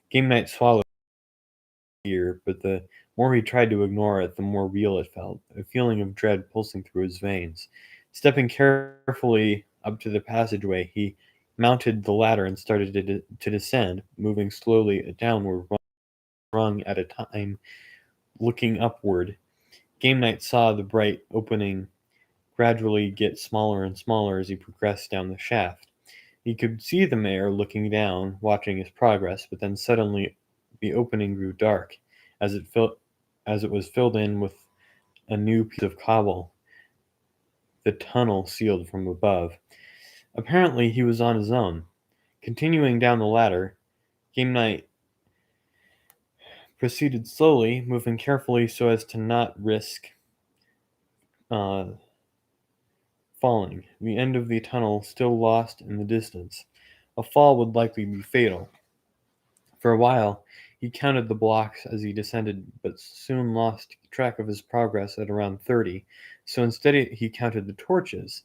Game Night swallowed fear, but the more he tried to ignore it, the more real it felt, a feeling of dread pulsing through his veins. Stepping carefully up to the passageway, he mounted the ladder and started to descend, moving slowly downward, one rung at a time, looking upward. Game Night saw the bright opening gradually get smaller and smaller as he progressed down the shaft. He could see the mayor looking down, watching his progress, but then suddenly the opening grew dark as it was filled in with a new piece of cobble, the tunnel sealed from above. Apparently he was on his own. Continuing down the ladder, Game Night proceeded slowly, moving carefully so as to not risk uh, falling. The end of the tunnel still lost in the distance. A fall would likely be fatal. For a while, he counted the blocks as he descended, but soon lost track of his progress at around 30. So instead, he counted the torches,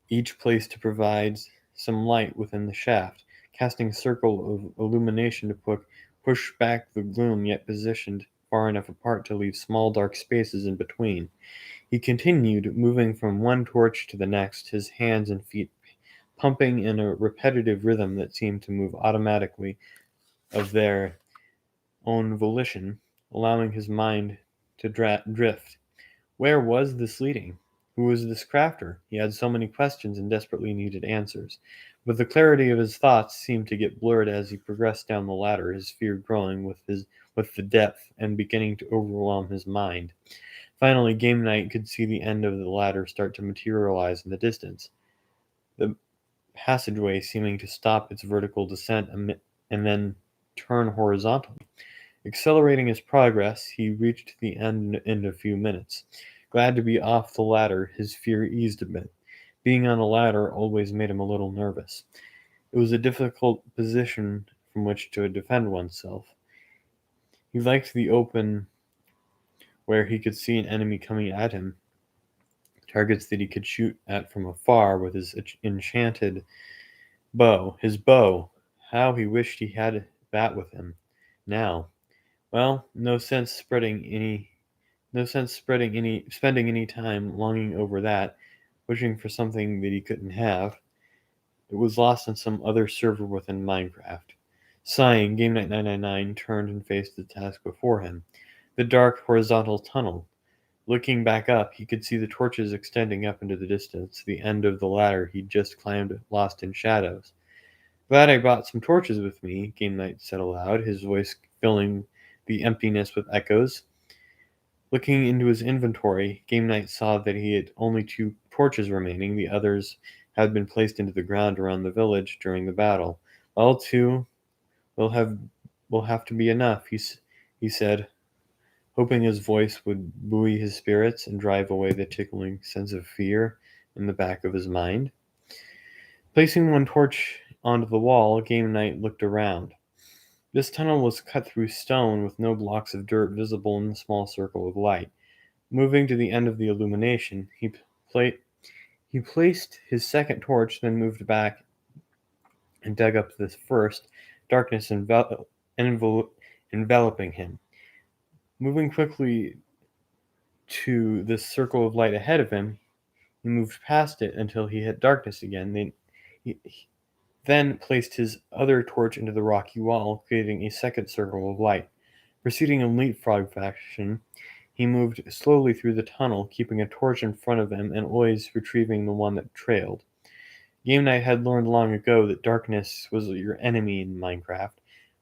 each placed to provide some light within the shaft, casting a circle of illumination to push back the gloom, yet positioned far enough apart to leave small dark spaces in between. He continued, moving from one torch to the next, his hands and feet pumping in a repetitive rhythm that seemed to move automatically of their own volition, allowing his mind to drift. Where was this leading? Who was this crafter? He had so many questions and desperately needed answers. But the clarity of his thoughts seemed to get blurred as he progressed down the ladder, his fear growing with the depth and beginning to overwhelm his mind. Finally, Game Night could see the end of the ladder start to materialize in the distance, the passageway seeming to stop its vertical descent and then turn horizontal. Accelerating his progress, he reached the end in a few minutes. Glad to be off the ladder, his fear eased a bit. Being on a ladder always made him a little nervous. It was a difficult position from which to defend oneself. He liked the open where he could see an enemy coming at him, targets that he could shoot at from afar with his enchanted bow. His bow! How he wished he had that with him. Now, well, no sense spending any time longing over that, wishing for something that he couldn't have. It was lost on some other server within Minecraft. Sighing, Game Night 999 turned and faced the task before him. The dark horizontal tunnel. Looking back up, he could see the torches extending up into the distance, the end of the ladder he'd just climbed lost in shadows. Glad I brought some torches with me, Game Night said aloud, his voice filling the emptiness with echoes. Looking into his inventory, Game Night saw that he had only 2 torches remaining. The others had been placed into the ground around the village during the battle. Well, 2 will have will have to be enough, he said, hoping his voice would buoy his spirits and drive away the tickling sense of fear in the back of his mind. Placing 1 torch onto the wall, Game Night looked around. This tunnel was cut through stone with no blocks of dirt visible in the small circle of light. Moving to the end of the illumination, pla- he placed his second torch, then moved back and dug up the first, darkness enveloping him. Moving quickly to the circle of light ahead of him, he moved past it until he hit darkness again. He then placed his other torch into the rocky wall, creating a second circle of light. Proceeding in leapfrog fashion, he moved slowly through the tunnel, keeping a torch in front of him and always retrieving the one that trailed. Game Night had learned long ago that darkness was your enemy in Minecraft.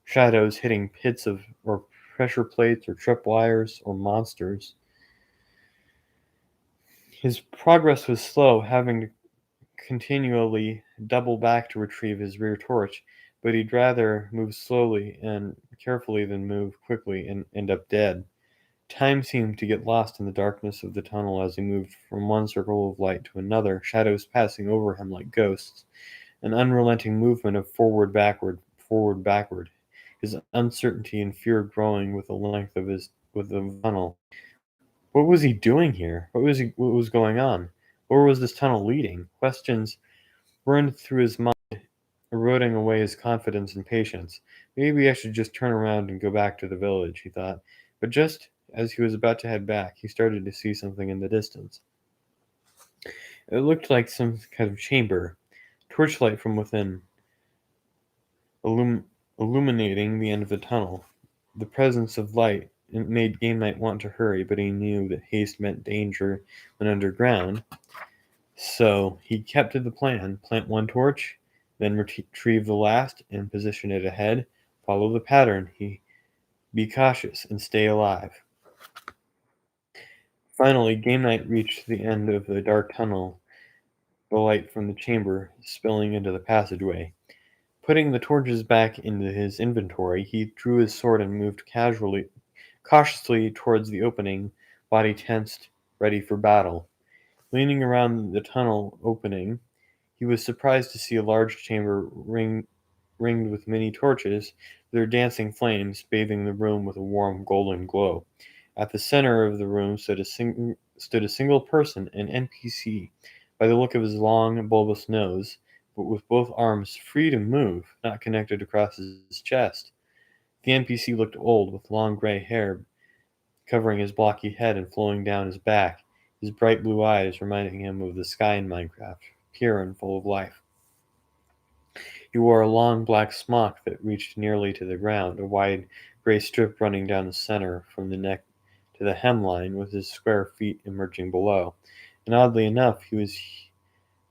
Shadows hitting pits of or pressure plates or tripwires or monsters. His progress was slow, having to continually double back to retrieve his rear torch, but he'd rather move slowly and carefully than move quickly and end up dead. Time seemed to get lost in the darkness of the tunnel as he moved from one circle of light to another, shadows passing over him like ghosts, an unrelenting movement of forward, backward, his uncertainty and fear growing with the length of his with the tunnel. What was he doing here? What was going on? Where was this tunnel leading? Questions burned through his mind, eroding away his confidence and patience. Maybe I should just turn around and go back to the village, he thought. But just as he was about to head back, he started to see something in the distance. It looked like some kind of chamber, torchlight from within, illum- illuminating the end of the tunnel. The presence of light made Game Night want to hurry, but he knew that haste meant danger when underground. So he kept to the plan: plant one torch, then retrieve the last and position it ahead. Follow the pattern. Be cautious and stay alive. Finally, Game Night reached the end of the dark tunnel, the light from the chamber spilling into the passageway. Putting the torches back into his inventory, he drew his sword and moved cautiously towards the opening, body tensed, ready for battle. Leaning around the tunnel opening, he was surprised to see a large chamber ringed with many torches, their dancing flames bathing the room with a warm golden glow. At the center of the room stood a single person, an NPC, by the look of his long, bulbous nose, but with both arms free to move, not connected across his chest. The NPC looked old, with long gray hair covering his blocky head and flowing down his back, his bright blue eyes reminding him of the sky in Minecraft, pure and full of life. He wore a long black smock that reached nearly to the ground, a wide gray strip running down the center from the neck to the hemline, with his square feet emerging below. And oddly enough, he was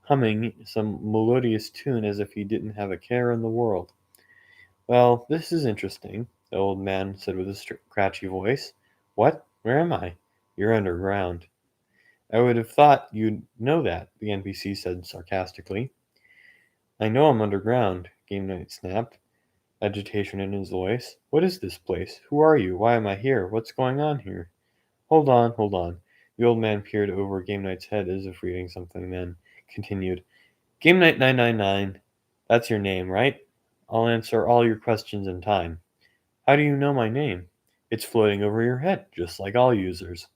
humming some melodious tune as if he didn't have a care in the world. "Well, this is interesting," the old man said with a scratchy voice. "What? Where am I?" "You're underground." "I would have thought you'd know that," the NPC said sarcastically. "I know I'm underground," Game Night snapped, agitation in his voice. "What is this place? Who are you? Why am I here? What's going on here?" Hold on." The old man peered over Game Night's head as if reading something, then continued. "Game Night 999, that's your name, right? I'll answer all your questions in time." "How do you know my name?" "It's floating over your head, just like all users,"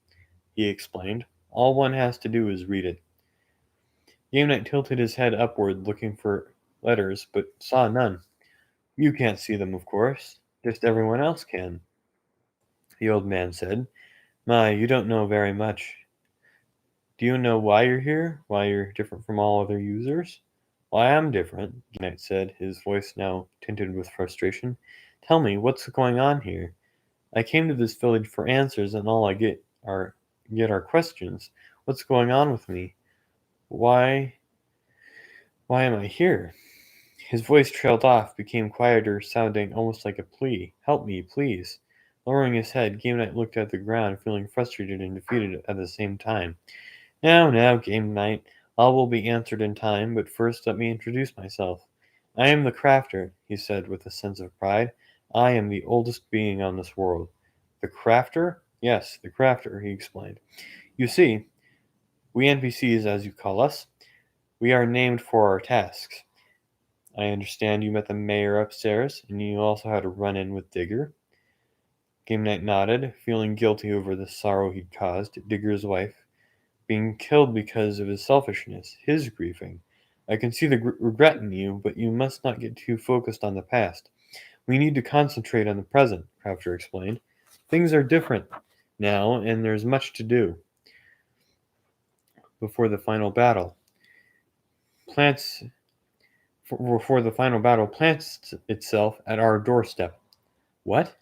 he explained. "All one has to do is read it." Game Night tilted his head upward, looking for letters, but saw none. "You can't see them, of course. Just everyone else can," the old man said. "My, you don't know very much. Do you know why you're here? Why you're different from all other users?" "Well, I am different," Knight said, his voice now tinted with frustration. "Tell me, what's going on here? I came to this village for answers, and all I get are questions. What's going on with me? Why why am I here?" His voice trailed off, became quieter, sounding almost like a plea. "Help me, please." Lowering his head, Game Night looked at the ground, feeling frustrated and defeated at the same time. Now, Game Night, all will be answered in time, but first let me introduce myself. I am the Crafter," he said with a sense of pride. "I am the oldest being on this world." "The Crafter?" "Yes, the Crafter," he explained. "You see, we NPCs, as you call us, we are named for our tasks. I understand you met the mayor upstairs, and you also had a run-in with Digger." Game Night nodded, feeling guilty over the sorrow he'd caused. Digger's wife being killed because of his selfishness, his grieving. "I can see the regret in you, but you must not get too focused on the past. We need to concentrate on the present," Crafter explained. "Things are different now, and there's much to do before the final battle. Plants before the final battle plants itself at our doorstep." "What?"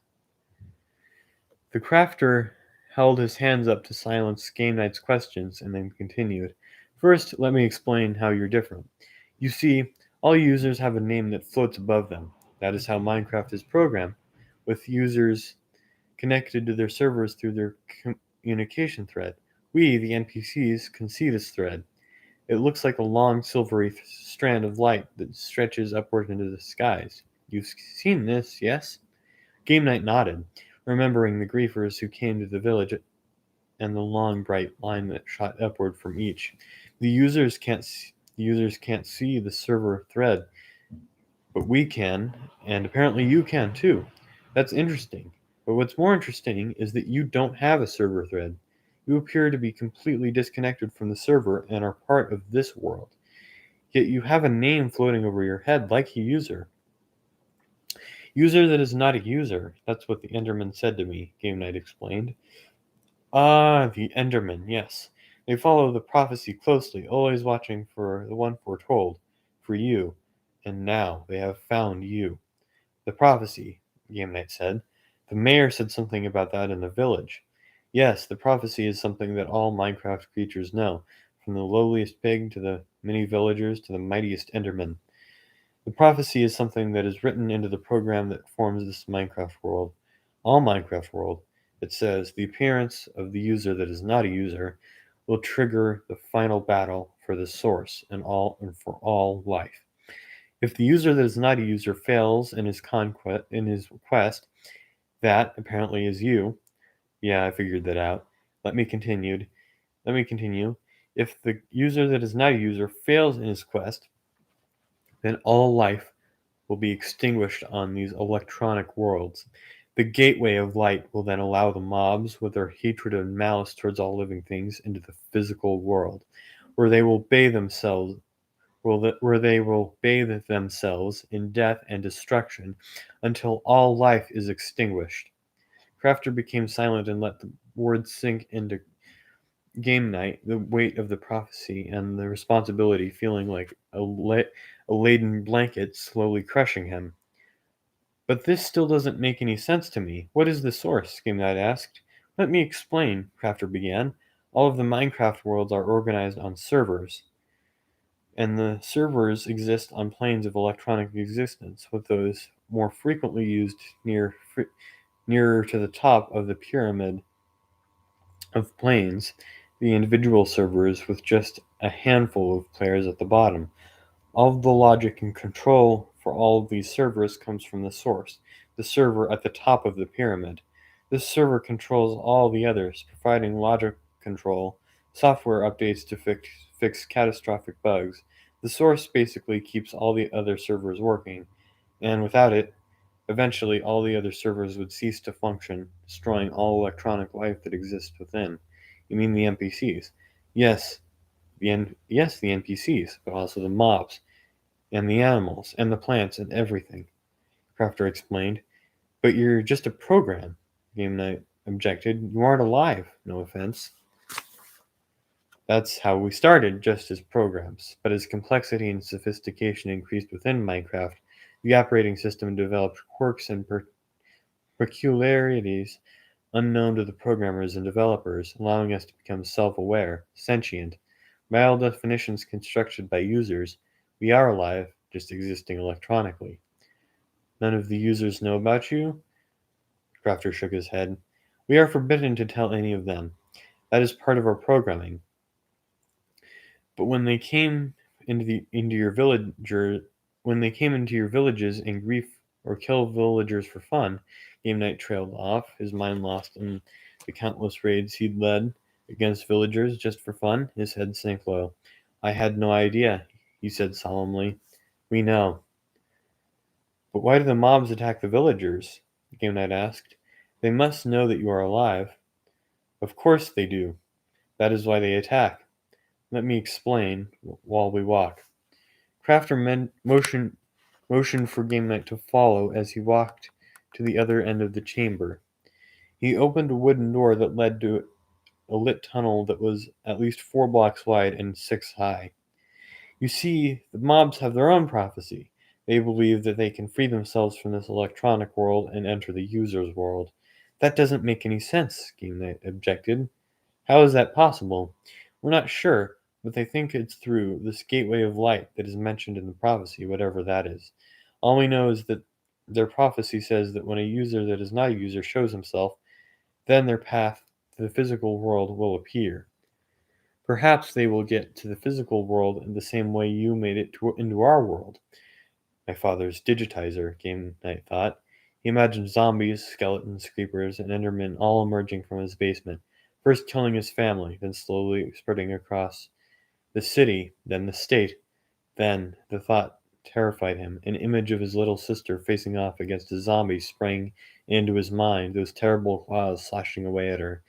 The Crafter held his hands up to silence Game Night's questions and then continued. "First, let me explain how you're different. You see, all users have a name that floats above them. That is how Minecraft is programmed, with users connected to their servers through their communication thread. We, the NPCs, can see this thread. It looks like a long silvery strand of light that stretches upward into the skies. You've seen this, yes? Game Night nodded, remembering the griefers who came to the village and the long bright line that shot upward from each. The users can't see the server thread, but we can, and apparently you can too. That's interesting. But what's more interesting is that you don't have a server thread. You appear to be completely disconnected from the server and are part of this world. Yet you have a name floating over your head like a user. User that is not a user. That's what the Enderman said to me, Game Night explained. Ah, the Endermen, yes. They follow the prophecy closely, always watching for the one foretold, for you. And now they have found you. The prophecy, Game Knight said. The mayor said something about that in the village. Yes, the prophecy is something that all Minecraft creatures know, from the lowliest pig to the many villagers to the mightiest Enderman. The prophecy is something that is written into the program that forms this Minecraft world. All Minecraft world. It says the appearance of the user that is not a user will trigger the final battle for the source and for all life. If the user that is not a user fails in his quest, that apparently is you. Yeah, I figured that out. Let me continued. Let me continue. If the user that is not a user fails in his quest, then all life will be extinguished on these electronic worlds. The gateway of light will then allow the mobs, with their hatred and malice towards all living things, into the physical world, where they will bathe themselves in death and destruction until all life is extinguished. Crafter became silent and let the words sink into Game Night, the weight of the prophecy and the responsibility feeling like a laden blanket slowly crushing him. But this still doesn't make any sense to me. What is the source? Game Night asked. Let me explain, Crafter began. All of the Minecraft worlds are organized on servers, and the servers exist on planes of electronic existence, with those more frequently used nearer to the top of the pyramid of planes, the individual servers with just a handful of players at the bottom. All of the logic and control for all of these servers comes from the source, the server at the top of the pyramid. This server controls all the others, providing logic control, software updates to fix catastrophic bugs. The source basically keeps all the other servers working, and without it, eventually all the other servers would cease to function, destroying all electronic life that exists within. You mean the NPCs? Yes, yes, the NPCs, but also the mobs and the animals and the plants and everything, Crafter explained. But you're just a program, Game Night objected. You aren't alive, no offense. That's how we started, just as programs. But as complexity and sophistication increased within Minecraft, the operating system developed quirks and peculiarities unknown to the programmers and developers, allowing us to become self aware, sentient. By all definitions constructed by users, we are alive, just existing electronically. None of the users know about you? Crafter shook his head. We are forbidden to tell any of them. That is part of our programming. But when they came into your villages and grief or kill villagers for fun, Game Night trailed off, his mind lost in the countless raids he'd led against villagers just for fun. His head sank low. I had no idea, he said solemnly. We know. But why do the mobs attack the villagers? Game Night asked. They must know that you are alive. Of course they do. That is why they attack. Let me explain while we walk. Motioned for Game Night to follow as he walked to the other end of the chamber. He opened a wooden door that led to a lit tunnel that was at least 4 blocks wide and 6 high. You see, the mobs have their own prophecy. They believe that they can free themselves from this electronic world and enter the user's world. That doesn't make any sense, Game Knight objected. How is that possible? We're not sure, but they think it's through this gateway of light that is mentioned in the prophecy, whatever that is. All we know is that their prophecy says that when a user that is not a user shows himself, then their path to the physical world will appear. Perhaps they will get to the physical world in the same way you made it into our world. My father's digitizer, Game Knight thought. He imagined zombies, skeletons, creepers, and endermen all emerging from his basement, first killing his family, then slowly spreading across the city, then the state. Then the thought terrified him. An image of his little sister facing off against a zombie sprang into his mind, those terrible claws slashing away at her.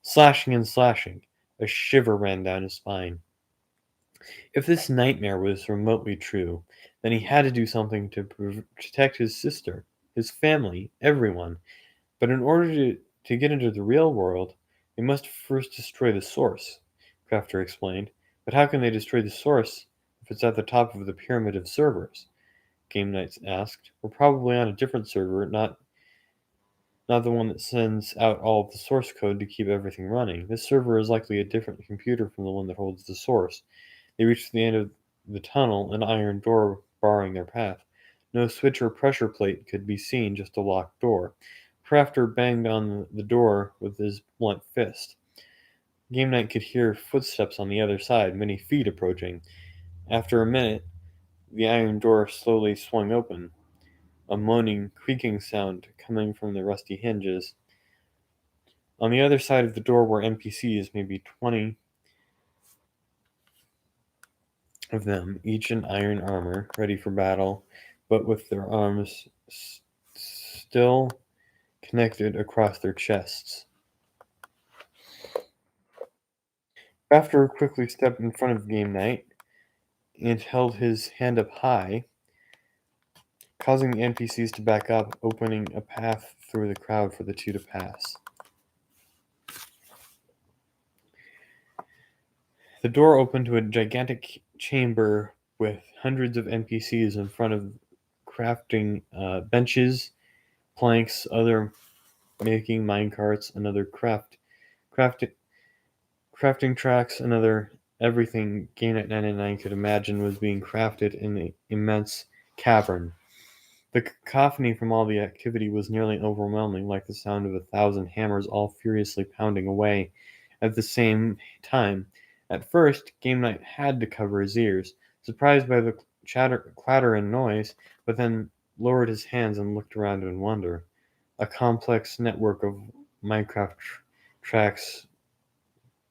Slashing and slashing. A shiver ran down his spine. If this nightmare was remotely true, then he had to do something to protect his sister, his family, everyone. But in order to get into the real world, they must first destroy the source, Crafter explained. But how can they destroy the source if it's at the top of the pyramid of servers? Game Knights asked. We're probably on a different server, not the one that sends out all of the source code to keep everything running. This server is likely a different computer from the one that holds the source. They reached the end of the tunnel, an iron door barring their path. No switch or pressure plate could be seen, just a locked door. Crafter banged on the door with his blunt fist. Game Night could hear footsteps on the other side, many feet approaching. After a minute, the iron door slowly swung open, a moaning, creaking sound coming from the rusty hinges. On the other side of the door were NPCs, maybe 20 of them, each in iron armor, ready for battle, but with their arms still connected across their chests. Crafter quickly stepped in front of Game Night and held his hand up high, causing the NPCs to back up, opening a path through the crowd for the two to pass. The door opened to a gigantic chamber with hundreds of NPCs in front of crafting benches, planks, other making minecarts, and other craft, crafting tracks, and other everything Game at 99 could imagine was being crafted in the immense cavern. The cacophony from all the activity was nearly overwhelming, like the sound of 1,000 hammers all furiously pounding away at the same time. At first, Game Night had to cover his ears, surprised by the clatter and noise, but then lowered his hands and looked around in wonder. A complex network of Minecraft tracks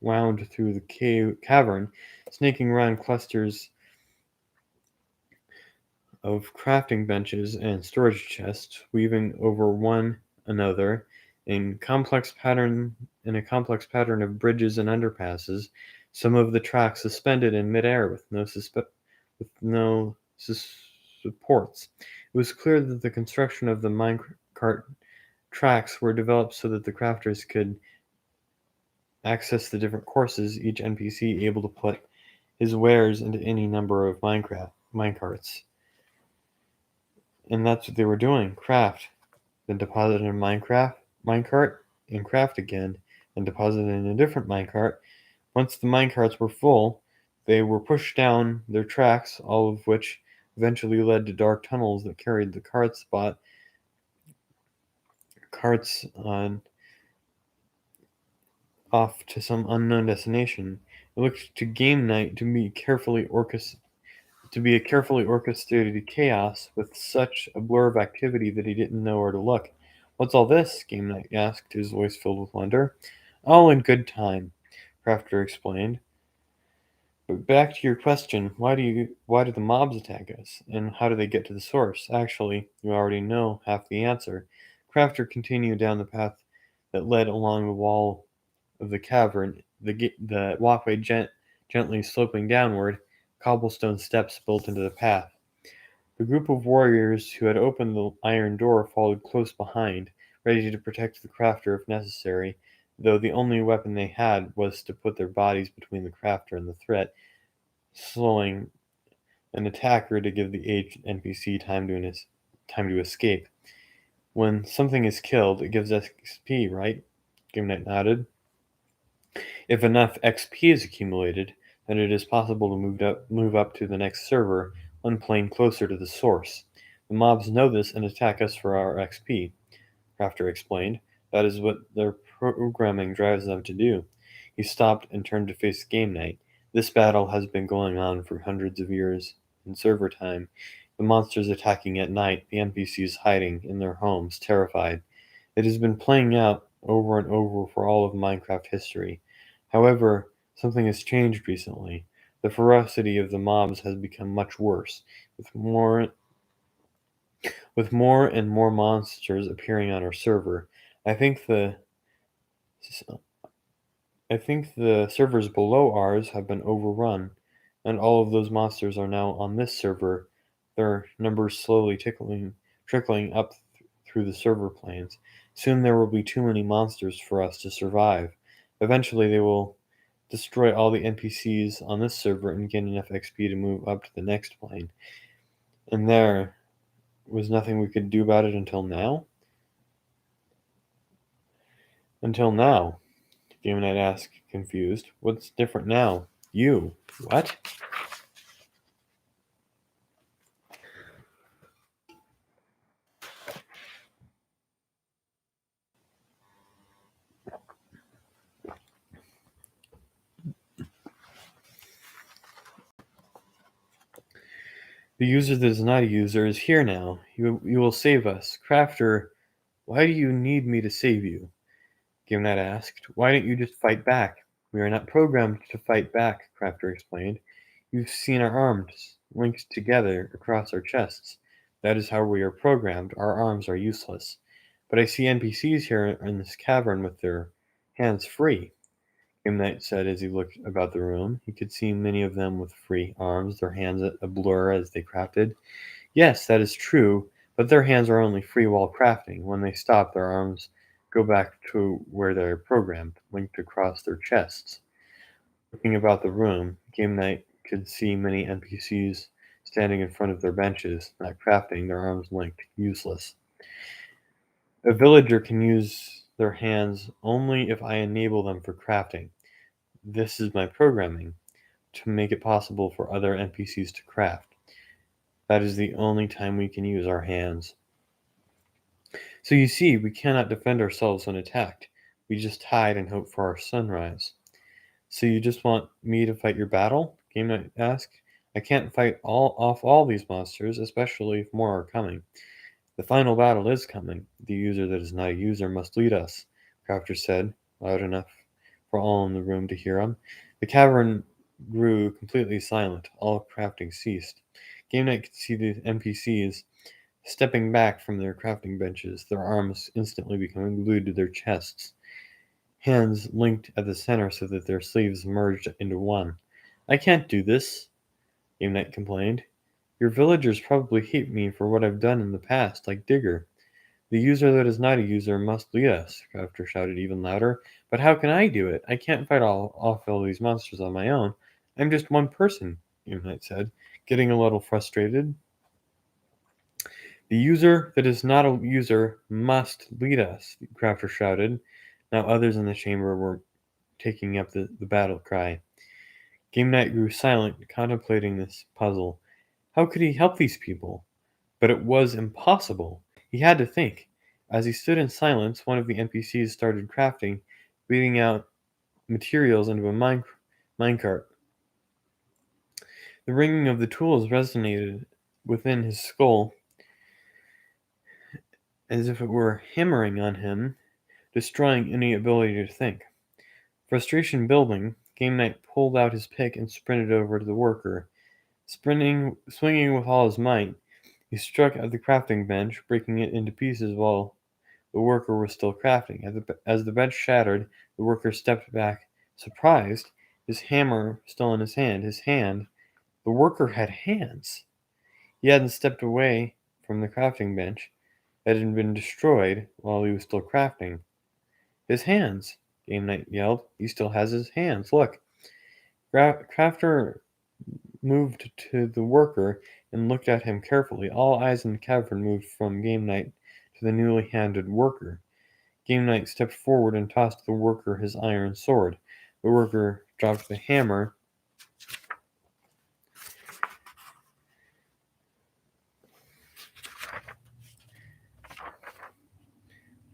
wound through the cavern, snaking around clusters of crafting benches and storage chests, weaving over one another in a complex pattern of bridges and underpasses, some of the tracks suspended in midair with no supports. It was clear that the construction of the minecart tracks were developed so that the crafters could access the different courses, each NPC able to put his wares into any number of minecarts. And that's what they were doing. Craft. Then deposit in a minecart, and craft again, and deposit in a different minecart. Once the minecarts were full, they were pushed down their tracks, all of which eventually led to dark tunnels that carried the carts on off to some unknown destination. It looked to Game Night to be a carefully orchestrated chaos with such a blur of activity that he didn't know where to look. What's all this? Game Night asked, his voice filled with wonder. All in good time, Crafter explained. But back to your question, why do the mobs attack us? And how do they get to the source? Actually, you already know half the answer. Crafter continued down the path that led along the wall of the cavern, the walkway gently sloping downward, cobblestone steps built into the path. The group of warriors who had opened the iron door followed close behind, ready to protect the crafter if necessary, though the only weapon they had was to put their bodies between the crafter and the threat, slowing an attacker to give the aged NPC time to escape. When something is killed, it gives XP, right? Gimnet nodded. If enough XP is accumulated, then it is possible to move up to the next server, one plane closer to the source. The mobs know this and attack us for our XP, Crafter explained. That is what their programming drives them to do. He stopped and turned to face Game Night. This battle has been going on for hundreds of years in server time. The monsters attacking at night, the NPCs hiding in their homes, terrified. It has been playing out over and over for all of Minecraft history. However, something has changed recently. The ferocity of the mobs has become much worse, with more and more monsters appearing on our server. I think the I think the servers below ours have been overrun, and all of those monsters are now on this server, their numbers slowly trickling up through the server planes. Soon there will be too many monsters for us to survive. Eventually they will destroy all the NPCs on this server and gain enough XP to move up to the next plane. And there was nothing we could do about it until now? Until now, Game Knight asked, confused. What's different now? You. What? The user that is not a user is here now. You will save us. Crafter, why do you need me to save you? Gimnat asked. Why don't you just fight back? We are not programmed to fight back, Crafter explained. You've seen our arms linked together across our chests. That is how we are programmed. Our arms are useless. But I see NPCs here in this cavern with their hands free. Gimnite said as he looked about the room. He could see many of them with free arms, their hands a blur as they crafted. Yes, that is true, but their hands are only free while crafting. When they stop, their arms go back to where they're programmed, linked across their chests. Looking about the room, Game Knight could see many NPCs standing in front of their benches, not crafting, their arms linked, useless. A villager can use their hands only if I enable them for crafting. This is my programming, to make it possible for other NPCs to craft. That is the only time we can use our hands. So you see, we cannot defend ourselves when attacked. We just hide and hope for our sunrise. So you just want me to fight your battle? Game Knight asked. I can't fight off all these monsters, especially if more are coming. The final battle is coming. The user that is not a user must lead us, Crafter said, loud enough for all in the room to hear him. The cavern grew completely silent. All crafting ceased. Game Knight could see the NPCs stepping back from their crafting benches, their arms instantly becoming glued to their chests, hands linked at the center so that their sleeves merged into one. I can't do this, Game Knight complained. Your villagers probably hate me for what I've done in the past, like Digger. The user that is not a user must lead us, Crafter shouted even louder. But how can I do it? I can't fight off all these monsters on my own. I'm just one person, Game Knight said, getting a little frustrated. The user that is not a user must lead us, Crafter shouted. Now others in the chamber were taking up the battle cry. Game Knight grew silent, contemplating this puzzle. How could he help these people? But it was impossible. He had to think. As he stood in silence, one of the NPCs started crafting, beating out materials into a minecart. The ringing of the tools resonated within his skull as if it were hammering on him, destroying any ability to think. Frustration building, Game Knight pulled out his pick and sprinted over to the worker. Swinging with all his might, he struck at the crafting bench, breaking it into pieces while the worker was still crafting. As the bench shattered, the worker stepped back, surprised, his hammer still in his hand. The worker had hands. He hadn't stepped away from the crafting bench that had been destroyed while he was still crafting. His hands, Game Knight yelled. He still has his hands. Look. Crafter moved to the worker and looked at him carefully. All eyes in the cavern moved from Game Knight to the newly handed worker. Game Knight stepped forward and tossed the worker his iron sword. The worker dropped the hammer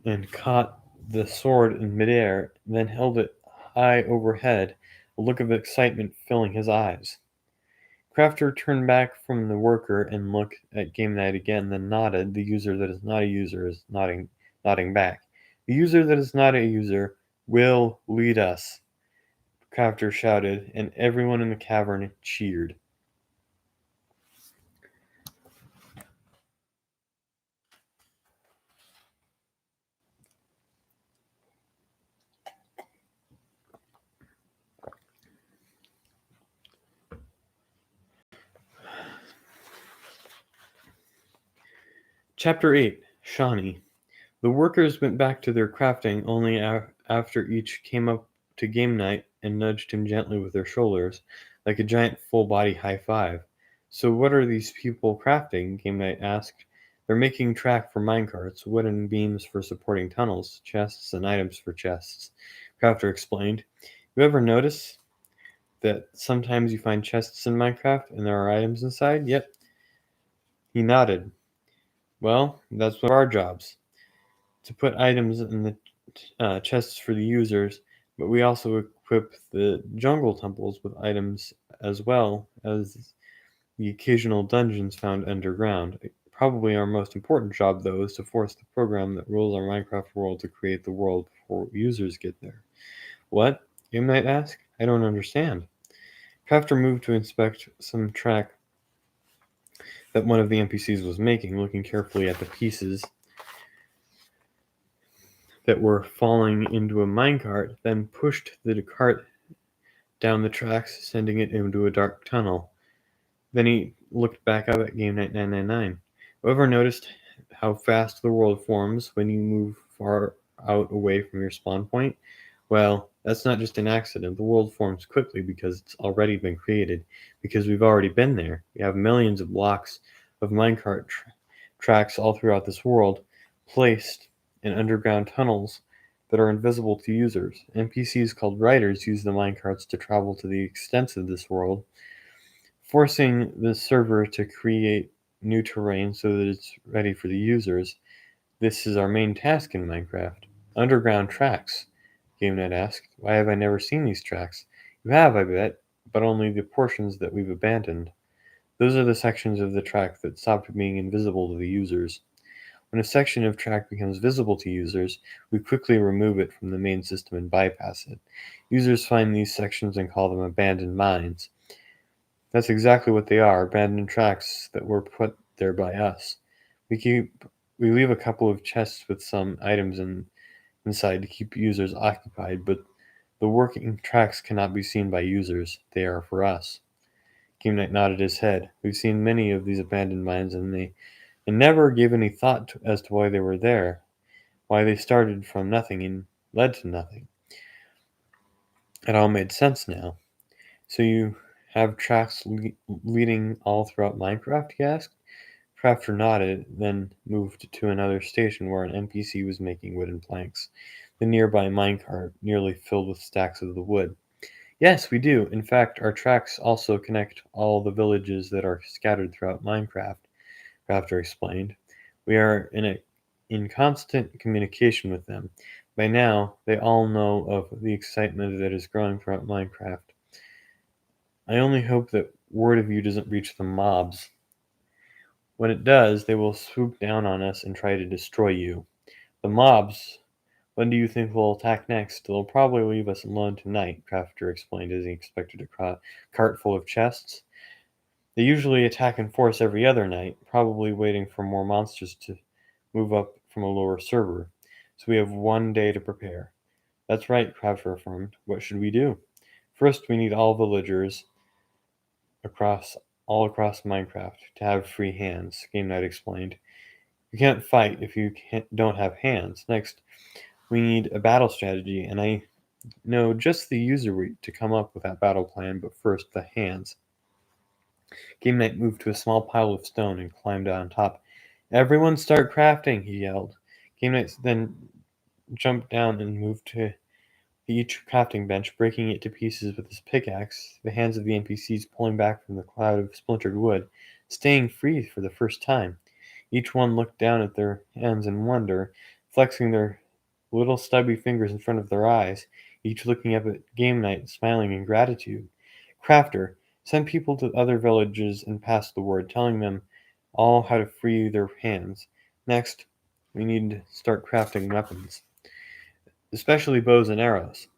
and caught the sword in midair, then held it eye overhead, a look of excitement filling his eyes. Crafter turned back from the worker and looked at Game Night again, then nodded. The user that is not a user is nodding back. The user that is not a user will lead us, Crafter shouted, and everyone in the cavern cheered. Chapter 8 Shawnee. The workers went back to their crafting only after each came up to Game Night and nudged him gently with their shoulders, like a giant full-body high-five. So what are these people crafting? Game Night asked. They're making track for minecarts, wooden beams for supporting tunnels, chests, and items for chests. Crafter explained. You ever notice that sometimes you find chests in Minecraft and there are items inside? Yep. He nodded. Well, that's one of our jobs, to put items in the chests for the users, but we also equip the jungle temples with items as well as the occasional dungeons found underground. Probably our most important job, though, is to force the program that rules our Minecraft world to create the world before users get there. What? You might ask? I don't understand. Crafter moved to inspect some track that one of the NPCs was making, looking carefully at the pieces that were falling into a minecart, then pushed the cart down the tracks, sending it into a dark tunnel. Then he looked back up at Game Night 999. Ever noticed how fast the world forms when you move far out away from your spawn point? Well, that's not just an accident. The world forms quickly because it's already been created, because we've already been there. We have millions of blocks of minecart tracks all throughout this world, placed in underground tunnels that are invisible to users. NPCs called riders use the minecarts to travel to the extents of this world, forcing the server to create new terrain so that it's ready for the users. This is our main task in Minecraft. Underground tracks, GameNet asked. Why have I never seen these tracks? You have, I bet, but only the portions that we've abandoned. Those are the sections of the track that stopped being invisible to the users. When a section of track becomes visible to users, we quickly remove it from the main system and bypass it. Users find these sections and call them abandoned mines. That's exactly what they are, abandoned tracks that were put there by us. We leave a couple of chests with some items inside to keep users occupied, but the working tracks cannot be seen by users. They are for us. Game Knight nodded his head. We've seen many of these abandoned mines, and never gave any thought as to why they were there, why they started from nothing and led to nothing. It all made sense now. So you have tracks leading all throughout Minecraft, he asked. Crafter nodded, then moved to another station where an NPC was making wooden planks, the nearby minecart nearly filled with stacks of the wood. Yes, we do. In fact, our tracks also connect all the villages that are scattered throughout Minecraft, Crafter explained. We are in constant communication with them. By now, they all know of the excitement that is growing throughout Minecraft. I only hope that word of you doesn't reach the mobs. When it does, they will swoop down on us and try to destroy you. The mobs, when do you think they'll attack next? They'll probably leave us alone tonight, Crafter explained as he inspected a cart full of chests. They usually attack in force every other night, probably waiting for more monsters to move up from a lower server. So we have one day to prepare. That's right, Crafter affirmed. What should we do? First, we need all villagers across across Minecraft to have free hands, Game Night explained. You can't fight if you don't have hands. Next, we need a battle strategy, and I know just the user route to come up with that battle plan, but first, the hands. Game Night moved to a small pile of stone and climbed on top. Everyone start crafting, he yelled. Game Night then jumped down and moved to each crafting bench, breaking it to pieces with his pickaxe, the hands of the NPCs pulling back from the cloud of splintered wood, staying free for the first time. Each one looked down at their hands in wonder, flexing their little stubby fingers in front of their eyes. each looking up at Game Night, smiling in gratitude. Crafter, send people to other villages and pass the word, telling them all how to free their hands. Next, we need to start crafting weapons, especially bows and arrows.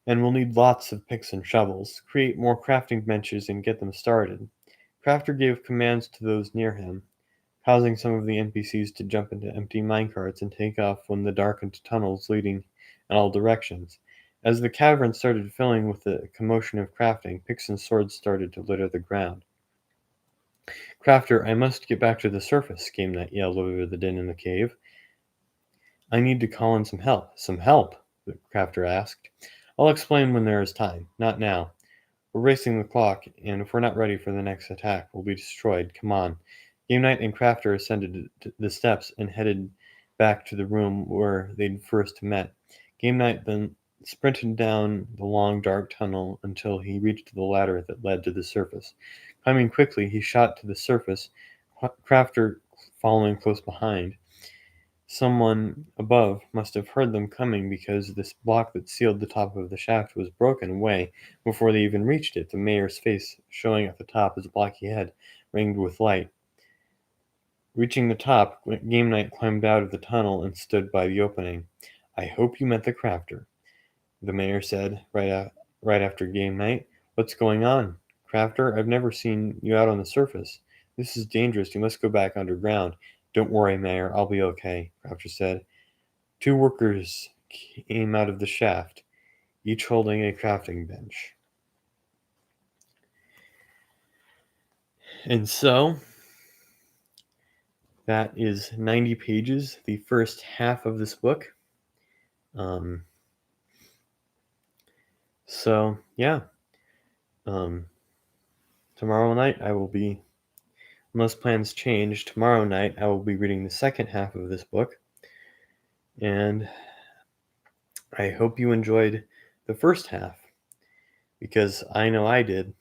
And we'll need lots of picks and shovels. Create more crafting benches and get them started. Crafter gave commands to those near him, causing some of the NPCs to jump into empty minecarts and take off when the darkened tunnels leading in all directions. As the cavern started filling with the commotion of crafting, picks and swords started to litter the ground. Crafter, I must get back to the surface, Game Knight yelled over the din in the cave. I need to call in some help. Some help? The crafter asked. I'll explain when there is time, not now. We're racing the clock, and if we're not ready for the next attack, we'll be destroyed. Come on. Game Knight and Crafter ascended the steps and headed back to the room where they'd first met. Game Knight then sprinted down the long, dark tunnel until he reached the ladder that led to the surface. Climbing quickly, he shot to the surface, Crafter following close behind. Someone above must have heard them coming because this block that sealed the top of the shaft was broken away before they even reached it, the mayor's face showing at the top, his blocky head ringed with light. Reaching the top, Game Night climbed out of the tunnel and stood by the opening. I hope you met the crafter, the mayor said right after Game Night. What's going on? Crafter, I've never seen you out on the surface. This is dangerous. You must go back underground. Don't worry, Mayor. I'll be okay, Crafter said. Two workers came out of the shaft, each holding a crafting bench. And so, that is 90 pages, the first half of this book. So, yeah. Tomorrow night I will be, unless plans change, tomorrow night I will be reading the second half of this book. And I hope you enjoyed the first half, because I know I did.